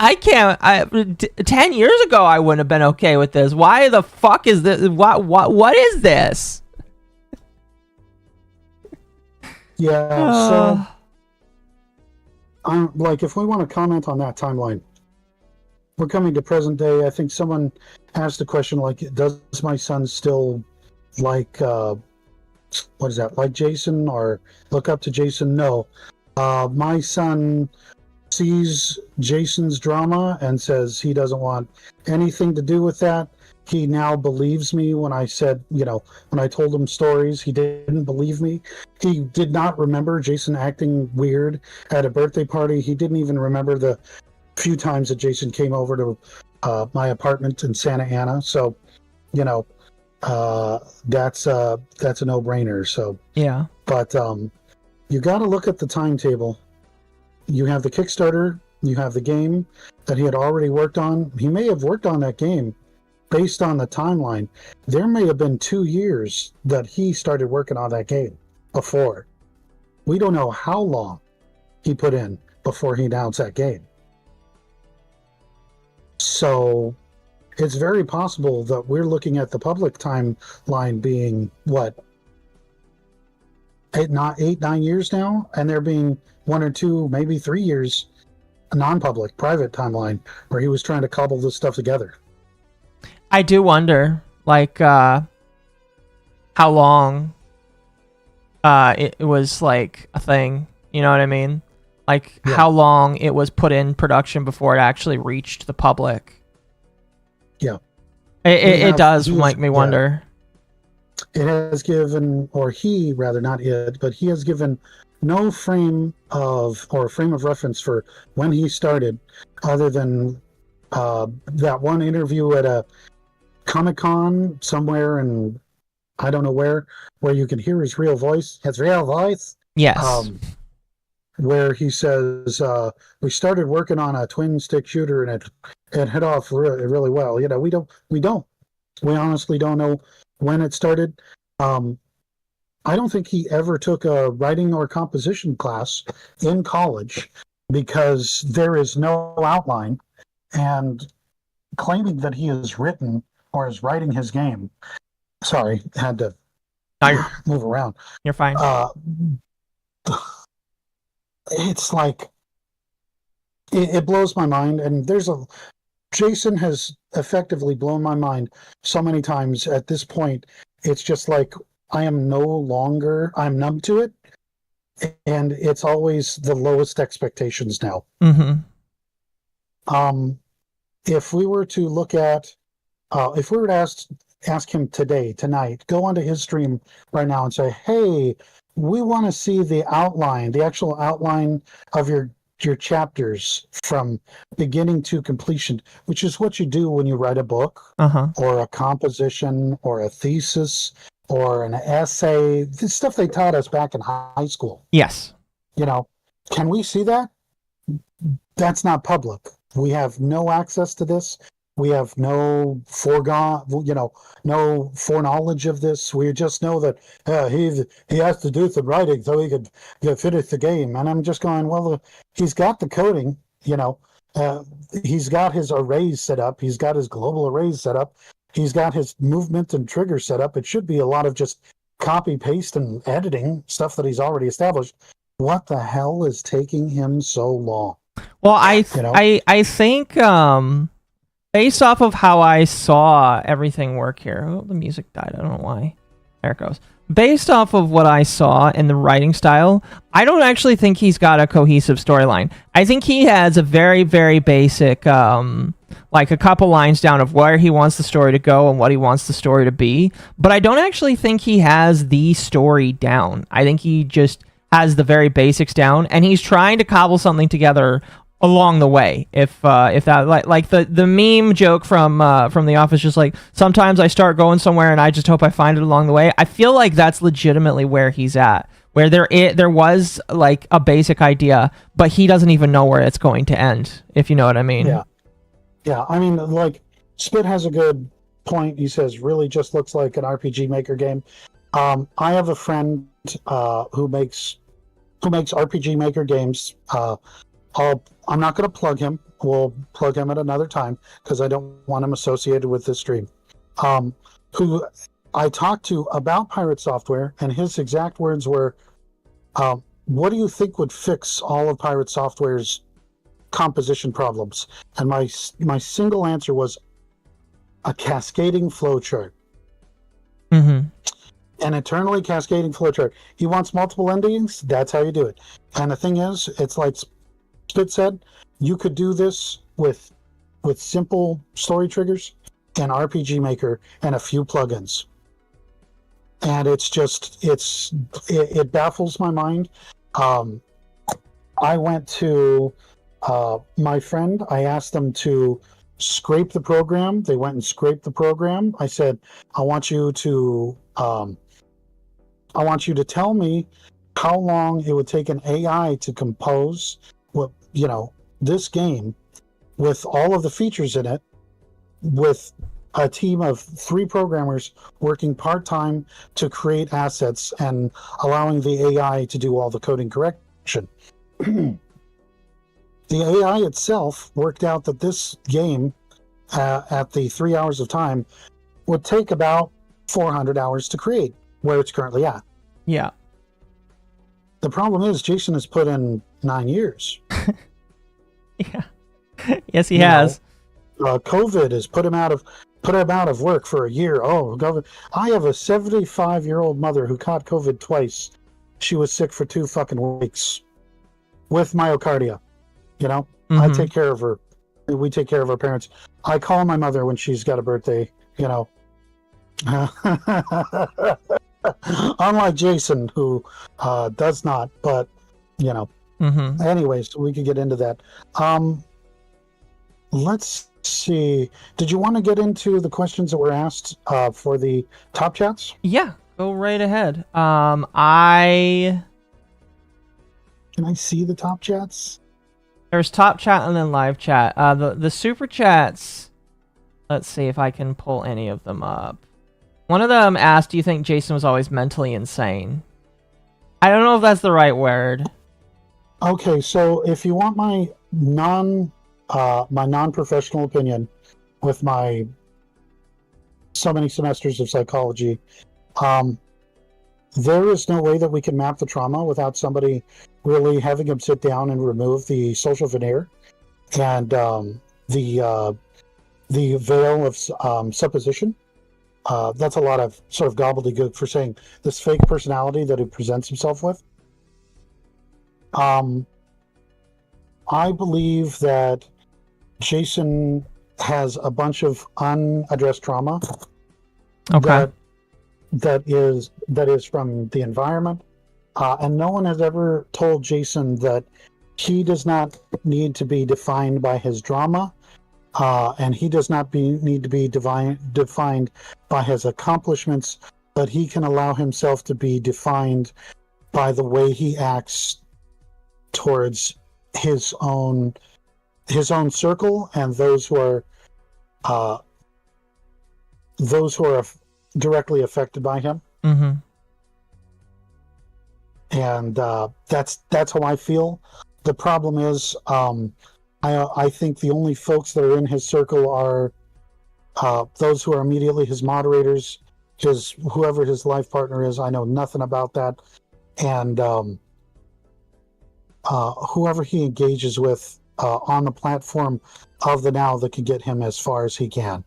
I can't, 10 years ago I wouldn't have been okay with this. Why the fuck is this? What is this? Yeah, so, like, if we want to comment on that timeline, we're coming to present day. I think someone asked a question like, does my son still like, what is that, like Jason or look up to Jason? No. My son sees Jason's drama and says he doesn't want anything to do with that. He now believes me when I said, when I told him stories, he didn't believe me. He did not remember Jason acting weird at a birthday party. He didn't even remember the few times that Jason came over to my apartment in Santa Ana. So, that's a no-brainer. So yeah, but you got to look at the timetable. You have the Kickstarter, you have the game that he had already worked on. He may have worked on that game based on the timeline. There may have been 2 years that he started working on that game before. We don't know how long he put in before he announced that game. So it's very possible that we're looking at the public timeline being what, 9 years now, and there being 1 or 2, maybe 3 years, a non-public, private timeline where he was trying to cobble this stuff together. I do wonder, like, how long it was like a thing. You know what I mean? Like Yeah. how long it was put in production before it actually reached the public. Yeah. It does make me wonder. It has given, or he rather, not it, but he has given no frame of reference for when he started, other than that one interview at a Comic-Con somewhere in I don't know where you can hear his real voice. Yes. Where he says, we started working on a twin stick shooter and it hit off really well. You know, we honestly don't know when it started. I don't think he ever took a writing or composition class in college because there is no outline, and claiming that he has written or is writing his game. Sorry, had to move around. You're fine. It's like it blows my mind, and Jason has effectively blown my mind so many times at this point. It's just like I'm numb to it, and it's always the lowest expectations now. Mm-hmm. If we were to look at, if we were to ask him tonight, go onto his stream right now and say, hey, we want to see the actual outline of your chapters from beginning to completion, which is what you do when you write a book or a composition or a thesis or an essay, the stuff they taught us back in high school. Yes. You know, can we see that? That's not public. We have no access to this. We have no no foreknowledge of this. We just know that he has to do some writing so he could finish the game. And I'm just going, well, he's got the coding, he's got his arrays set up. He's got his global arrays set up. He's got his movement and trigger set up. It should be a lot of just copy, paste, and editing stuff that he's already established. What the hell is taking him so long? Well, I think based off of how I saw everything work here. Oh, the music died. I don't know why. There it goes. Based off of what I saw in the writing style, I don't actually think he's got a cohesive storyline. I think he has a very, very basic, like a couple lines down of where he wants the story to go and what he wants the story to be. But I don't actually think he has the story down. I think he just has the very basics down, and he's trying to cobble something together along the way. If that like the meme joke from The Office, just like sometimes I start going somewhere and I just hope I find it along the way. I feel like that's legitimately where he's at, where there was like a basic idea, but he doesn't even know where it's going to end, if you know what I mean. Yeah. I mean, like Spit has a good point. He says really just looks like an RPG Maker game. I have a friend who makes RPG Maker games. I'm not going to plug him. We'll plug him at another time because I don't want him associated with this stream. Who I talked to about Pirate Software, and his exact words were, what do you think would fix all of Pirate Software's composition problems? And my single answer was a cascading flowchart. Mm-hmm. An eternally cascading flowchart. He wants multiple endings. That's how you do it. And the thing is, it's like Spit said, you could do this with simple story triggers and RPG Maker and a few plugins. And it's just it baffles my mind. I went to my friend. I asked them to scrape the program. They went and scraped the program. I said, I want you to tell me how long it would take an AI to compose this game with all of the features in it, with a team of 3 programmers working part-time to create assets and allowing the AI to do all the coding correction. The AI itself worked out that this game at the 3 hours of time would take about 400 hours to create where it's currently at. Yeah. The problem is Jason has put in 9 years. Yeah. Yes, he You has. COVID has put him out of work for a year. Oh, COVID. I have a 75-year-old mother who caught COVID twice. She was sick for 2 fucking weeks with myocardia. You know, I take care of her. We take care of our parents. I call my mother when she's got a birthday. You know, unlike Jason, who does not. But you know, anyways, we could get into that. Let's see. Did you want to get into the questions that were asked for the top chats? Yeah, go right ahead. Can I see the top chats? There's top chat and then live chat. The super chats. Let's see if I can pull any of them up. One of them asked, "Do you think Jason was always mentally insane?" I don't know if that's the right word. Okay, so if you want my non-professional opinion, with my so many semesters of psychology, there is no way that we can map the trauma without somebody really having him sit down and remove the social veneer and the veil of supposition. That's a lot of sort of gobbledygook for saying this fake personality that he presents himself with. I believe that Jason has a bunch of unaddressed trauma. Okay. That is from the environment, and no one has ever told Jason that he does not need to be defined by his drama, and he does not need to be defined by his accomplishments, but he can allow himself to be defined by the way he acts towards his own circle and those who are directly affected by him. And that's how I feel. The problem is, I think the only folks that are in his circle are those who are immediately his moderators, whoever his life partner is. I know nothing about that, and whoever he engages with on the platform of the now that can get him as far as he can.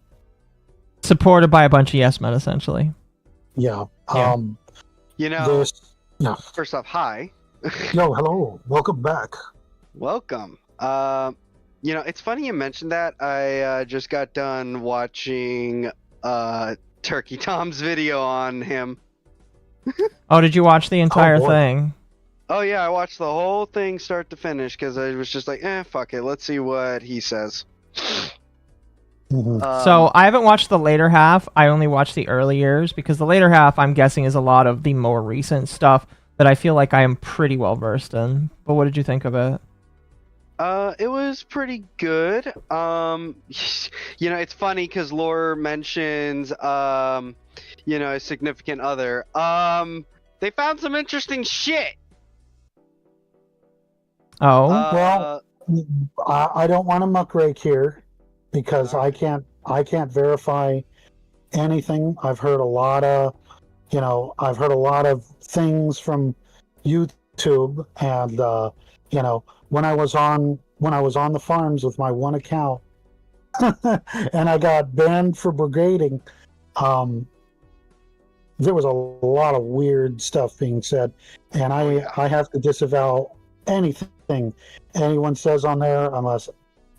Supported by a bunch of yes men, essentially. Yeah. First off, hi. Yo, hello. Welcome back. Welcome. It's funny you mentioned that. I just got done watching Turkey Tom's video on him. Oh, did you watch the entire thing? Oh yeah, I watched the whole thing start to finish because I was just like, fuck it, let's see what he says. So I haven't watched the later half. I only watched the early years because the later half, I'm guessing, is a lot of the more recent stuff that I feel like I am pretty well versed in. But what did you think of it? It was pretty good. It's funny because Lore mentions, a significant other. They found some interesting shit. Oh. Well, I don't want to muckrake here because I can't verify anything. I've heard a lot of things from YouTube, and when I was on the farms with my one account and I got banned for brigading, there was a lot of weird stuff being said, and I have to disavow anything anyone says on there unless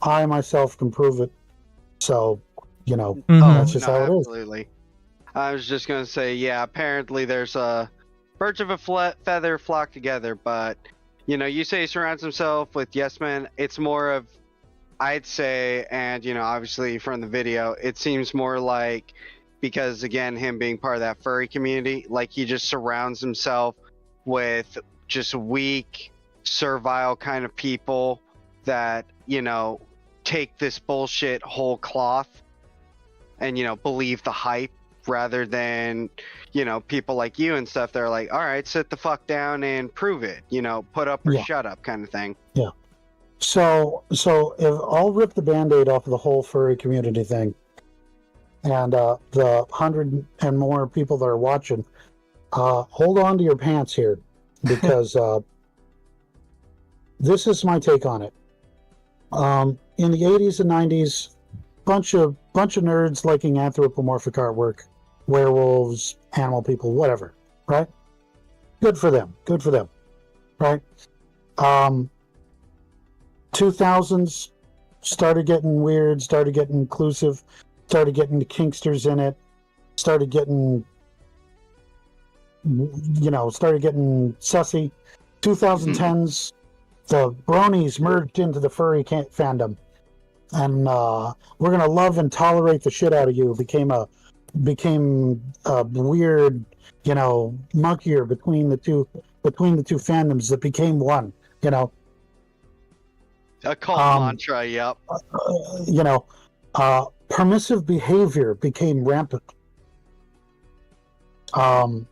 I myself can prove it. So, that's just how it is. Absolutely. I was just going to say, yeah, apparently there's a birds of a feather flock together, but, you say he surrounds himself with yes men. It's more of, I'd say, and, obviously from the video, it seems more like, because, again, him being part of that furry community, like he just surrounds himself with just weak, servile kind of people that, take this bullshit whole cloth and, believe the hype rather than, people like you and stuff that are like, all right, sit the fuck down and prove it, put up or shut up kind of thing. Yeah. So if I'll rip the Band-Aid off of the whole furry community thing, and the 100 and more people that are watching, hold on to your pants here, because this is my take on it. In the 80s and 90s, bunch of nerds liking anthropomorphic artwork, werewolves, animal people, whatever, right? Good for them, right? 2000s started getting weird, started getting inclusive, started getting the kinksters in it, started getting sussy. 2010s, the bronies merged into the furry fandom, and we're gonna love and tolerate the shit out of you. Became a weird, monkeyer between the two fandoms that became one. A cult mantra, yep. Permissive behavior became rampant. I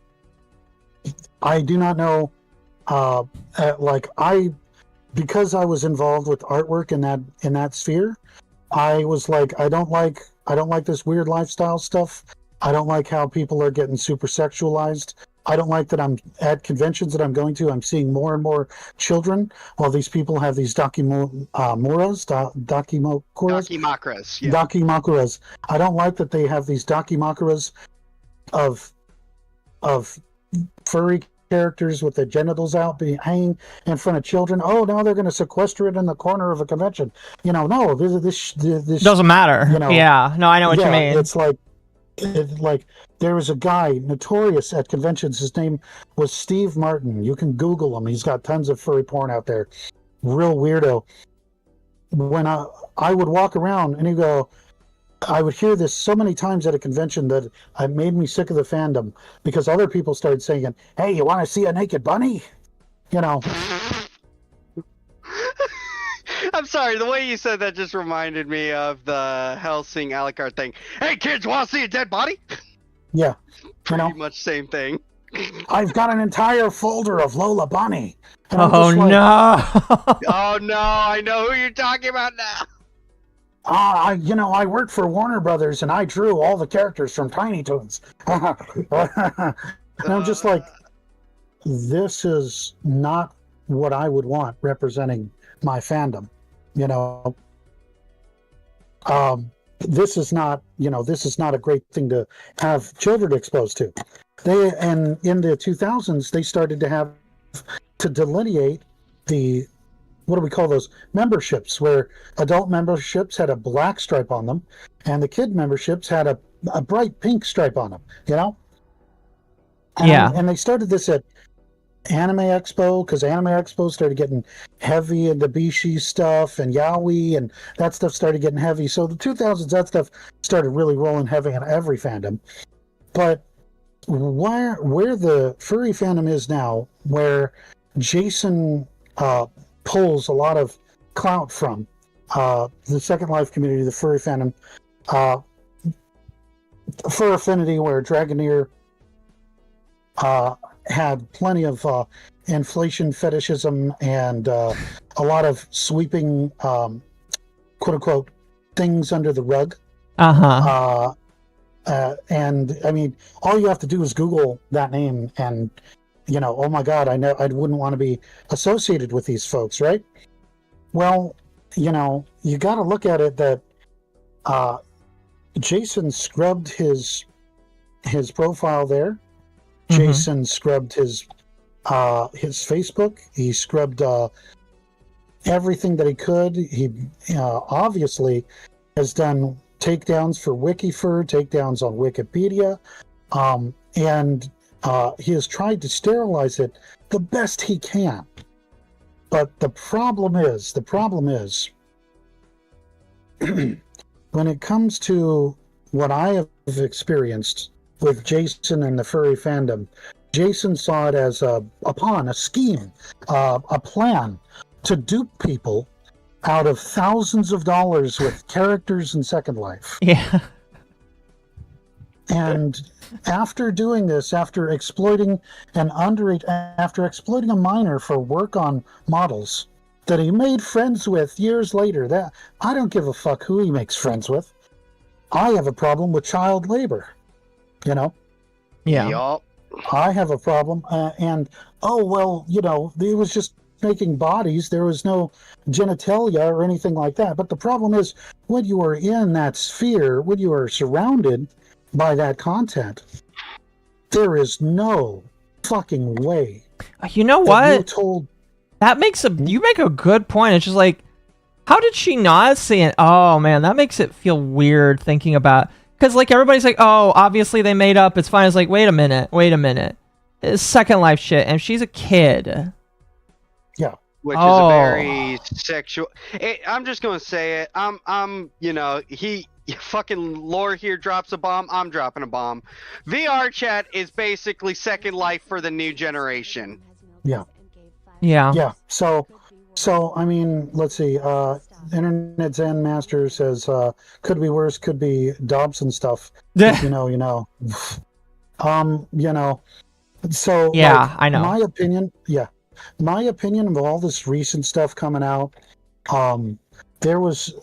do not know, because I was involved with artwork in that sphere, I was like, I don't like this weird lifestyle stuff. I don't like how people are getting super sexualized. I don't like that I'm at conventions that I'm going to, I'm seeing more and more children while these people have these dakimakuras. Dakimakuras, yeah. Dakimakuras. I don't like that they have these dakimakuras of furry characters with their genitals out being hanging in front of children. Oh, now they're going to sequester it in the corner of a convention. No, this Doesn't matter. Yeah, no, I know what you mean. It's like there was a guy notorious at conventions. His name was Steve Martin. You can Google him. He's got tons of furry porn out there. Real weirdo. When I would walk around and he'd go, I would hear this so many times at a convention that it made me sick of the fandom, because other people started saying, hey, you want to see a naked bunny? I'm sorry, the way you said that just reminded me of the Helsing Alucard thing. Hey kids, want to see a dead body? Yeah. Pretty much same thing. I've got an entire folder of Lola Bunny. Oh no! Oh no, I know who you're talking about now. I worked for Warner Brothers and I drew all the characters from Tiny Toons. And I'm just like, this is not what I would want representing my fandom. This is not a great thing to have children exposed to. And in the 2000s, they started to delineate the, what do we call those, memberships, where adult memberships had a black stripe on them and the kid memberships had a bright pink stripe on them, And they started this at Anime Expo, because Anime Expo started getting heavy into Bishi stuff and yaoi, and that stuff started getting heavy. So the 2000s, that stuff started really rolling heavy in every fandom. But where the furry fandom is now, where Jason pulls a lot of clout from, the Second Life community, the furry fandom, Fur Affinity, where Dragoneer had plenty of inflation fetishism and a lot of sweeping, quote unquote, things under the rug. And I mean, all you have to do is Google that name and, oh my God, I wouldn't want to be associated with these folks, right? Well, you got to look at it that Jason scrubbed his profile there. Jason scrubbed his Facebook. He scrubbed everything that he could. He obviously has done takedowns for WikiFur, takedowns on Wikipedia, and he has tried to sterilize it the best he can. But the problem is, when it comes to what I have experienced with Jason and the furry fandom, Jason saw it as a pawn, a scheme, a plan to dupe people out of thousands of dollars with characters in Second Life. Yeah. And after doing this, after exploiting a minor for work on models, that he made friends with years later. That I don't give a fuck who he makes friends with. I have a problem with child labor. You know, Yeah. Yup. I have a problem. And oh well, you know, he was just making bodies. There was no genitalia or anything like that. But the problem is when you are in that sphere, when you are surrounded by that content, there is no fucking way. You know that you're what? told. That makes you make a good point. It's just like, how did she not see it? Oh man, that makes it feel weird thinking about, because like everybody's like, oh, obviously they made up. It's fine. It's like, wait a minute. It's Second Life shit, and she's a kid. Yeah. Which is a very sexual. I'm just gonna say it. You know, he fucking lore here drops a bomb. I'm dropping a bomb. VR chat is basically Second Life for the new generation. Yeah. Yeah. Yeah. So I mean, let's see. Internet Zen Master says, could be worse, could be Dobson stuff. You know. You know. So Yeah, like, I know. My opinion of all this recent stuff coming out, there was,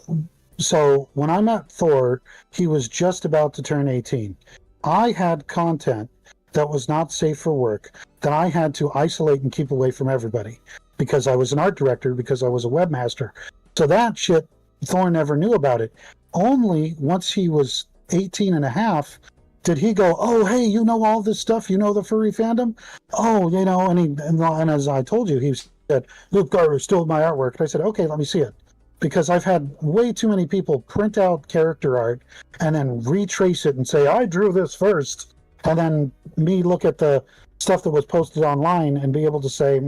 so when I met Thor, he was just about to turn 18. I had content that was not safe for work that I had to isolate and keep away from everybody because I was an art director, because I was a webmaster. So that shit, Thor never knew about it. Only once he was 18 and a half did he go, oh, hey, you know all this stuff? You know the furry fandom? Oh, you know, and as I told you, he said, Luke Garber stole my artwork. And I said, okay, let me see it. Because I've had way too many people print out character art and then retrace it and say, I drew this first. And then me look at the stuff that was posted online and be able to say,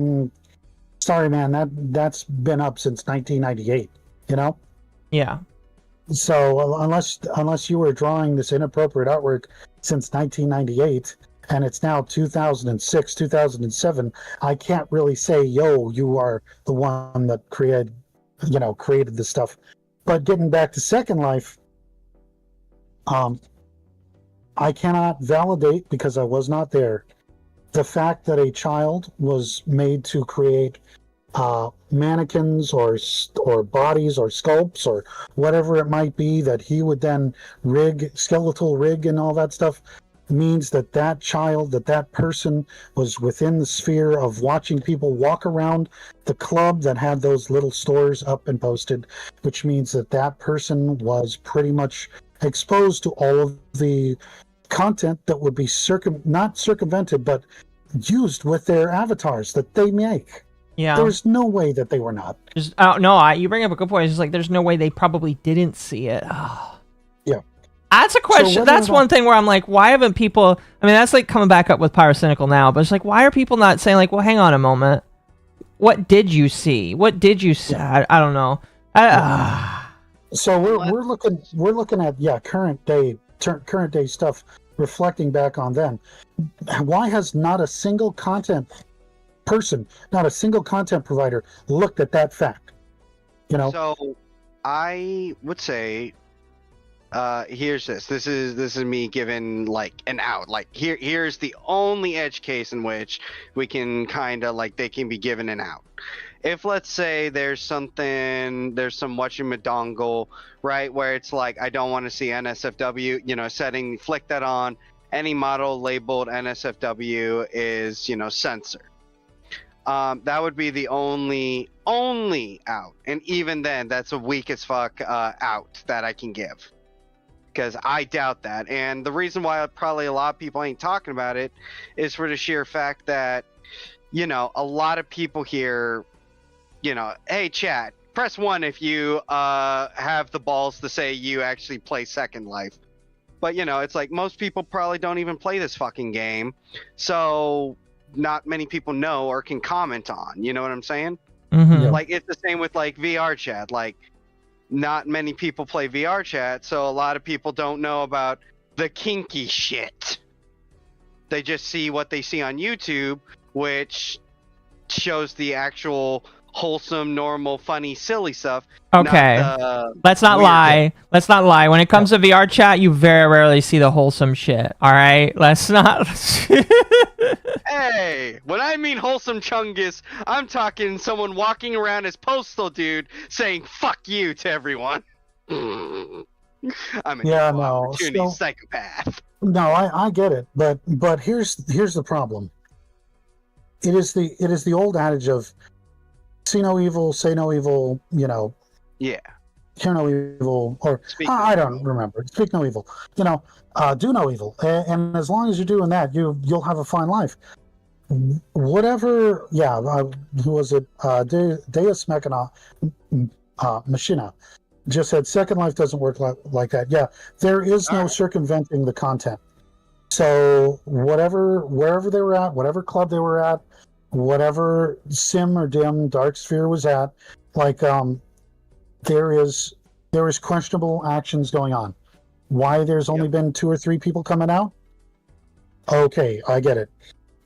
sorry, man, that's been up since 1998, you know? Yeah. So unless you were drawing this inappropriate artwork since 1998 and it's now 2006, 2007, I can't really say, yo, you are the one that created this stuff. But getting back to Second Life, I cannot validate, because I was not there, the fact that a child was made to create mannequins or bodies or sculpts or whatever it might be that he would then skeletal rig and all that stuff, means that child, that person was within the sphere of watching people walk around the club that had those little stores up and posted, which means that person was pretty much exposed to all of the content that would be not circumvented, but used with their avatars that they make. Yeah. There's no way that they were not. You bring up a good point. It's just like, there's no way they probably didn't see it. Yeah. That's a question. So that's one thing where I'm like, why haven't people, I mean, that's like coming back up with Pyrocynical now, but it's like, why are people not saying like, well, hang on a moment. What did you see? What did you see? Yeah. I don't know. So we're looking at current day stuff, reflecting back on then. Why has not a single content person, not a single content provider looked at that fact? You know. So I would say, here's this. This is me giving like an out. Like here's the only edge case in which we can kind of like, they can be given an out. If let's say there's some whatchamadongle, right, where it's like, I don't want to see NSFW, you know, setting, flick that on, any model labeled NSFW is, you know, censored. That would be the only out, and even then, that's a weak as fuck out that I can give, because I doubt that. And the reason why probably a lot of people ain't talking about it is for the sheer fact that, you know, a lot of people here, you know, hey chat, press 1 if you have the balls to say you actually play Second Life. But you know, it's like most people probably don't even play this fucking game, so not many people know or can comment on, you know what I'm saying? Mm-hmm. Yeah. Like it's the same with like VR chat. Like not many people play VR chat, so a lot of people don't know about the kinky shit. They just see what they see on YouTube, which shows the actual wholesome, normal, funny, silly stuff. Okay. Not the Let's not weird lie. Let's not lie. When it comes to VR chat, you very rarely see the wholesome shit. All right, let's not. Hey, when I mean wholesome chungus, I'm talking someone walking around as Postal Dude saying "fuck you" to everyone. I'm an Yeah, equal no, opportunity so- psychopath. No, I get it, but here's the problem. It is the old adage of see no evil, say no evil, Yeah. hear no evil, or Speak no I don't evil. remember. Speak no evil. Do no evil, and as long as you're doing that, you'll have a fine life. Whatever. Yeah. Who was it? Deus Machina just said Second Life doesn't work like that. Yeah, there is no Alright. circumventing the content. So wherever they were at, whatever club they were at, whatever sim or dim dark sphere was at, there is questionable actions going on. Why there's only been 2 or 3 people coming out? Okay, I get it.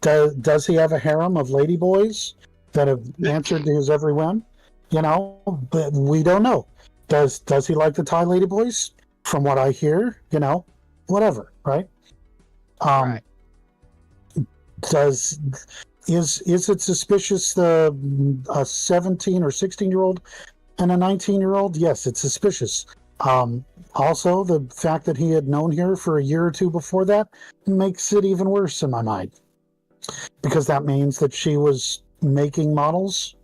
Does he have a harem of ladyboys that have answered to his every whim? But we don't know. Does he like the Thai ladyboys? From what I hear, whatever, right? Right. Is it suspicious a 17 or 16-year-old and a 19-year-old? Yes, it's suspicious. Also, the fact that he had known her for a year or 2 before that makes it even worse in my mind, because that means that she was making models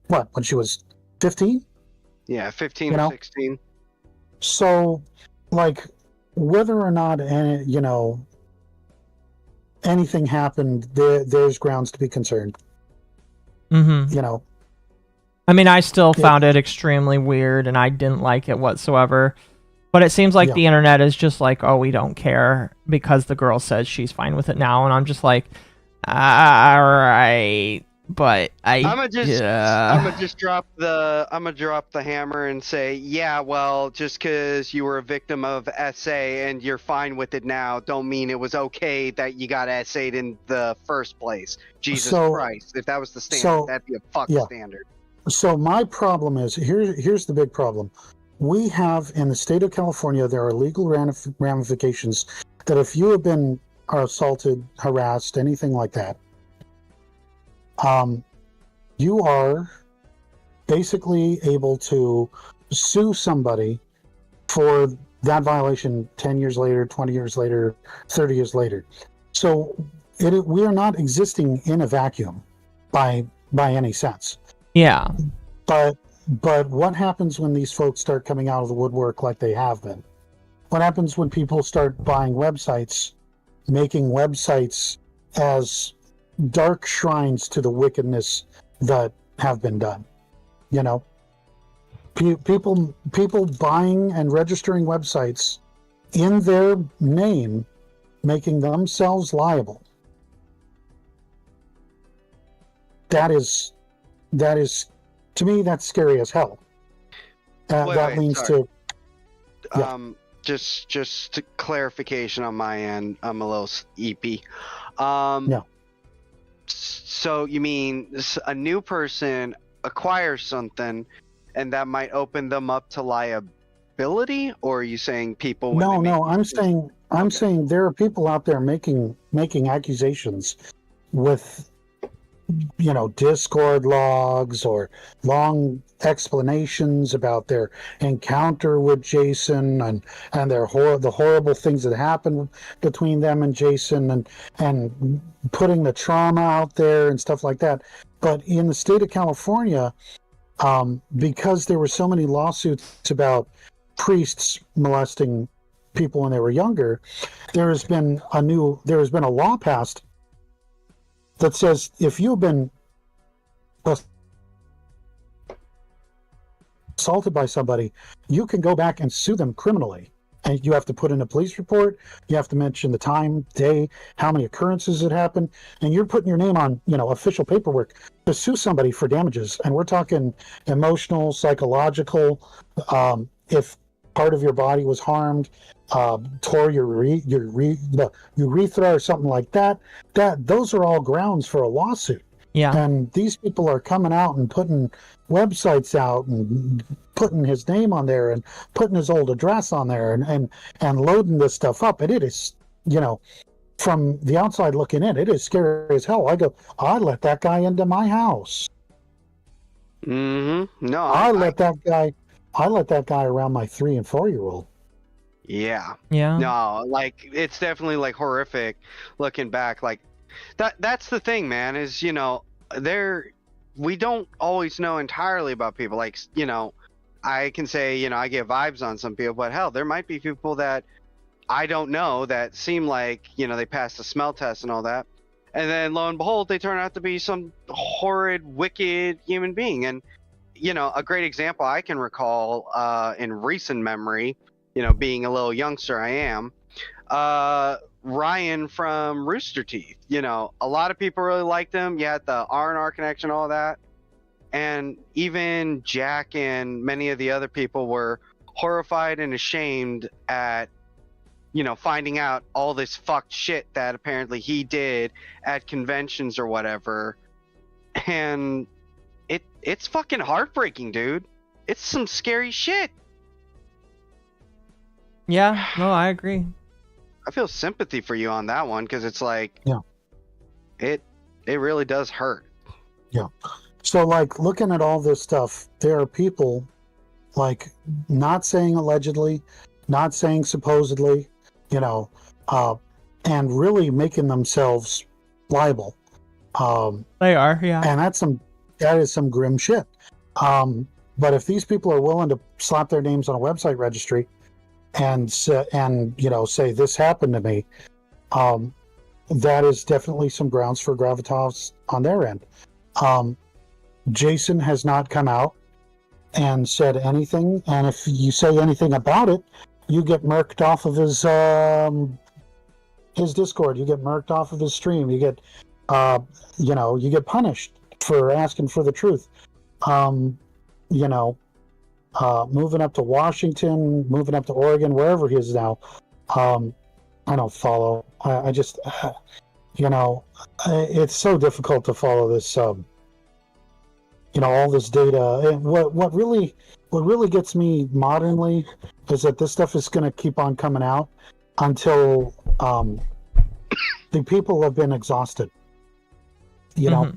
when she was 15. Yeah, 15 or 16. So, whether or not anything happened, there's grounds to be concerned. Mm-hmm. I mean, I still found it extremely weird, and I didn't like it whatsoever. But it seems like the internet is just like, oh, we don't care because the girl says she's fine with it now, and I'm just like, all right. But I'm gonna just drop the hammer and say, yeah, well, just because you were a victim of SA and you're fine with it now, don't mean it was okay that you got SA'd in the first place. Jesus Christ! If that was the standard, that'd be a standard. So my problem is here's the big problem. We have in the state of California, there are legal ramifications that if you have been assaulted, harassed, anything like that, you are basically able to sue somebody for that violation 10 years later, 20 years later, 30 years later. So we are not existing in a vacuum by any sense. Yeah. But what happens when these folks start coming out of the woodwork like they have been? What happens when people start buying websites, making websites as dark shrines to the wickedness that have been done? People buying and registering websites in their name, making themselves liable. That is, to me, that's scary as hell. That leans to. Yeah. Just clarification on my end. I'm a little EP. Yeah. So you mean a new person acquires something, and that might open them up to liability, or are you saying people? No. I'm saying there are people out there making accusations with Discord logs or long explanations about their encounter with Jason and the horrible things that happened between them and Jason, and putting the trauma out there and stuff like that. But in the state of California, because there were so many lawsuits about priests molesting people when they were younger, there has been a law passed that says if you've been assaulted by somebody, you can go back and sue them criminally. And you have to put in a police report. You have to mention the time, day, how many occurrences it happened, and you're putting your name on, official paperwork to sue somebody for damages. And we're talking emotional, psychological. If part of your body was harmed, tore your urethra or something like that, those are all grounds for a lawsuit. Yeah. And these people are coming out and putting websites out and putting his name on there and putting his old address on there and loading this stuff up. And it is, from the outside looking in, it is scary as hell. I let that guy into my house. Mm-hmm. No, I let that guy around my 3 and 4-year-old. Yeah. Yeah. No, like it's definitely like horrific looking back. Like that's the thing, man, is we don't always know entirely about people. Like, I can say, I get vibes on some people, but hell, there might be people that I don't know that seem like, they passed the smell test and all that. And then lo and behold, they turn out to be some horrid, wicked human being. And, a great example I can recall in recent memory, being a little youngster I am, Ryan from Rooster Teeth. A lot of people really liked him. You had the R&R connection, all that. And even Jack and many of the other people were horrified and ashamed at, finding out all this fucked shit that apparently he did at conventions or whatever. And it's fucking heartbreaking, dude. It's some scary shit. Yeah. No, I agree. I feel sympathy for you on that one, because it's like, Yeah. It really does hurt. Yeah. So, like, looking at all this stuff, there are people, like, not saying allegedly, not saying supposedly, and really making themselves liable. They are. Yeah. And that is some grim shit. But if these people are willing to slap their names on a website registry and say this happened to me, that is definitely some grounds for gravitas on their end. Jason has not come out and said anything, and if you say anything about it, you get murked off of his Discord. You get murked off of his stream. You get, you get punished for asking for the truth. Moving up to Washington, moving up to Oregon, wherever he is now. I don't follow. I just, it's so difficult to follow this. All this data. And what really gets me modernly is that this stuff is going to keep on coming out until the people have been exhausted. Yeah.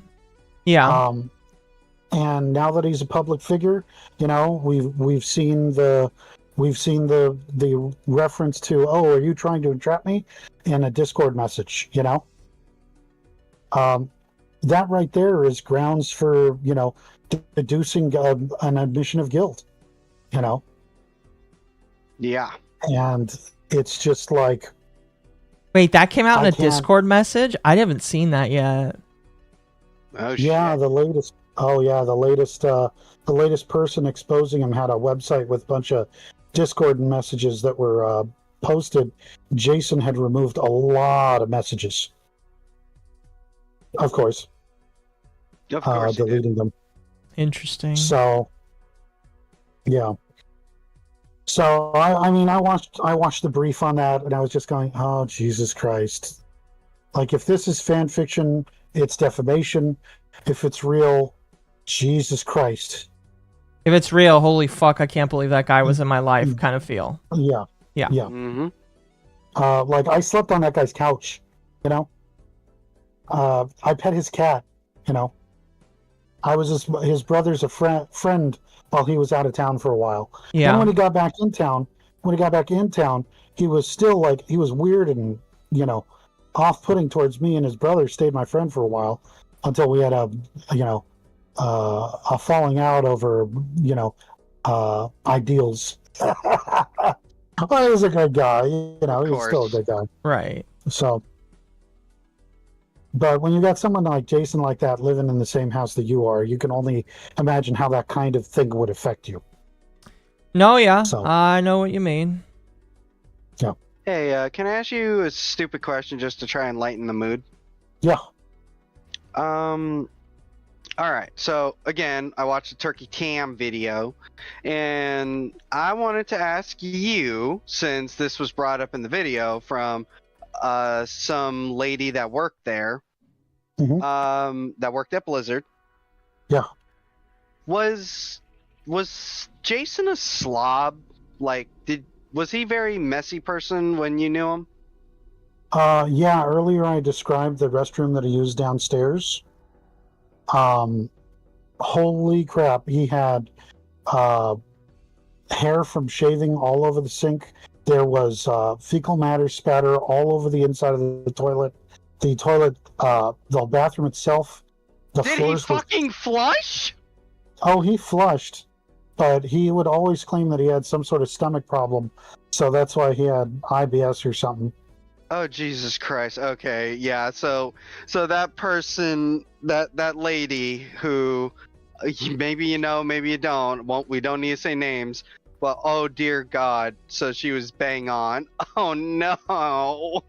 And now that he's a public figure, we've seen the reference to, are you trying to entrap me, in a Discord message, that right there is grounds for, deducing an admission of guilt, Yeah. And it's just like, Wait, that came out in I a can't- Discord message? I haven't seen that yet. Oh, yeah, shit. the latest person exposing him had a website with a bunch of Discord messages that were posted. Jason had removed a lot of messages, of course, Of course he did. deleting them. Interesting. So, yeah. So I watched the brief on that, and I was just going, oh, Jesus Christ! Like, if this is fan fiction, it's defamation. If it's real, Jesus Christ! If it's real, holy fuck, I can't believe that guy was in my life kind of feel. Yeah. Yeah. Yeah. Mm-hmm. Like, I slept on that guy's couch. I pet his cat. I was his brother's a friend while he was out of town for a while. Yeah. Then when he got back in town, he was still he was weird and, off-putting towards me, and his brother stayed my friend for a while until we had a falling out over, ideals. Well, he was a good guy, he was still a good guy. Right. So, but when you got someone like Jason like that living in the same house that you are, you can only imagine how that kind of thing would affect you. No, yeah. So- I know what you mean. Hey, can I ask you a stupid question just to try and lighten the mood? Yeah. All right. So again, I watched the Turkey Tam video, and I wanted to ask you, since this was brought up in the video from some lady that worked there, that worked at Blizzard. Yeah. Was Jason a slob? Like, was he a very messy person when you knew him? Yeah, earlier I described the restroom that he used downstairs. Holy crap, he had hair from shaving all over the sink. There was fecal matter spatter all over the inside of the toilet. The toilet, the bathroom itself, the Did he floors were... fucking flush? Oh, he flushed, but he would always claim that he had some sort of stomach problem, so that's why he had IBS or something. Oh, Jesus Christ. Okay, yeah. So that person, that lady who maybe you know, maybe you don't. We don't need to say names. But oh dear God. So she was bang on. Oh no. Oh,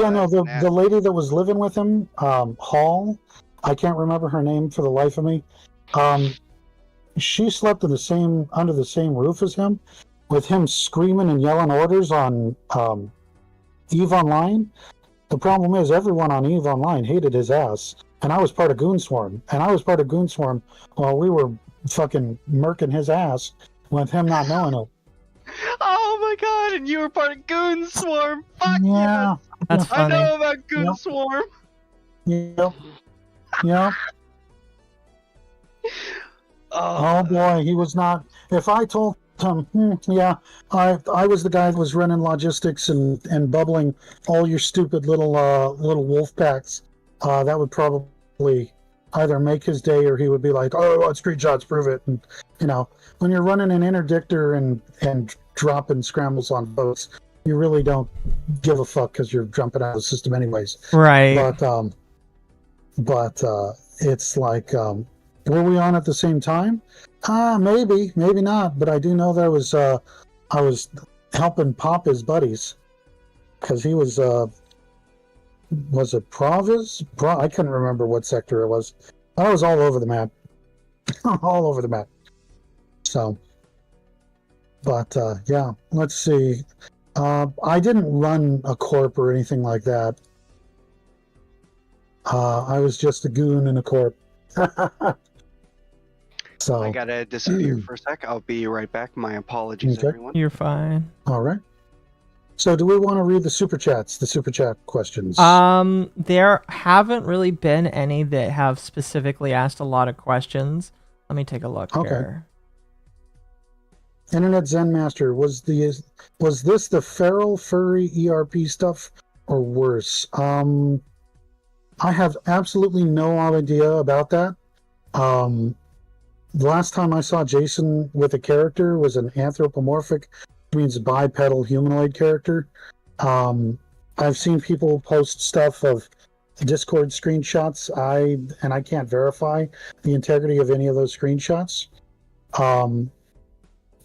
Yeah, no, that's the nasty. lady that was living with him, Hall, I can't remember her name for the life of me. She slept in under the same roof as him, with him screaming and yelling orders on EVE Online. The problem is everyone on EVE Online hated his ass, and I was part of Goon Swarm, while we were fucking murking his ass with him not knowing it. Oh my God! And you were part of Goon Swarm. Fuck Yeah, That's I funny. know about Goon Yep. Swarm. yep, yep. Oh boy, he was not. If I told him, yeah, I was the guy that was running logistics and bubbling all your stupid little wolf packs, that would probably either make his day or he would be like, oh, what screenshots prove it. And you know, when you're running an interdictor and dropping scrambles on boats, you really don't give a fuck because you're jumping out of the system anyways. Right. But it's like, were we on at the same time? Maybe not. But I do know that I was helping pop his buddies because he was it Provis? I couldn't remember what sector it was. I was all over the map, all over the map. So, but yeah, let's see. I didn't run a corp or anything like that. I was just a goon in a corp. So I gotta disappear for a sec. I'll be right back. My apologies, Okay. everyone. You're fine. all right. So do we want to read the super chats, the super chat questions? There haven't really been any that have specifically asked a lot of questions. Let me take a look Okay. here. Internet Zen Master, was this the feral furry ERP stuff or worse? I have absolutely no idea about that. The last time I saw Jason with a character was an anthropomorphic, which means bipedal humanoid character. I've seen people post stuff of Discord screenshots. I can't verify the integrity of any of those screenshots.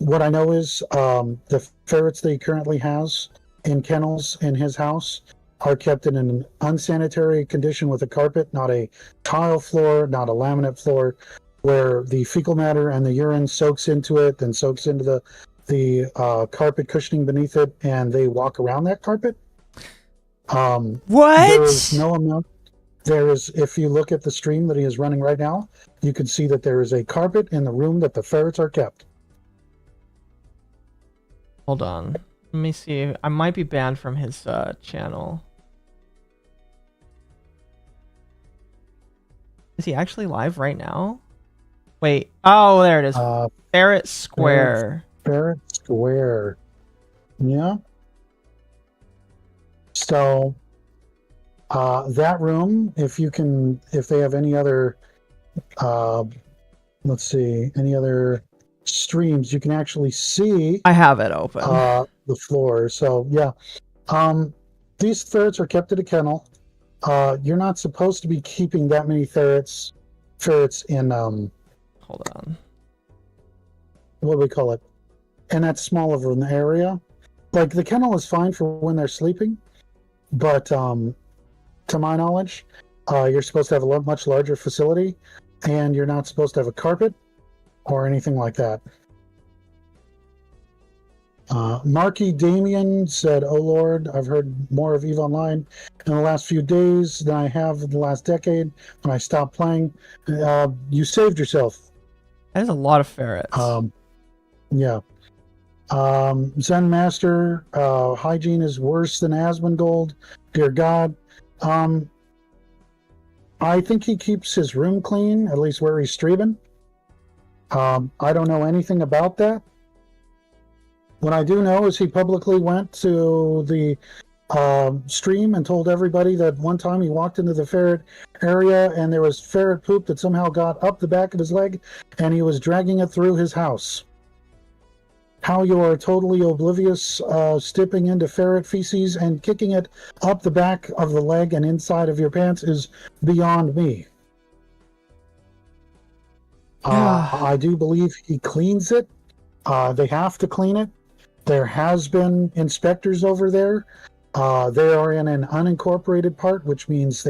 What I know is the ferrets that he currently has in kennels in his house are kept in an unsanitary condition with a carpet, not a tile floor, not a laminate floor, where the fecal matter and the urine soaks into it, then soaks into the carpet cushioning beneath it, and they walk around that carpet. What? There is no amount. There is, if you look at the stream that he is running right now, you can see that there is a carpet in the room that the ferrets are kept. Hold on. Let me see. I might be banned from his channel. Is he actually live right now? Wait. Oh, there it is. Ferret Square. Ferret Square. Yeah. So, that room, if they have any other, let's see, any other streams, you can actually see I have it open. the floor. So, yeah. These ferrets are kept at a kennel. You're not supposed to be keeping that many ferrets in, Hold on. what do we call it? In that small of an area. Like, the kennel is fine for when they're sleeping, but to my knowledge, you're supposed to have a much larger facility, and you're not supposed to have a carpet or anything like that. Marky Damien said, "Oh Lord, I've heard more of EVE Online in the last few days than I have in the last decade when I stopped playing. You saved yourself." That is a lot of ferrets. Yeah. Zen Master, hygiene is worse than Asmongold. Dear God. I think he keeps his room clean, at least where he's streaming. I don't know anything about that. What I do know is he publicly went to the stream and told everybody that one time he walked into the ferret area and there was ferret poop that somehow got up the back of his leg and he was dragging it through his house. How you are totally oblivious, stepping into ferret feces and kicking it up the back of the leg and inside of your pants is beyond me. I do believe he cleans it. They have to clean it. There has been inspectors over there. They are in an unincorporated part, which means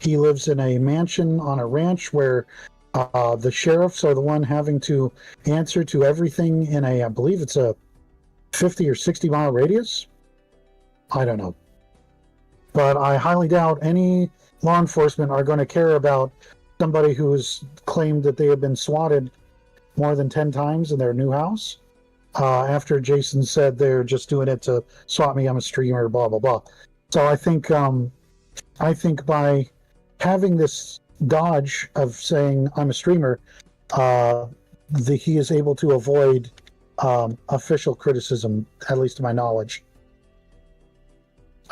he lives in a mansion on a ranch where the sheriffs are the one having to answer to everything in I believe it's a 50 or 60 mile radius. I don't know. But I highly doubt any law enforcement are going to care about somebody who has claimed that they have been swatted more than 10 times in their new house. After Jason said they're just doing it to swat me, I'm a streamer, blah, blah, blah. So I think by having this dodge of saying I'm a streamer, he is able to avoid official criticism, at least to my knowledge.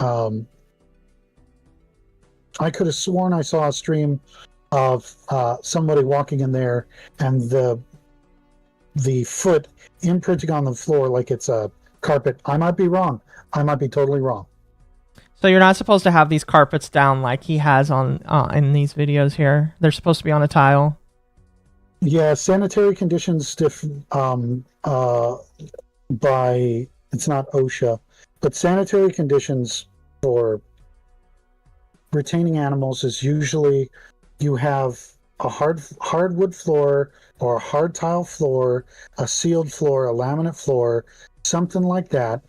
I could have sworn I saw a stream of somebody walking in there and the foot imprinting on the floor like it's a carpet. I might be wrong. I might be totally wrong. So you're not supposed to have these carpets down like he has on in these videos here. They're supposed to be on a tile. Yeah, sanitary conditions by it's not OSHA, but sanitary conditions for retaining animals is usually you have a hardwood floor or a hard tile floor, a sealed floor, a laminate floor, something like that,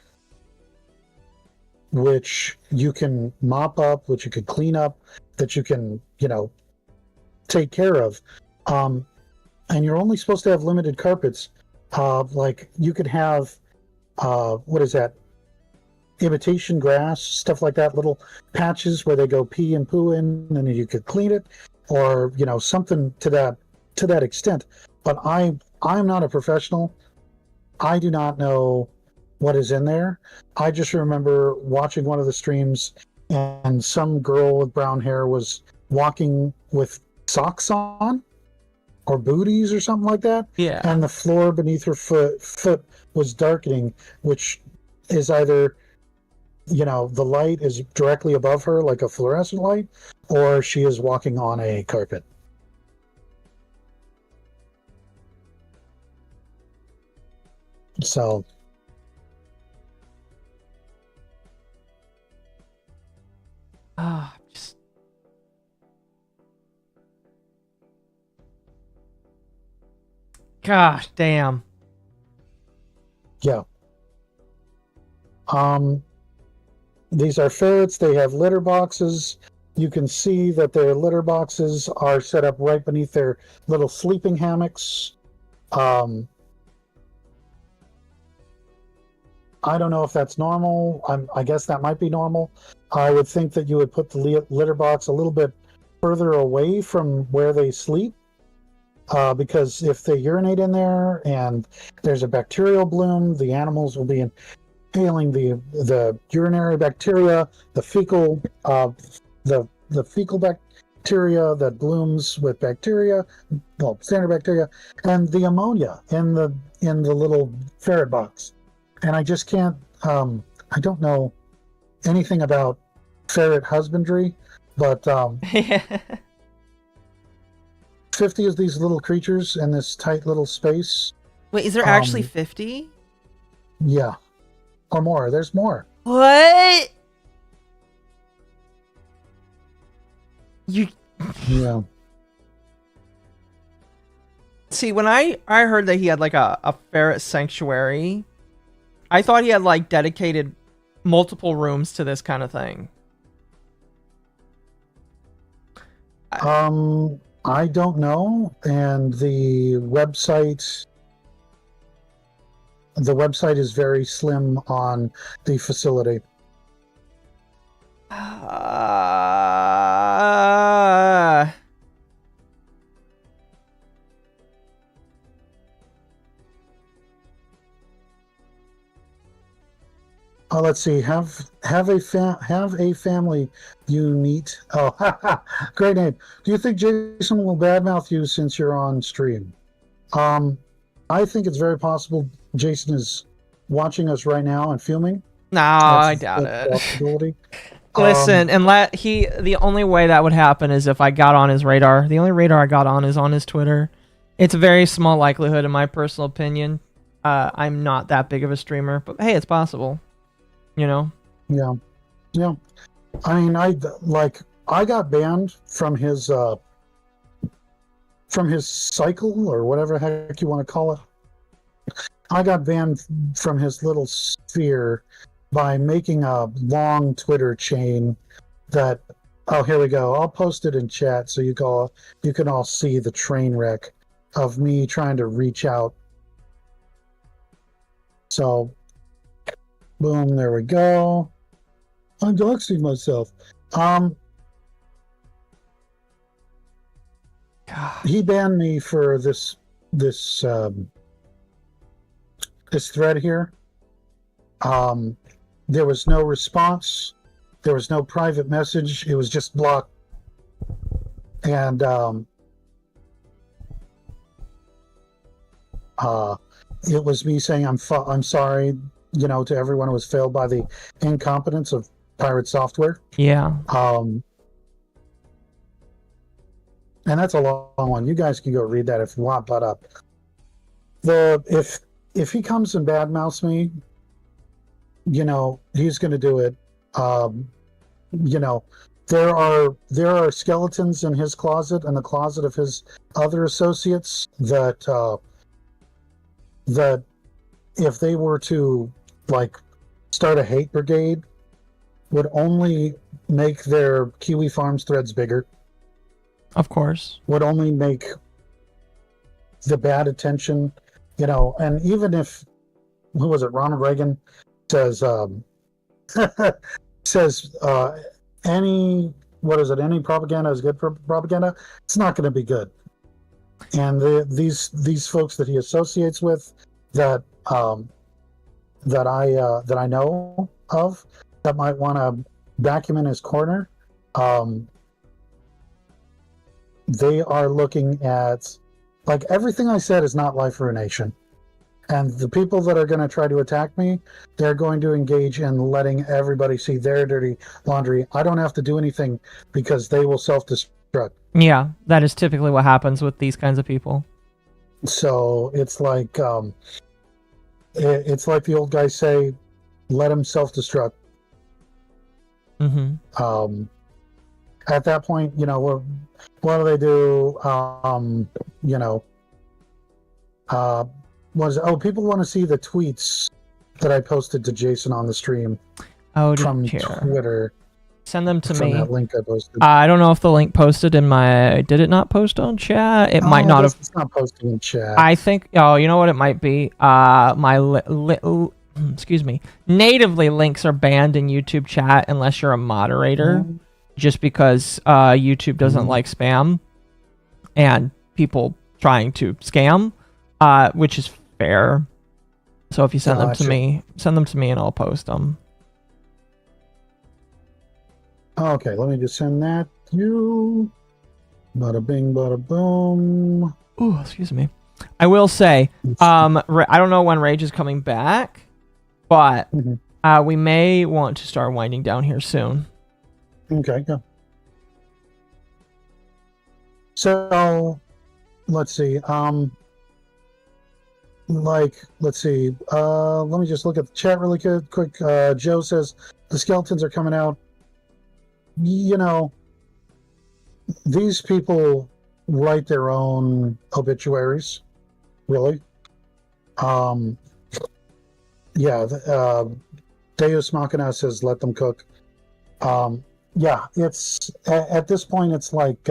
which you can mop up, which you could clean up, that you can, take care of. And you're only supposed to have limited carpets. Like you could have, what is that? Imitation grass, stuff like that, little patches where they go pee and poo in, and you could clean it, or something to that extent. But I'm not a professional. I do not know what is in there. I just remember watching one of the streams and some girl with brown hair was walking with socks on or booties or something like that. Yeah. And the floor beneath her foot was darkening, which is either the light is directly above her like a fluorescent light, or she is walking on a carpet. So gosh damn. Yeah. These are ferrets. They have litter boxes. You can see that their litter boxes are set up right beneath their little sleeping hammocks. I don't know if that's normal. I guess that might be normal. I would think that you would put the litter box a little bit further away from where they sleep, because if they urinate in there and there's a bacterial bloom, the animals will be inhaling the urinary bacteria, the fecal the fecal bacteria that blooms with bacteria, well, standard bacteria, and the ammonia in the little ferret box. And I just can't, I don't know anything about ferret husbandry, but 50 of these little creatures in this tight little space. Wait, is there actually 50? Yeah. Or more. There's more. What? Yeah. See, when I heard that he had like a ferret sanctuary, I thought he had like dedicated multiple rooms to this kind of thing. I don't know, and the website is very slim on the facility. Let's see. Have a family you meet. Oh, great name. Do you think Jason will badmouth you since you're on stream? I think it's very possible Jason is watching us right now and filming. No, I doubt it. Possibility. Listen, and the only way that would happen is if I got on his radar. The only radar I got on is on his Twitter. It's a very small likelihood, in my personal opinion. I'm not that big of a streamer, but hey, it's possible. You know? Yeah. I mean, I got banned from his cycle or whatever the heck you want to call it. I got banned from his little sphere by making a long Twitter chain that, oh, here we go. I'll post it in chat so you can all see the train wreck of me trying to reach out. So, boom, there we go. I'm doxing myself. He banned me for this thread here. There was no response. There was no private message. It was just blocked. And it was me saying I'm sorry, to everyone who was failed by the incompetence of pirate software. Yeah. And that's a long one. You guys can go read that if you want. But if he comes and badmouths me, he's going to do it. There are skeletons in his closet and the closet of his other associates that if they were to start a hate brigade, would only make their Kiwi Farms threads bigger. Of course. Would only make the bad attention, and even if, who was it, Ronald Reagan says, any propaganda is good propaganda, it's not going to be good. And these folks that he associates with that I know of that might want to back him in his corner, they are looking at, everything I said is not Life Ruination. And the people that are going to try to attack me, they're going to engage in letting everybody see their dirty laundry. I don't have to do anything because they will self-destruct. Yeah, that is typically what happens with these kinds of people. So it's like the old guys say, let them self-destruct. Mm-hmm. At that point, what do they do? People want to see the tweets that I posted to Jason on the stream. Oh, from Twitter. Send them to me. That link I posted. I don't know if the link posted in my. Did it not post on chat? It might not have. It's not posting in chat. I think. Oh, you know what? It might be. Excuse me. Natively, links are banned in YouTube chat unless you're a moderator, just because YouTube doesn't like spam and people trying to scam, which is fair. So if you send them to me, and I'll post them. Okay, let me just send that to you. Bada bing, bada boom. Ooh, excuse me. I will say, I don't know when Rage is coming back, but we may want to start winding down here soon. Okay, go. So, let's see. Let's see. Let me just look at the chat really quick. Joe says the skeletons are coming out. These people write their own obituaries, really. Deus Machina says let them cook. Yeah, it's at this point it's like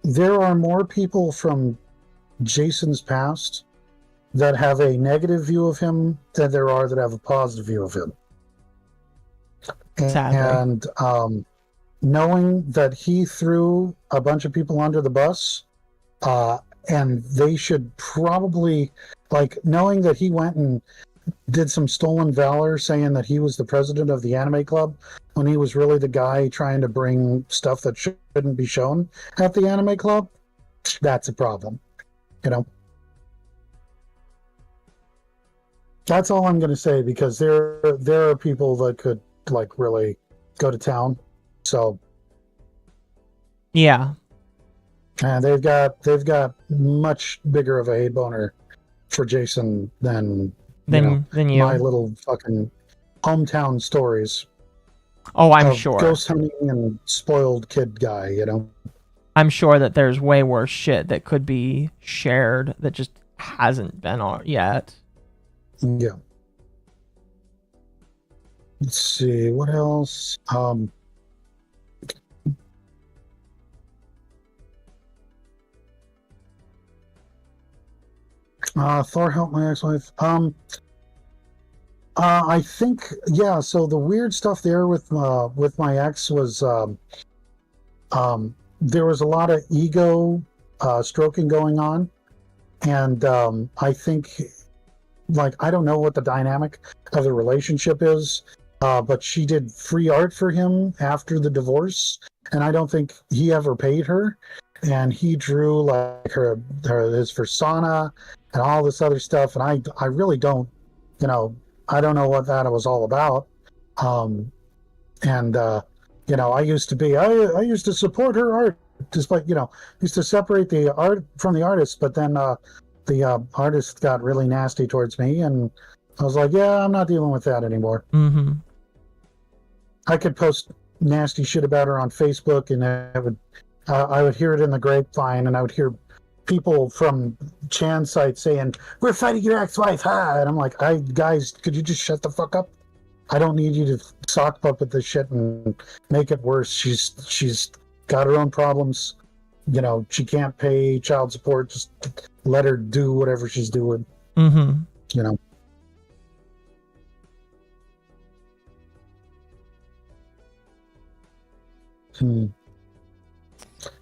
there are more people from Jason's past that have a negative view of him than there are that have a positive view of him. Sadly. And knowing that he threw a bunch of people under the bus, and they should probably, like, knowing that he went and did some stolen valor saying that he was the president of the anime club when he was really the guy trying to bring stuff that shouldn't be shown at the anime club, that's a problem, you know. That's all I'm going to say, because there are people that could like really go to town. So Yeah. and they've got much bigger of a hate boner for Jason than Than you. my little fucking hometown stories. Oh, I'm of sure. Ghost hunting and spoiled kid guy, you know. I'm sure that there's way worse shit that could be shared that just hasn't been on yet. Yeah. Let's see what else. Thor helped my ex-wife. I think, yeah. So the weird stuff there with my ex was there was a lot of ego stroking going on, and I think, like, I don't know what the dynamic of the relationship is, but she did free art for him after the divorce, and I don't think he ever paid her, and he drew like his persona and all this other stuff, and I really don't, I don't know what that was all about. I used to support her art, despite, used to separate the art from the artist, but then the artist got really nasty towards me, and I was like, yeah, I'm not dealing with that anymore. Mm-hmm. I could post nasty shit about her on Facebook, and I would hear it in the grapevine, and I would hear people from Chan sites saying, we're fighting your ex-wife, ha! And I'm like, guys, could you just shut the fuck up? I don't need you to sock puppet this shit and make it worse. She's got her own problems. She can't pay child support. Just let her do whatever she's doing. Mm-hmm.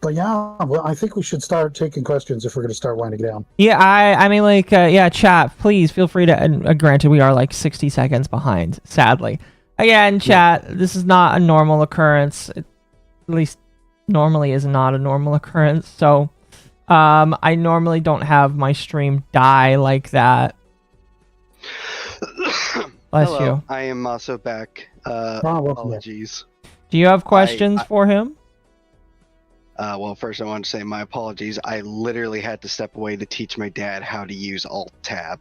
But yeah, well, I think we should start taking questions if we're going to start winding down. Yeah, I mean, like, yeah, chat, please feel free to, and granted, we are like 60 seconds behind, sadly. Again, chat, this is not a normal occurrence. At least normally is not a normal occurrence. So, I normally don't have my stream die like that. Bless Hello, you. I am also back. Apologies. Do you have questions for him? Well, first I want to say my apologies. I literally had to step away to teach my dad how to use Alt-Tab.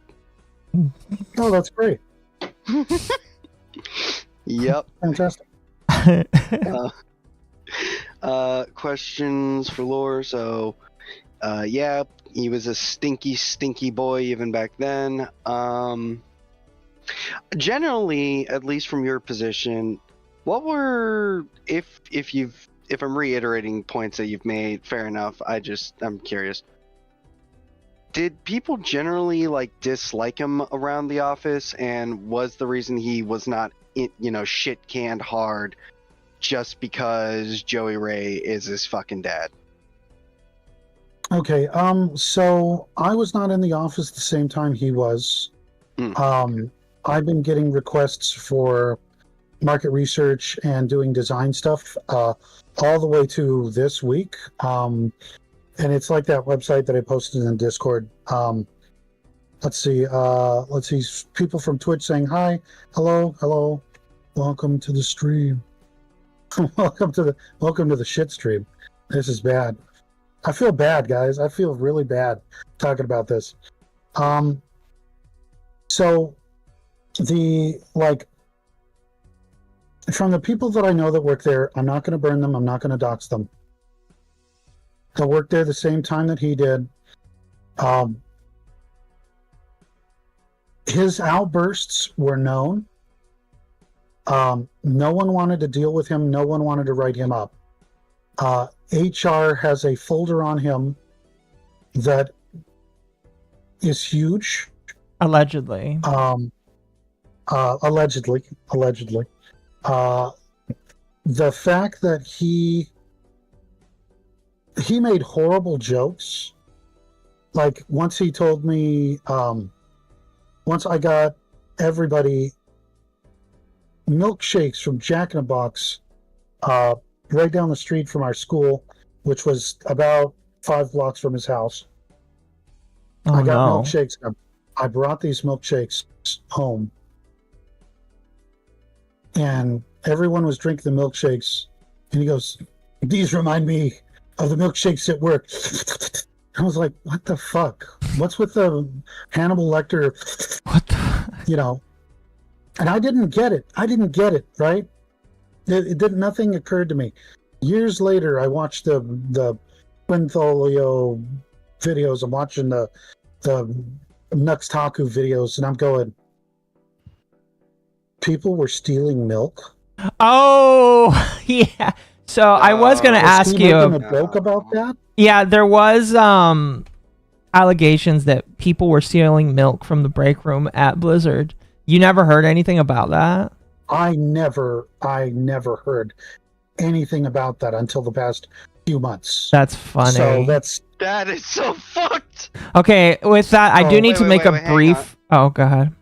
Oh, that's great. Yep. Fantastic. Questions for lore. So, yeah, he was a stinky boy even back then. Generally, at least from your position, what were, if I'm reiterating points that you've made, fair enough. I'm curious. Did people generally dislike him around the office, and was the reason he was not, shit canned hard just because Joey Ray is his fucking dad? Okay, so I was not in the office the same time he was. I've been getting requests for market research and doing design stuff all the way to this week. And it's like that website that I posted in Discord. Let's see, people from Twitch saying, hi, hello, welcome to the stream. welcome to the shit stream. This is bad. I feel bad, guys. I feel really bad talking about this. So from the people that I know that work there, I'm not going to burn them. I'm not going to dox them. They worked there the same time that he did. his outbursts were known. No one wanted to deal with him. No one wanted to write him up. HR has a folder on him that is huge. Allegedly. Allegedly. The fact that he made horrible jokes. Like once he told me, once I got everybody milkshakes from Jack in the Box, right down the street from our school, which was about 5 blocks from his house. Oh, I got no. milkshakes. I brought these milkshakes home, and everyone was drinking the milkshakes. And he goes, "These remind me of the milkshakes at work." I was like, "What the fuck? What's with the Hannibal Lecter?" What the? And I didn't get it. Right? It didn't. Nothing occurred to me. Years later, I watched the Quintolio videos. I'm watching the Nuxtaku videos, and I'm going, people were stealing milk. Oh, yeah. So I was going to ask you. A joke about that? Yeah, there was allegations that people were stealing milk from the break room at Blizzard. You never heard anything about that? I never heard anything about that until the past few months. That's funny. So That is so fucked. Okay, with that, I do need to make a hang brief. Oh, go ahead.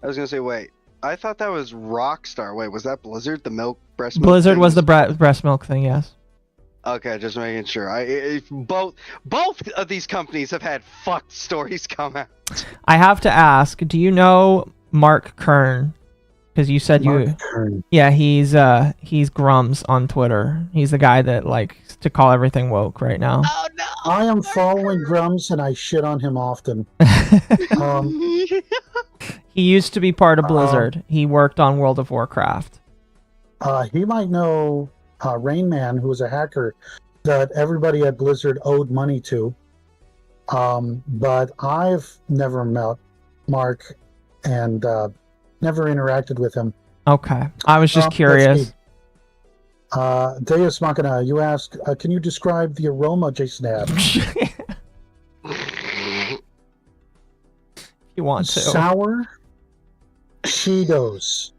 I was gonna say, wait. I thought that was Rockstar. Wait, was that Blizzard? The milk breast milk? Blizzard thing? was the breast milk thing, yes. Okay, just making sure. Both of these companies have had fucked stories come out. I have to ask, do you know Mark Kern? Because you said Kern. Yeah, he's Grums on Twitter. He's the guy that likes to call everything woke right now. Oh no! I am following Grums, and I shit on him often. He used to be part of Blizzard. He worked on World of Warcraft. He might know Rain Man, who was a hacker that everybody at Blizzard owed money to. But I've never met Mark and never interacted with him. Okay. I was just curious. Deus Machina, you asked, can you describe the aroma Jason had? You want to. Sour Cheetos.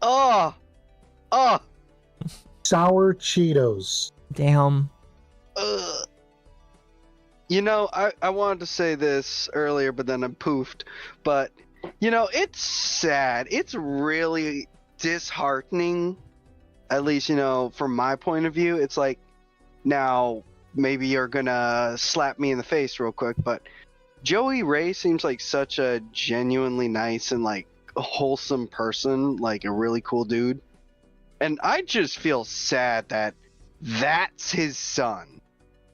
Oh! Sour Cheetos. Damn. I wanted to say this earlier, but then I poofed. But, it's sad. It's really disheartening, at least, from my point of view. It's like, now, maybe you're gonna slap me in the face real quick, but Joey Ray seems like such a genuinely nice and, like, wholesome person, like a really cool dude. And I just feel sad that that's his son.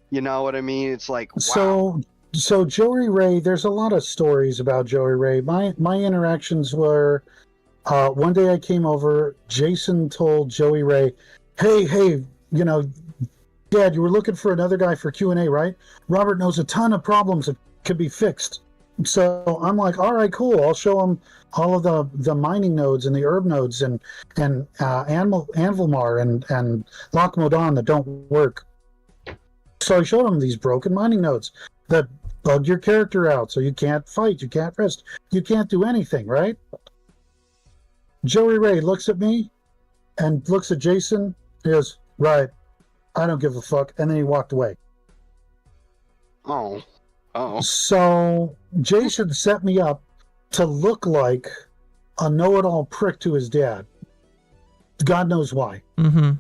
You know what I mean? It's like, wow. So Joey Ray, there's a lot of stories about Joey Ray. My interactions were, one day I came over, Jason told Joey Ray, hey, Dad, you were looking for another guy for Q&A, right? Robert knows a ton of problems that could be fixed. So I'm like, all right, cool. I'll show him all of the mining nodes and the herb nodes and Anvilmar and Loch Modan that don't work. So I showed him these broken mining nodes that bug your character out, so you can't fight, you can't rest, you can't do anything, right? Joey Ray looks at me and looks at Jason. He goes, right, I don't give a fuck. And then he walked away. Oh. So Jason set me up to look like a know-it-all prick to his dad. God knows why. Mm-hmm.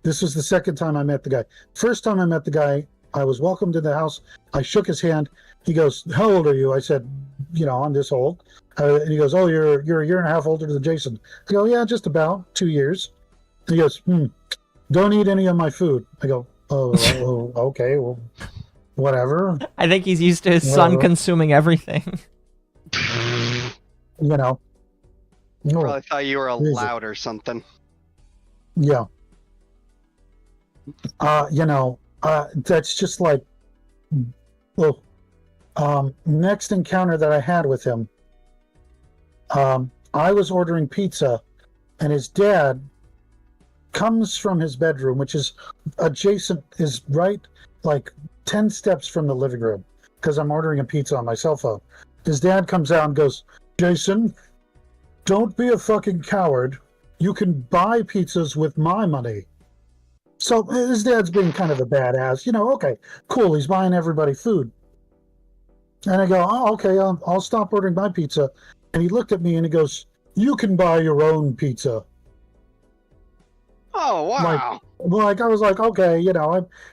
This was the second time I met the guy. First time I met the guy, I was welcomed to the house. I shook his hand. He goes, how old are you? I said, I'm this old. And he goes, oh, you're a year and a half older than Jason. I go, yeah, just about 2 years. He goes, don't eat any of my food. I go, oh okay, well, whatever. I think he's used to his son consuming everything. Probably thought you were allowed or something. Yeah. That's just like, next encounter that I had with him, I was ordering pizza, and his dad comes from his bedroom, which is adjacent, is right like 10 steps from the living room, because I'm ordering a pizza on my cell phone. His dad comes out and goes, Jason, don't be a fucking coward. You can buy pizzas with my money. So his dad's being kind of a badass. Okay, cool, he's buying everybody food. And I go, oh, okay, I'll stop ordering my pizza. And he looked at me and he goes, you can buy your own pizza. Oh, wow. I was like, okay,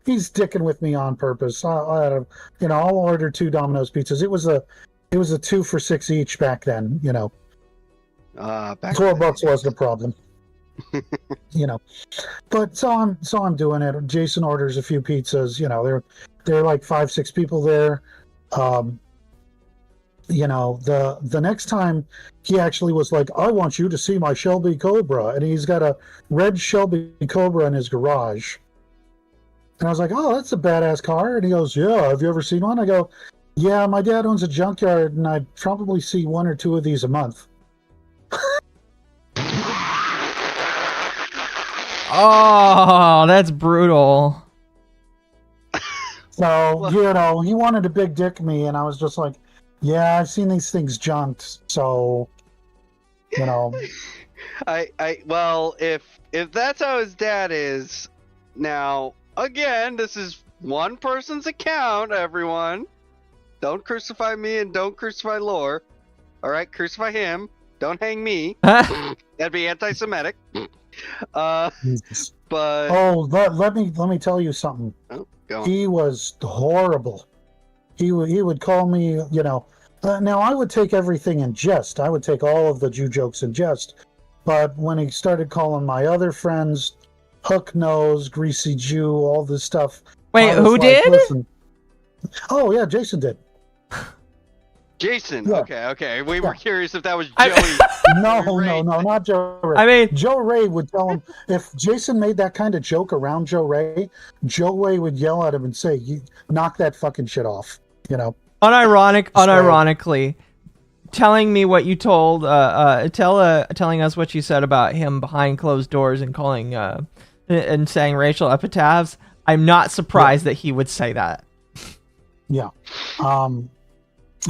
he's dicking with me on purpose. I'll order 2 Domino's pizzas. It was a 2 for $6 each back then. Back $12 wasn't a problem. But so I'm doing it. Jason orders a few pizzas. There are like 5-6 people there. The next time he actually was like, I want you to see my Shelby Cobra, and he's got a red Shelby Cobra in his garage. And I was like, oh, that's a badass car. And he goes, yeah, have you ever seen one? I go, yeah, my dad owns a junkyard, and I probably see 1 or 2 of these a month. Oh, that's brutal. So, he wanted to big dick me, and I was just like, yeah, I've seen these things junked, so, well, if that's how his dad is, now, again, this is one person's account, everyone. Don't crucify me and don't crucify Lore. Alright, crucify him. Don't hang me. That'd be anti-Semitic. But... Oh, let me tell you something. Oh, go on. He was horrible. He would call me, now I would take everything in jest. I would take all of the Jew jokes in jest. But when he started calling my other friends hook nose, greasy Jew, all this stuff. Wait, who did? Listen. Oh yeah, Jason did. Jason, Yeah. okay. We were curious if that was Joey. No, not Joe Ray. I mean, Joe Ray would tell him, if Jason made that kind of joke around Joe Ray would yell at him and say, "You knock that fucking shit off," Unironically, telling me what you told, telling us what you said about him behind closed doors and calling, and saying racial epitaphs. I'm not surprised that he would say that. Yeah.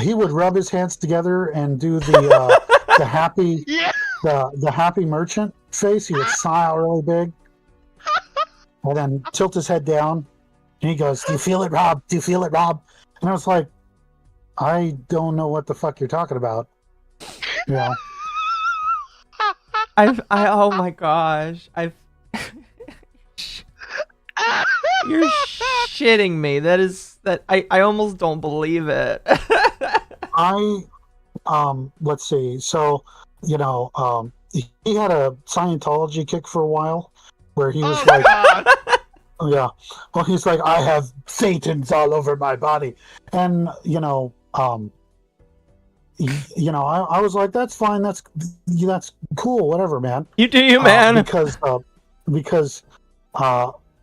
He would rub his hands together and do the the happy the happy merchant face. He would smile really big, and then tilt his head down, and he goes, "Do you feel it, Rob? Do you feel it, Rob?" And I was like, "I don't know what the fuck you're talking about." Yeah. Oh my gosh, you're shitting me. I almost don't believe it. Let's see. So, he had a Scientology kick for a while where he was like, yeah, well, he's like, I have Satans all over my body. And, I was like, that's fine. That's cool. Whatever, man. You do you, man.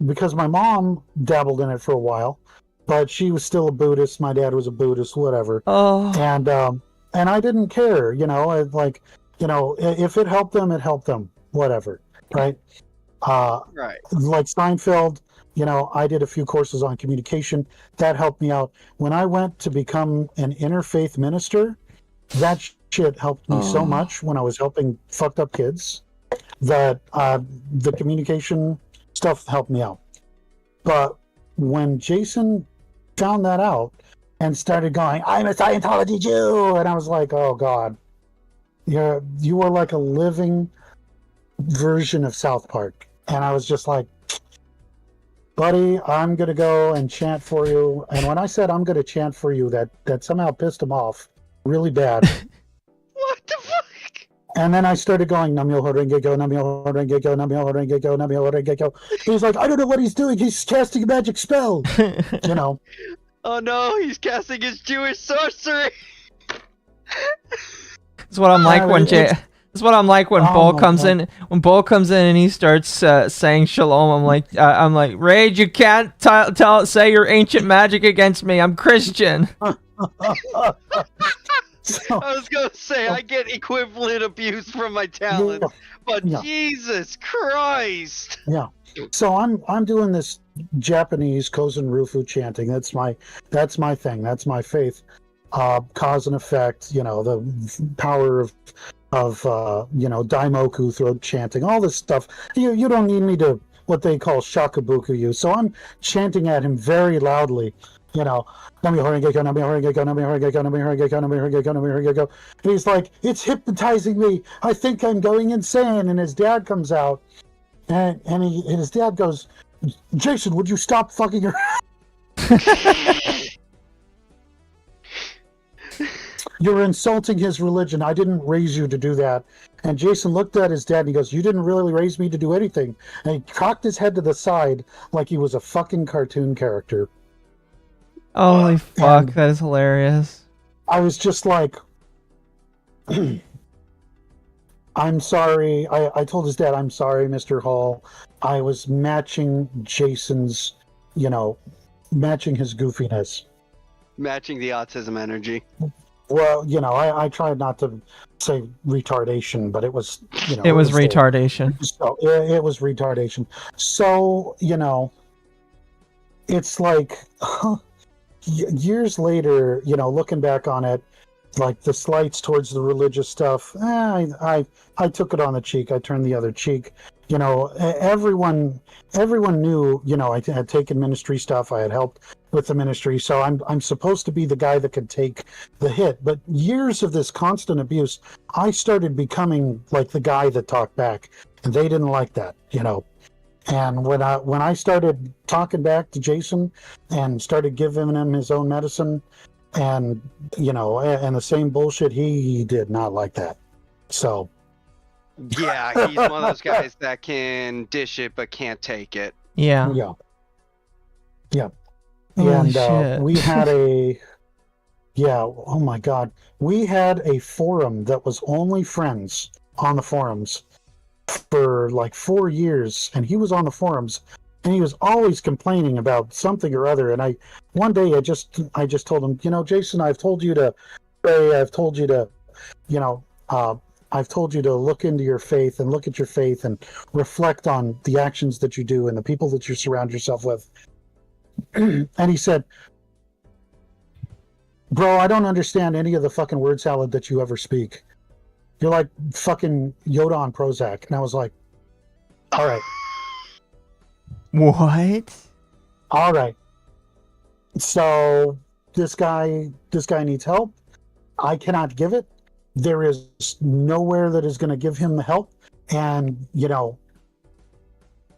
Because my mom dabbled in it for a while, but she was still a Buddhist. My dad was a Buddhist, whatever. Oh. And I didn't care, if it helped them, it helped them, whatever. Right. Right. Like Steinfeld, I did a few courses on communication that helped me out. When I went to become an interfaith minister, that shit helped me so much when I was helping fucked up kids that the communication stuff helped me out. But when Jason found that out and started going, I'm a Scientology Jew, and I was like, oh God, you are like a living version of South Park. And I was just like, buddy, I'm gonna go and chant for you. And when I said I'm gonna chant for you, that somehow pissed him off really bad. What the fuck? And then I started going, Nam-myoho Renge-kyo, Nam-myoho Renge-kyo, Nam-myoho Renge-kyo, Nam-myoho Renge-kyo. He's like, I don't know what he's doing. He's casting a magic spell. Oh no, he's casting his Jewish sorcery. That's what I'm like when That's what I'm like when Bull comes in. When Bull comes in and he starts saying shalom, I'm like, Rage, you can't say your ancient magic against me. I'm Christian. So, I was gonna say I get equivalent abuse from my talents, but yeah. Jesus Christ! Yeah. So I'm doing this Japanese Kozen Rufu chanting. That's my thing. That's my faith. Cause and effect. The power of daimoku, throat chanting, all this stuff. You don't need me to what they call shakabuku you. So I'm chanting at him very loudly. Nami Horengeko, Nami Horengeko, Nami Horengeko, Nami Horengeko, Nami Horengeko, Nami Horengeko. And he's like, it's hypnotizing me. I think I'm going insane. And his dad comes out, and his dad goes, Jason, would you stop fucking her? You're insulting his religion. I didn't raise you to do that. And Jason looked at his dad and he goes, you didn't really raise me to do anything. And he cocked his head to the side like he was a fucking cartoon character. Holy fuck, And that is hilarious. I was just like, I'm sorry. I told his dad, I'm sorry, Mr. Hall. I was matching Jason's, matching his goofiness. Matching the autism energy. Well, I tried not to say retardation, but it was, It was there. retardation. So it was retardation. So, it's like years later, looking back on it, like the slights towards the religious stuff, I took it on the cheek. I turned the other cheek. Everyone knew, I had taken ministry stuff. I had helped with the ministry. So I'm supposed to be the guy that could take the hit. But years of this constant abuse, I started becoming like the guy that talked back, and they didn't like that, And when I started talking back to Jason and started giving him his own medicine and, and the same bullshit, he did not like that. So. Yeah, he's one of those guys that can dish it but can't take it. Yeah. Yeah. Holy And shit. we had oh my God. We had a forum that was only friends on the forums for like 4 years, and he was on the forums and he was always complaining about something or other. And one day I just told him, Jason, I've told you to pray, I've told you to, I've told you to look into your faith and look at your faith and reflect on the actions that you do and the people that you surround yourself with. And he said, bro, I don't understand any of the fucking word salad that you ever speak. You're like fucking Yoda on Prozac. And I was like, all right. What? All right. So this guy needs help. I cannot give it. There is nowhere that is going to give him the help. And,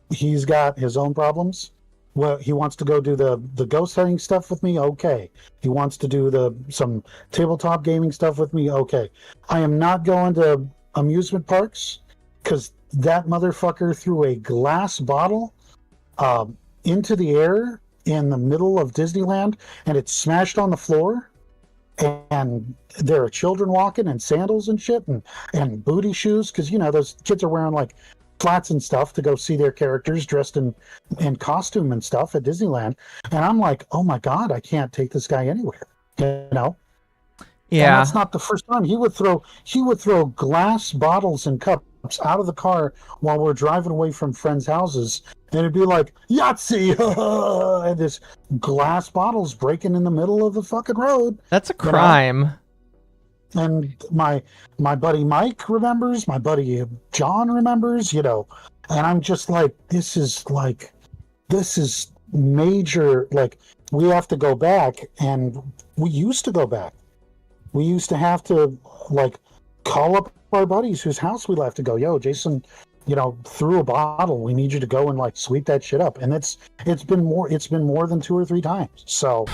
he's got his own problems. Well, he wants to go do the ghost hunting stuff with me. Okay. He wants to do some tabletop gaming stuff with me. Okay. I am not going to amusement parks because that motherfucker threw a glass bottle into the air in the middle of Disneyland, and it smashed on the floor. And there are children walking in sandals and shit and booty shoes because, those kids are wearing like flats and stuff to go see their characters dressed in costume and stuff at Disneyland. And I'm like, oh my God, I can't take this guy anywhere. Yeah. And that's not the first time. He would throw glass bottles and cups out of the car while we're driving away from friends' houses. And it'd be like, Yahtzee! And this glass bottles breaking in the middle of the fucking road. That's a crime. And my buddy Mike remembers, my buddy John remembers, and I'm just like, this is major. Like, we have to go back, and we used to go back. We used to have to like call up our buddies whose house we left to go, yo, Jason, threw a bottle. We need you to go and like sweep that shit up. And it's been more than 2 or 3 times. So,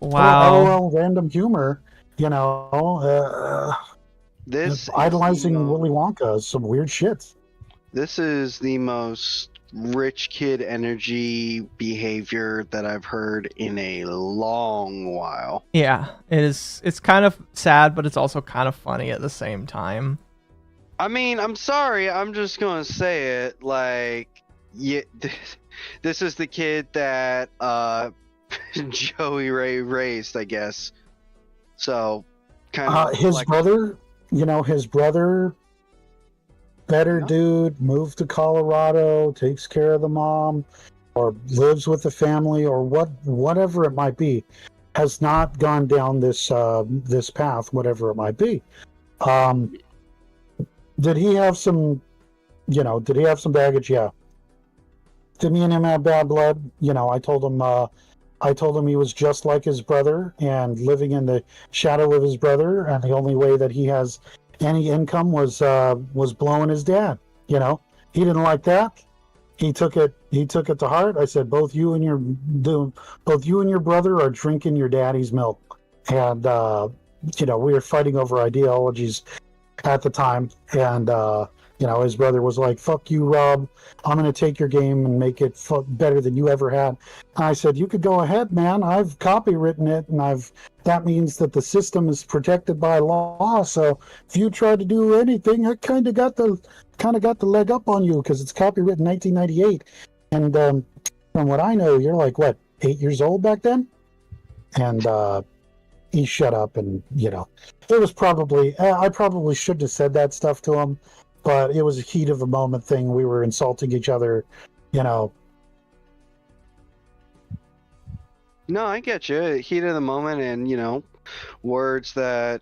Wow. LOL random humor. This idolizing Willy Wonka is some weird shit. This is the most rich kid energy behavior that I've heard in a long while. Yeah, it is. It's kind of sad, but it's also kind of funny at the same time. I mean, I'm sorry. I'm just going to say it. Like, yeah, this is the kid that Joey Ray raised, I guess. So, kind of His like, brother, his brother, better Yeah. dude, moved to Colorado, takes care of the mom, or lives with the family, or whatever it might be, has not gone down this path, whatever it might be. Did he have some, did he have some baggage? Yeah. Did me and him have bad blood? I told him he was just like his brother and living in the shadow of his brother, and the only way that he has any income was blowing his dad. He didn't like that. He took it to heart. I said, both you and your brother are drinking your daddy's milk, and we were fighting over ideologies at the time, and his brother was like, fuck you, Rob, I'm going to take your game and make it better than you ever had. And I said, you could go ahead, man. I've copywritten it, and that means that the system is protected by law, so if you try to do anything, I kind of got the leg up on you, because it's copywritten 1998, and from what I know, you're like, what, 8 years old back then? And he shut up, and it was probably, I probably shouldn't have said that stuff to him, but it was a heat of the moment thing. We were insulting each other, No, I get you. Heat of the moment, and words that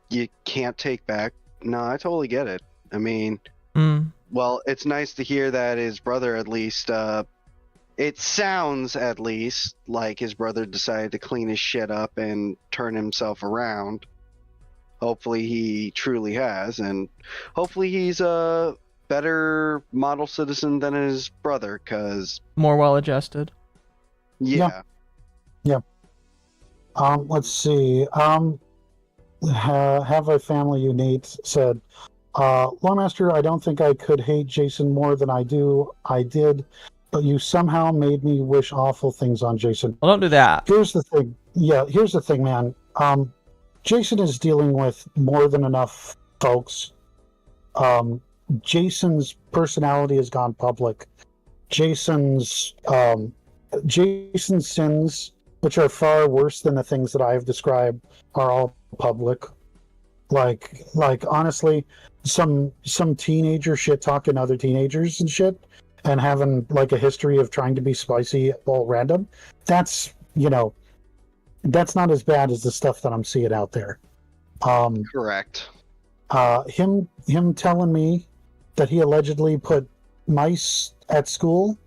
you can't take back. No, I totally get it. I mean, well, it's nice to hear that his brother, at least, it sounds at least like his brother decided to clean his shit up and turn himself around. Hopefully he truly has, and hopefully he's a better model citizen than his brother, because... More well-adjusted. Yeah. Let's see. Have a family you need said, Loremaster, I don't think I could hate Jason more than I do. I did, but you somehow made me wish awful things on Jason. Well, don't do that. Here's the thing. Yeah, here's the thing, man. Jason is dealing with more than enough folks. Jason's personality has gone public. Jason's sins, which are far worse than the things that I have described, are all public. Like honestly, some teenager shit talking other teenagers and shit, and having like a history of trying to be spicy all random. That's that's not as bad as the stuff that I'm seeing out there. Correct. Him telling me that he allegedly put mice at school,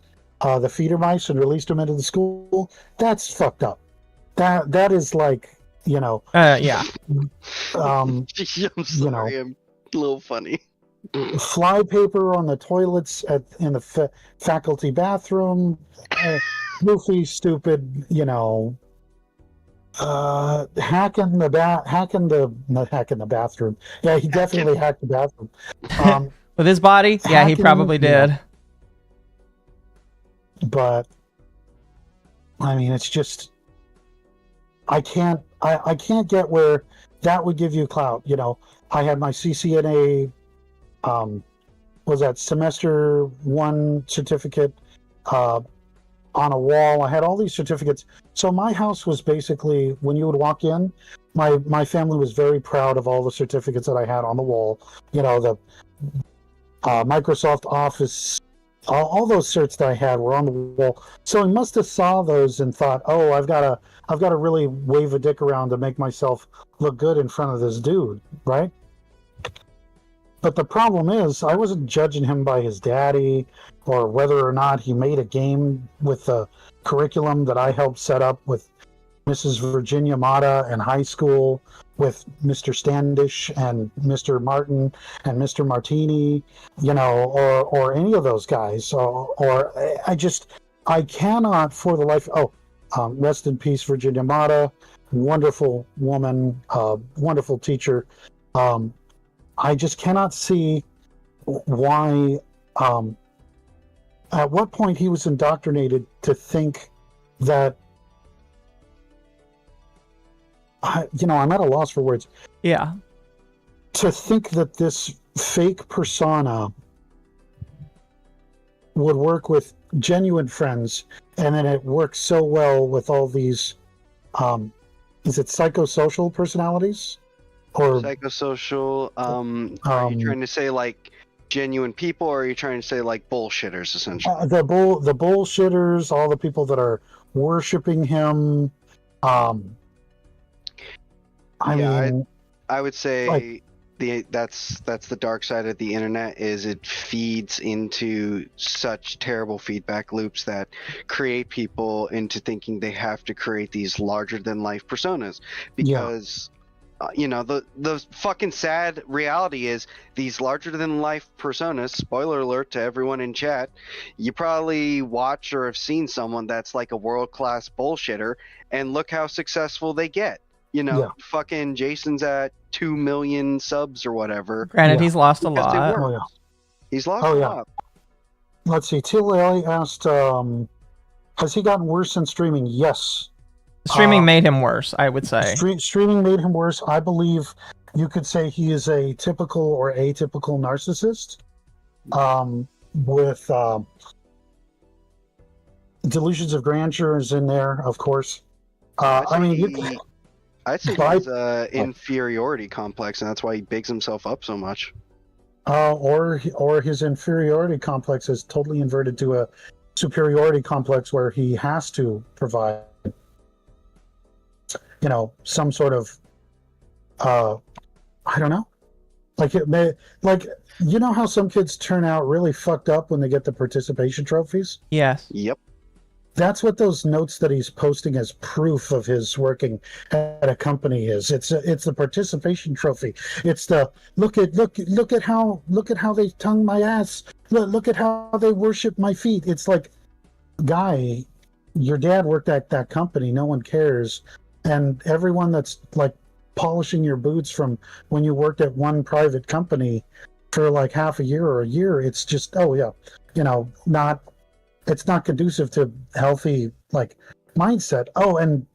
the feeder mice, and released them into the school. That's fucked up. That is like, Yeah. I'm sorry, I'm a little funny. Fly paper on the toilets in the faculty bathroom. Goofy, stupid, not hacking the bathroom. Yeah, he definitely hacked the bathroom. With his body? Yeah, he probably did. But I mean, it's just, I can't get where that would give you clout. I had my CCNA, was that semester 1 certificate, on a wall. I had all these certificates. So my house was basically, when you would walk in, my family was very proud of all the certificates that I had on the wall. The Microsoft Office, all those certs that I had were on the wall. So he must have saw those and thought, oh, I've got to really wave a dick around to make myself look good in front of this dude, right? But the problem is, I wasn't judging him by his daddy or whether or not he made a game with the curriculum that I helped set up with Mrs. Virginia Mata in high school, with Mr. Standish and Mr. Martin and Mr. Martini, or any of those guys. Or I cannot for the life. Rest in peace, Virginia Mata, wonderful woman, wonderful teacher. I just cannot see why, at what point he was indoctrinated to think that, I'm at a loss for words. Yeah. To think that this fake persona would work with genuine friends, and then it works so well with all these, is it psychosocial personalities? or Psychosocial. Are you trying to say like genuine people, or are you trying to say like bullshitters, essentially? the bullshitters, all the people that are worshiping him. I mean, I would say like, that's the dark side of the internet. Is it feeds into such terrible feedback loops that create people into thinking they have to create these larger than life personas, because the fucking sad reality is these larger than life personas, spoiler alert to everyone in chat, you probably watch or have seen someone that's like a world-class bullshitter, and look how successful they get. Fucking Jason's at 2 million subs or whatever. Granted, Yeah. he's lost a Because they lot. work. Oh, yeah. He's lost a lot. Let's see. Tilly asked, has he gotten worse in streaming? Yes. Streaming made him worse, I would say. Streaming made him worse. I believe you could say he is a typical or atypical narcissist, with delusions of grandeur is in there, of course. I mean, I'd say he's inferiority complex, and that's why he bigs himself up so much. or his inferiority complex is totally inverted to a superiority complex where he has to provide, some sort of, I don't know, how some kids turn out really fucked up when they get the participation trophies? Yes. Yep. That's what those notes that he's posting as proof of his working at a company is. It's the participation trophy. It's the look at how they tongue my ass. Look at how they worship my feet. It's like, guy, your dad worked at that company. No one cares, and everyone that's like polishing your boots from when you worked at one private company for like half a year or a year. It's just not. It's not conducive to healthy mindset. Oh, and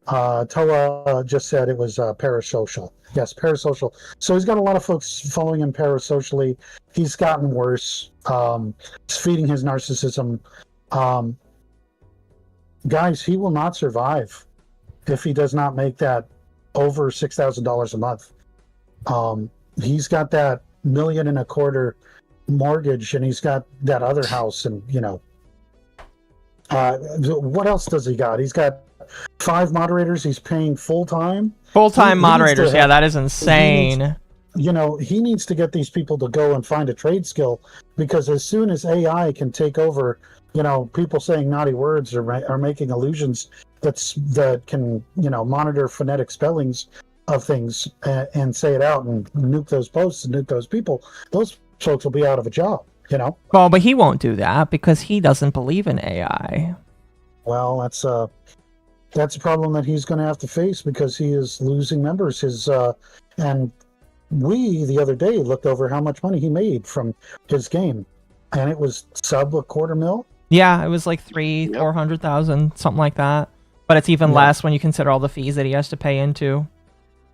Toa just said it was parasocial. Yes, parasocial. So he's got a lot of folks following him parasocially. He's gotten worse. He's feeding his narcissism. Guys, he will not survive if he does not make that over $6,000 a month. He's got that $1.25 million mortgage, and he's got that other house, and what else does he got? He's got 5 moderators he's paying full-time. Full-time moderators, yeah, that is insane. He needs to get these people to go and find a trade skill, because as soon as AI can take over, people saying naughty words or making illusions that can, monitor phonetic spellings of things and say it out and nuke those posts and nuke those people, those folks will be out of a job. Well, but he won't do that because he doesn't believe in AI. Well, that's a problem that he's going to have to face, because he is losing members. And we the other day looked over how much money he made from his game, and it was sub $250,000. Yeah, it was like 400,000, something like that. But it's even less when you consider all the fees that he has to pay into.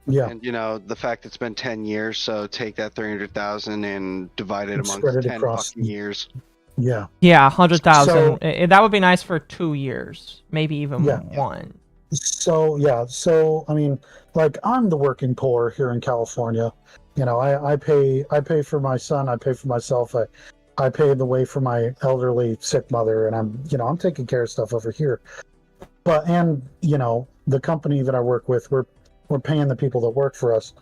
Yeah. And the fact it's been 10 years, so take that 300,000 and divide it amongst 10 fucking years. Yeah. Yeah, 100,000. That would be nice for 2 years, maybe even one. So I mean, I'm the working poor here in California. I pay for my son, I pay for myself, I pay the way for my elderly sick mother, and I'm taking care of stuff over here. But the company that I work with, we're paying the people that work for us.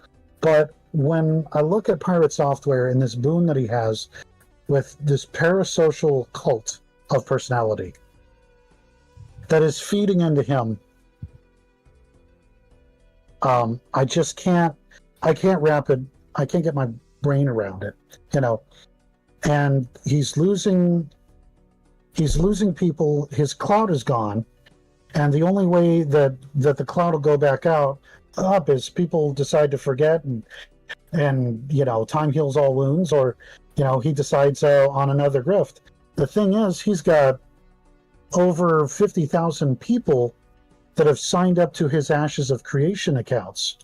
But when I look at Pirate Software and this boon that he has with this parasocial cult of personality that is feeding into him, I can't get my brain around it, and he's losing people. His cloud is gone, and the only way that the cloud will go back up is people decide to forget, and time heals all wounds, or he decides on another grift. The thing is, he's got over 50,000 people that have signed up to his Ashes of Creation accounts.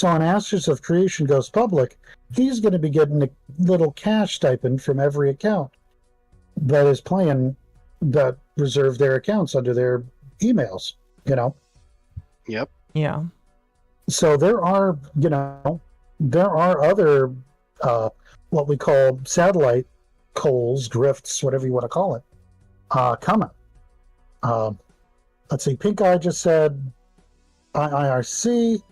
So when Ashes of Creation goes public, he's going to be getting a little cash stipend from every account that is playing, that reserve their accounts under their emails. Yep. Yeah. So there are, there are other what we call satellite coals, drifts, whatever you want to call it, coming. Let's see. Pink Eye just said IIRC.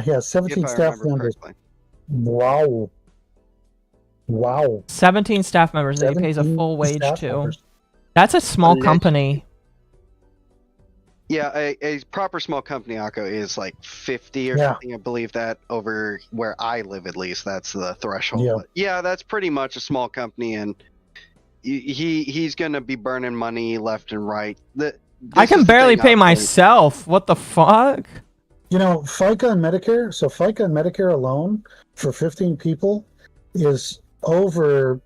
He has 17 If I staff remember members. correctly. Wow. 17 staff members that he pays a 17 full wage staff to. members. That's a small Allegedly. company. Yeah, a proper small company, Akko, is like 50 or Yeah. something. I believe that over where I live, at least, that's the threshold. Yeah. But yeah, that's pretty much a small company, and he's gonna be burning money left and right. I can barely pay myself. What the fuck? FICA and Medicare. So FICA and Medicare alone for 15 people is over.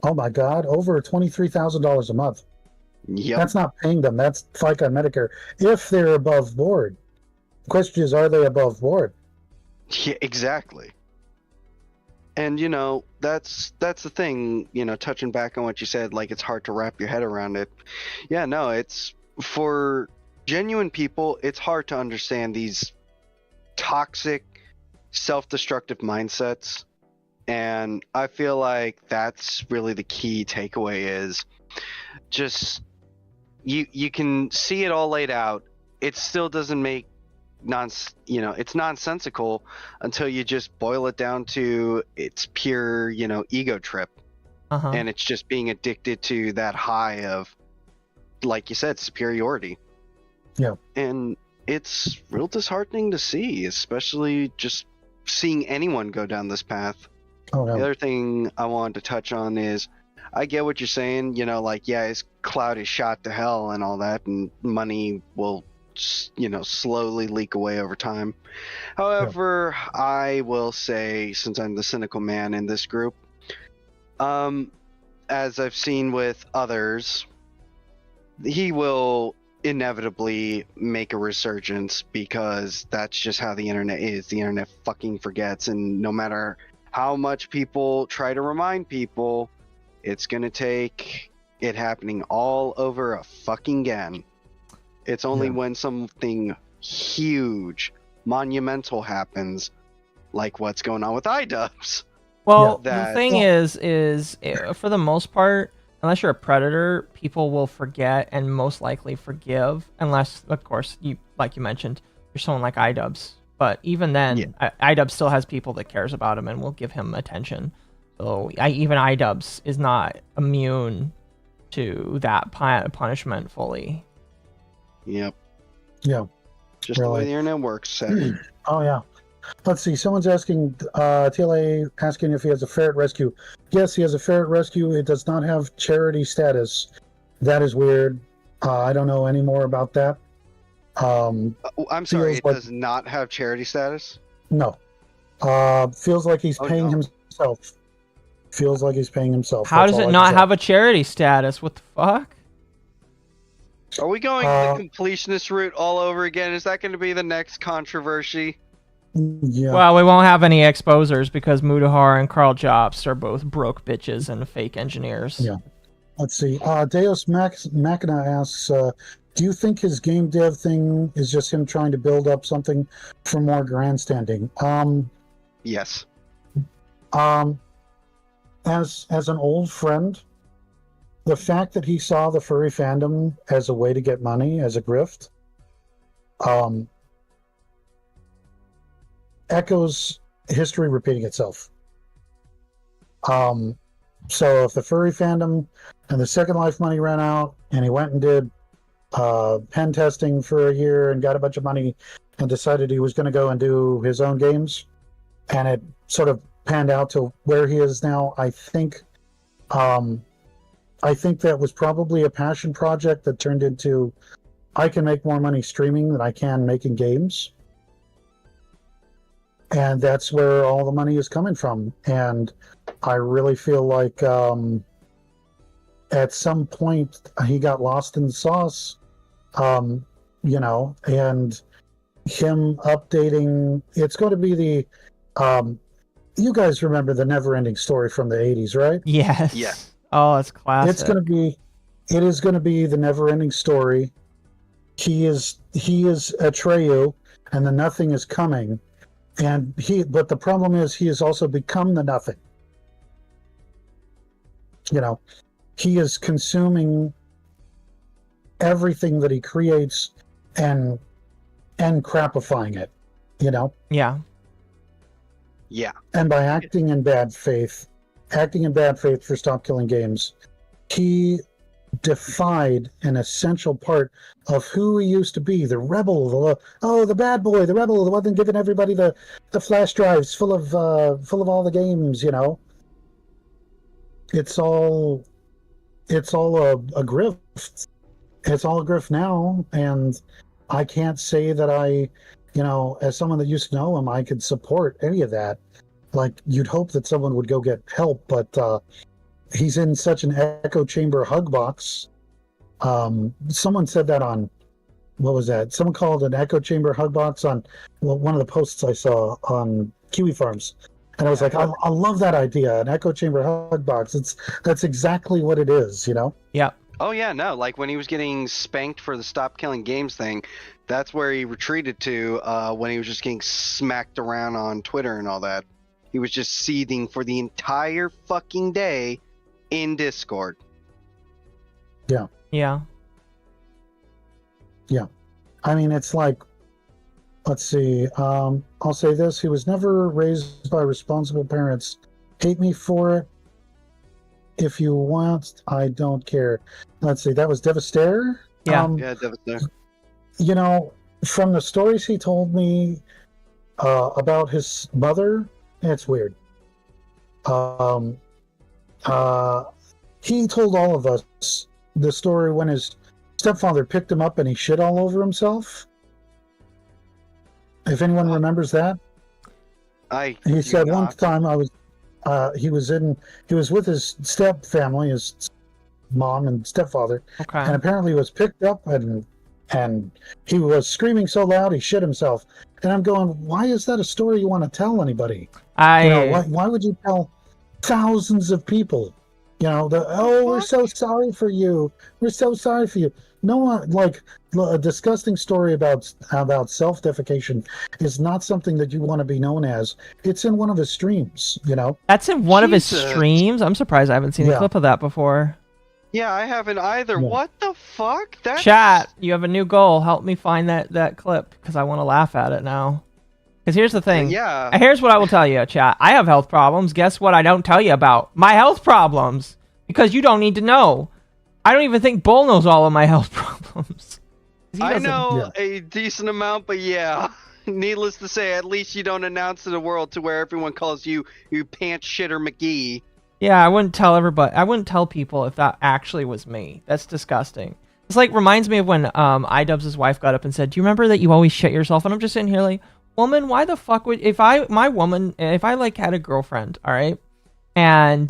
Oh my God, over $23,000 a month. Yep. That's not paying them. That's FICA and Medicare if they're above board. The question is, are they above board? Yeah, exactly. And that's the thing. Touching back on what you said, like it's hard to wrap your head around it. Yeah, no, it's for genuine people. It's hard to understand these toxic, self-destructive mindsets, and I feel like that's really the key takeaway. Is just you can see it all laid out. It still doesn't make it's nonsensical until you just boil it down to its pure ego trip. And it's just being addicted to that high of, like you said, superiority. Yeah. And it's real disheartening to see, especially just seeing anyone go down this path. Oh, The no. other thing I wanted to touch on is, I get what you're saying, his cloud is shot to hell and all that, and money will, slowly leak away over time. However, I will say, since I'm the cynical man in this group, as I've seen with others, he will inevitably make a resurgence, because that's just how the internet is. The internet fucking forgets, and no matter how much people try to remind people, it's gonna take it happening all over a fucking again. It's only when something huge, monumental happens, like what's going on with iDubbbz. Well, Yeah. the thing is for the most part, unless you're a predator, people will forget and most likely forgive, unless, of course, like you mentioned, you're someone like iDubbbz. But even then, iDubbbz still has people that cares about him and will give him attention. So even iDubbbz is not immune to that punishment fully. Yep. Yeah. Just the way the internet works, sadly. Oh, yeah. Let's see. Someone's asking, TLA asking if he has a ferret rescue. Yes, he has a ferret rescue. It does not have charity status. That is weird. I don't know any more about that. I'm sorry, feels it like- does not have charity status? No. Feels like he's Oh, paying no. himself. Feels like he's paying himself. How That's does all it I not can say. have a charity status? What the fuck? Are we going the completionist route all over again? Is that going to be the next controversy? Yeah. Well, we won't have any exposers because Mutahar and Carl Jobst are both broke bitches and fake engineers. Yeah. Let's see. Deus Machina asks, do you think his game dev thing is just him trying to build up something for more grandstanding? Yes. As an old friend, the fact that he saw the furry fandom as a way to get money, as a grift, echoes history repeating itself. So if the furry fandom and the Second Life money ran out, and he went and did pen testing for a year and got a bunch of money and decided he was going to go and do his own games, and it sort of panned out to where he is now, I think that was probably a passion project that turned into, I can make more money streaming than I can making games. And that's where all the money is coming from. And I really feel like at some point he got lost in the sauce, and him updating, it's going to be the, you guys remember the Never Ending Story from the 80s, right? Yes. Yeah. Oh, it's classic. It is going to be the Never Ending Story. He is Atreyu, and the nothing is coming. But the problem is he has also become the nothing. You know, he is consuming everything that he creates and crapifying it, you know? Yeah. Yeah. And by acting in bad faith for Stop Killing Games, he defied an essential part of who he used to be, the rebel, the bad boy, the rebel, the one that giving everybody the flash drives full of all the games, you know? It's all a grift. It's all a grift now, and I can't say that I, as someone that used to know him, I could support any of that. Like, you'd hope that someone would go get help, but he's in such an echo chamber hug box. Someone said that on, what was that? Someone called an echo chamber hug box on one of the posts I saw on Kiwi Farms. And I was like, I love that idea, an echo chamber hug box. That's exactly what it is, you know? Yeah. Oh yeah, no, like when he was getting spanked for the Stop Killing Games thing, that's where he retreated to when he was just getting smacked around on Twitter and all that. He was just seething for the entire fucking day in Discord. Yeah. Yeah. Yeah. I mean, it's like, let's see, I'll say this, he was never raised by responsible parents. Hate me for it. If you want, I don't care. Let's see, that was Devastator? Yeah. Yeah, Devastator. You know, from the stories he told me about his mother, it's weird. He told all of us the story when his stepfather picked him up and he shit all over himself. If anyone remembers that. He said one time he was with his step family, his mom and stepfather, Okay. and apparently he was picked up and he was screaming so loud he shit himself. And I'm going, why is that a story you want to tell anybody? Why would you tell thousands of people? We're so sorry for you. We're so sorry for you. No one, like, a disgusting story about self-defecation is not something that you want to be known as. It's in one of his streams, you know? That's in one of his Jesus. streams? I'm surprised I haven't seen a clip of that before. Yeah, I haven't either. Yeah. What the fuck? That's... Chat, you have a new goal. Help me find that clip, because I want to laugh at it now. Because here's the thing. Yeah. Here's what I will tell you, chat. I have health problems. Guess what I don't tell you about? My health problems. Because you don't need to know. I don't even think Bull knows all of my health problems. I know a decent amount, but yeah. Needless to say, at least you don't announce to the world to where everyone calls you pants shitter McGee. Yeah, I wouldn't tell everybody. I wouldn't tell people if that actually was me. That's disgusting. It's like, reminds me of when iDubbbz' wife got up and said, "Do you remember that you always shit yourself?" And I'm just sitting here like, woman, why the fuck would if I like had a girlfriend, all right, and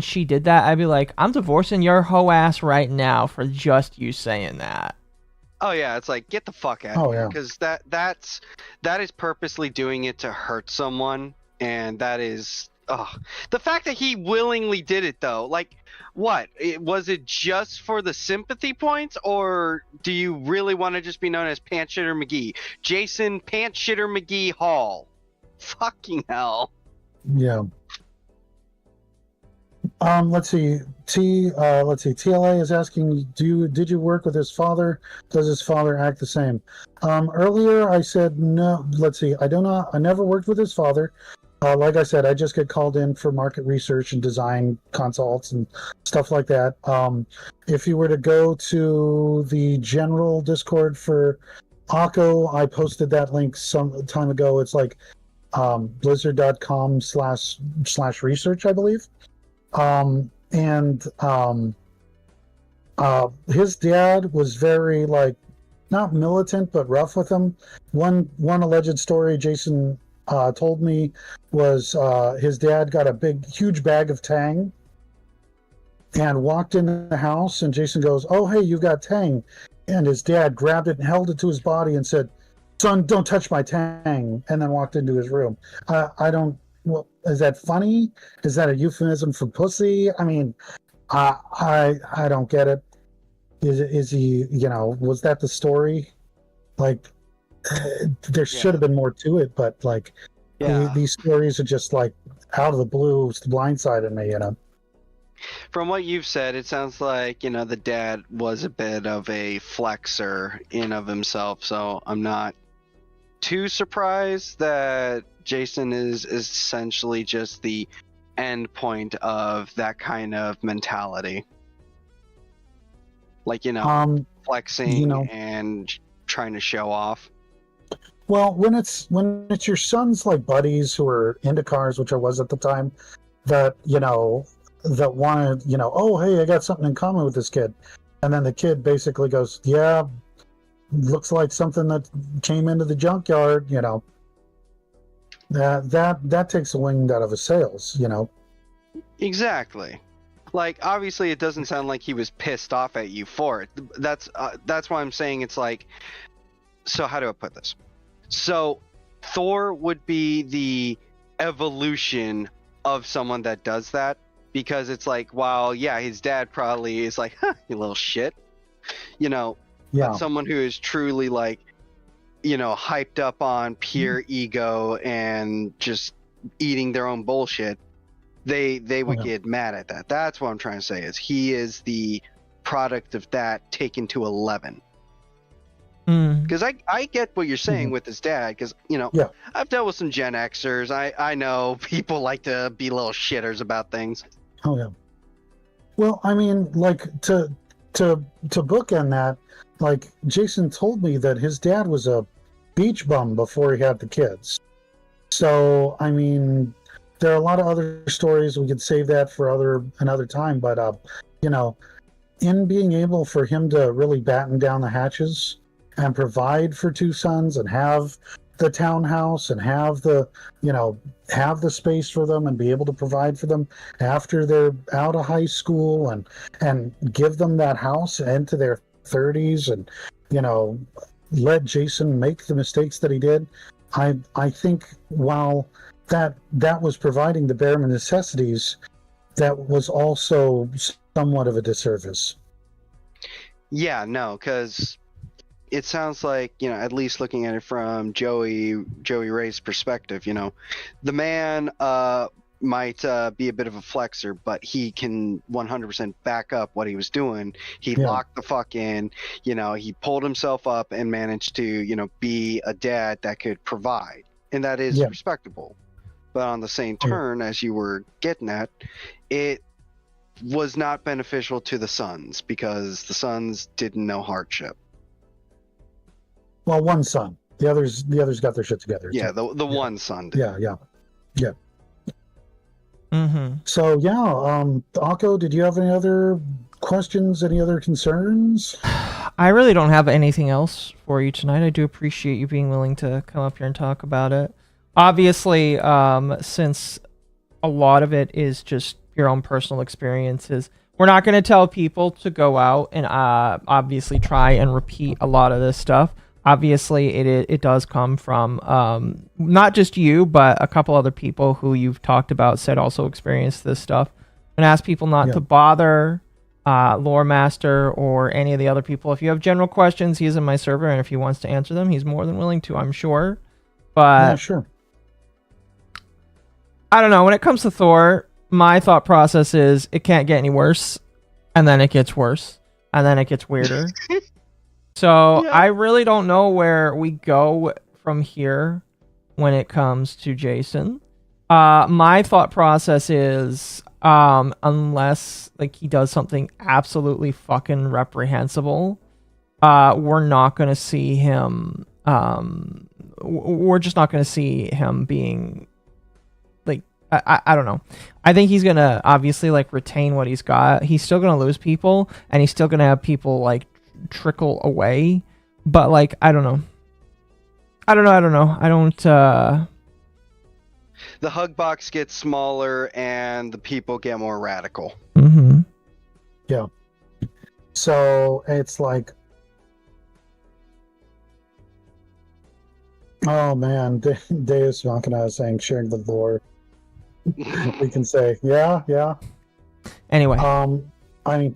she did that, I'd be like, I'm divorcing your hoe ass right now for just you saying that. Oh yeah, it's like, get the fuck out of here, because that is purposely doing it to hurt someone, and that is the fact that he willingly did it though. Like, what? Was it just for the sympathy points, or do you really want to just be known as Pants Shitter McGee? Jason Pants Shitter McGee Hall. Fucking hell. Yeah. Let's see. TLA is asking, did you work with his father? Does his father act the same? Earlier I said no. Let's see. I never worked with his father. Like I said, I just get called in for market research and design consults and stuff like that. If you were to go to the general Discord for Akko, I posted that link some time ago. It's like blizzard.com/research, I believe. His dad was very, like, not militant, but rough with him. One alleged story Jason told me was his dad got a huge bag of Tang and walked in the house, and Jason goes, "Oh, hey, you got Tang." And his dad grabbed it and held it to his body and said, "Son, don't touch my Tang," and then walked into his room. Well, is that funny? Is that a euphemism for pussy? I mean, I don't get it. Is he, was that the story? Like, there should have been more to it, but like these stories are just like out of the blue, it's blindsided me, you know. From what you've said, it sounds like, you know, the dad was a bit of a flexer in of himself, so I'm not too surprised that Jason is essentially just the end point of that kind of mentality. Like, you know, flexing, you know, and trying to show off. Well, when it's your son's like buddies who are into cars, which I was at the time, that, you know, that wanted, you know, oh, hey, I got something in common with this kid. And then the kid basically goes, yeah, looks like something that came into the junkyard, you know. That takes the wind out of his sails, you know. Exactly. Like, obviously, it doesn't sound like he was pissed off at you for it. That's why I'm saying it's like, so how do I put this? So, Thor would be the evolution of someone that does that, because it's like, while, yeah, his dad probably is like, huh, you little shit, you know, yeah. But someone who is truly like, you know, hyped up on pure ego and just eating their own bullshit, they would get mad at that. That's what I'm trying to say, is he is the product of that taken to 11. Because I get what you're saying with his dad, because, you know, I've dealt with some Gen Xers. I know people like to be little shitters about things. Oh yeah. Well, I mean, like, to bookend that, like, Jason told me that his dad was a beach bum before he had the kids. So, I mean, there are a lot of other stories. We could save that for another time. But, you know, in being able for him to really batten down the hatches and provide for two sons and have the townhouse and have the, you know, have the space for them and be able to provide for them after they're out of high school, and give them that house into their 30s, and, you know, let Jason make the mistakes that he did. I think while that was providing the bare necessities, that was also somewhat of a disservice. Yeah, no, because it sounds like, you know, at least looking at it from Joey Ray's perspective, you know, the man might be a bit of a flexer, but he can 100% back up what he was doing. He locked the fuck in, you know, he pulled himself up and managed to, you know, be a dad that could provide, and that is respectable. But on the same turn, as you were getting at, it was not beneficial to the sons, because the sons didn't know hardship. Well, one son. The others got their shit together. Yeah, the one son did. Yeah. So Akko, did you have any other questions? Any other concerns? I really don't have anything else for you tonight. I do appreciate you being willing to come up here and talk about it. Obviously, since a lot of it is just your own personal experiences, we're not going to tell people to go out and obviously try and repeat a lot of this stuff. Obviously, it does come from not just you, but a couple other people who you've talked about said also experienced this stuff. And ask people not to bother Lore Master or any of the other people. If you have general questions, he's in my server, and if he wants to answer them, he's more than willing to, I'm sure. But sure. I don't know. When it comes to Thor, my thought process is it can't get any worse, and then it gets worse, and then it gets weirder. So I really don't know where we go from here when it comes to Jason. My thought process is, unless like he does something absolutely fucking reprehensible, we're not going to see him. We're just not going to see him being like, I don't know. I think he's going to obviously like retain what he's got. He's still going to lose people, and he's still going to have people like trickle away, but like I don't know. The hug box gets smaller and the people get more radical. Yeah. So it's like, oh man, Deus Machina is saying sharing the lore. We can say yeah. Anyway, I mean,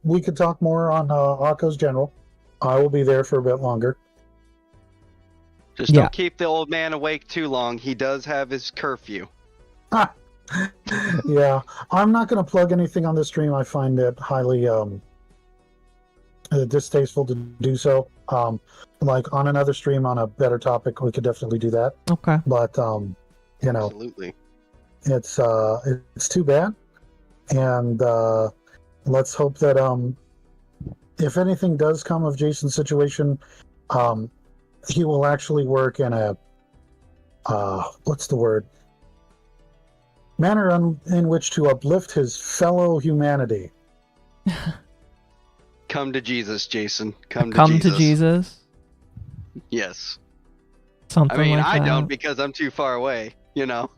we could talk more on Akko's general. I will be there for a bit longer. Just Yeah. don't keep the old man awake too long. He does have his curfew. Yeah, I'm not going to plug anything on this stream. I find it highly distasteful to do so. Like on another stream on a better topic, we could definitely do that. Okay. But you know, Absolutely. it's too bad, and let's hope that if anything does come of Jason's situation, he will actually work in a what's the word? Manner in which to uplift his fellow humanity. Come to Jesus, Jason. Come To Jesus. Yes. Something I mean, like I that. don't because I'm too far away, you know.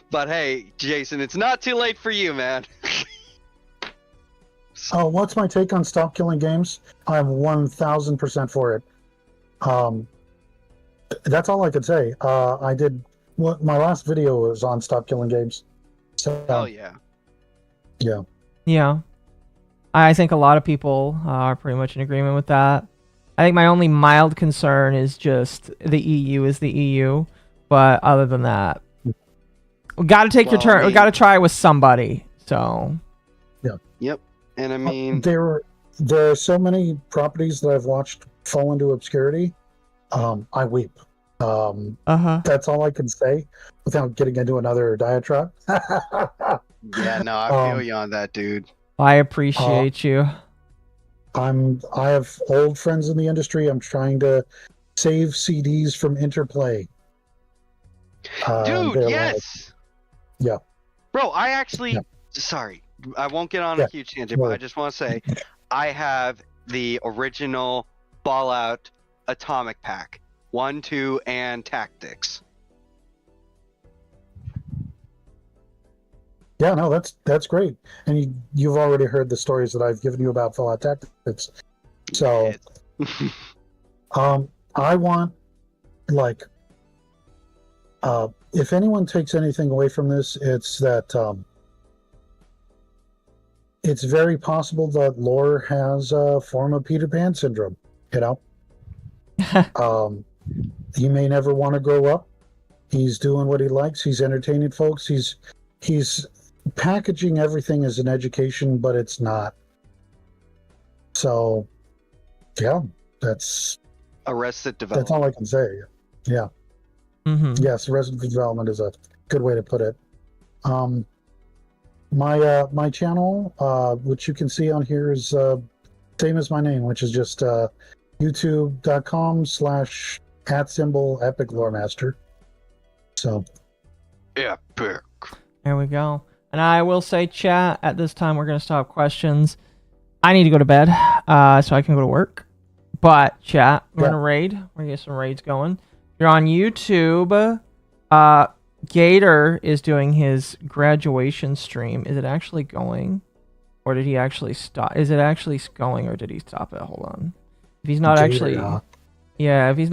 But hey, Jason, it's not too late for you, man. Oh, what's my take on Stop Killing Games? I'm 1000% for it. That's all I could say. I did my last video was on Stop Killing Games. So, Hell yeah. yeah. Yeah. I think a lot of people are pretty much in agreement with that. I think my only mild concern is just the EU is the EU. But other than that, we got to take your Well, turn. I We mean- got to try with somebody. So, Yep. And I mean, There are so many properties that I've watched fall into obscurity. I weep. That's all I can say without getting into another diatribe. yeah, no, I feel you on that, dude. I appreciate you. I have old friends in the industry. I'm trying to save CDs from Interplay. Dude, they're yes. Yeah. Bro, I actually, Yeah. sorry, I won't get on Yeah. a huge tangent, but I just want to say, I have the original Fallout Atomic Pack, 1, 2, and Tactics. Yeah, no, that's great. And you've already heard the stories that I've given you about Fallout Tactics. So, I want, like, if anyone takes anything away from this, it's that it's very possible that Lore has a form of Peter Pan syndrome. You know, he may never want to grow up. He's doing what he likes. He's entertaining folks. He's packaging everything as an education, but it's not. So, yeah, that's Arrested Development. that's all I can say. Yeah. Yes, Arrested Development is a good way to put it. My channel, which you can see on here, is same as my name, which is just youtube.com/@epicloremaster. So, Epic. There we go. And I will say, chat, at this time, we're going to stop questions. I need to go to bed so I can go to work. But, chat, we're going to raid. We're going to get some raids going. If you're on YouTube, Gator is doing his graduation stream. Is it actually going? Or did he actually stop? Is it actually going or did he stop it? Hold on. If he's not Gator, actually... huh? Yeah, if he's not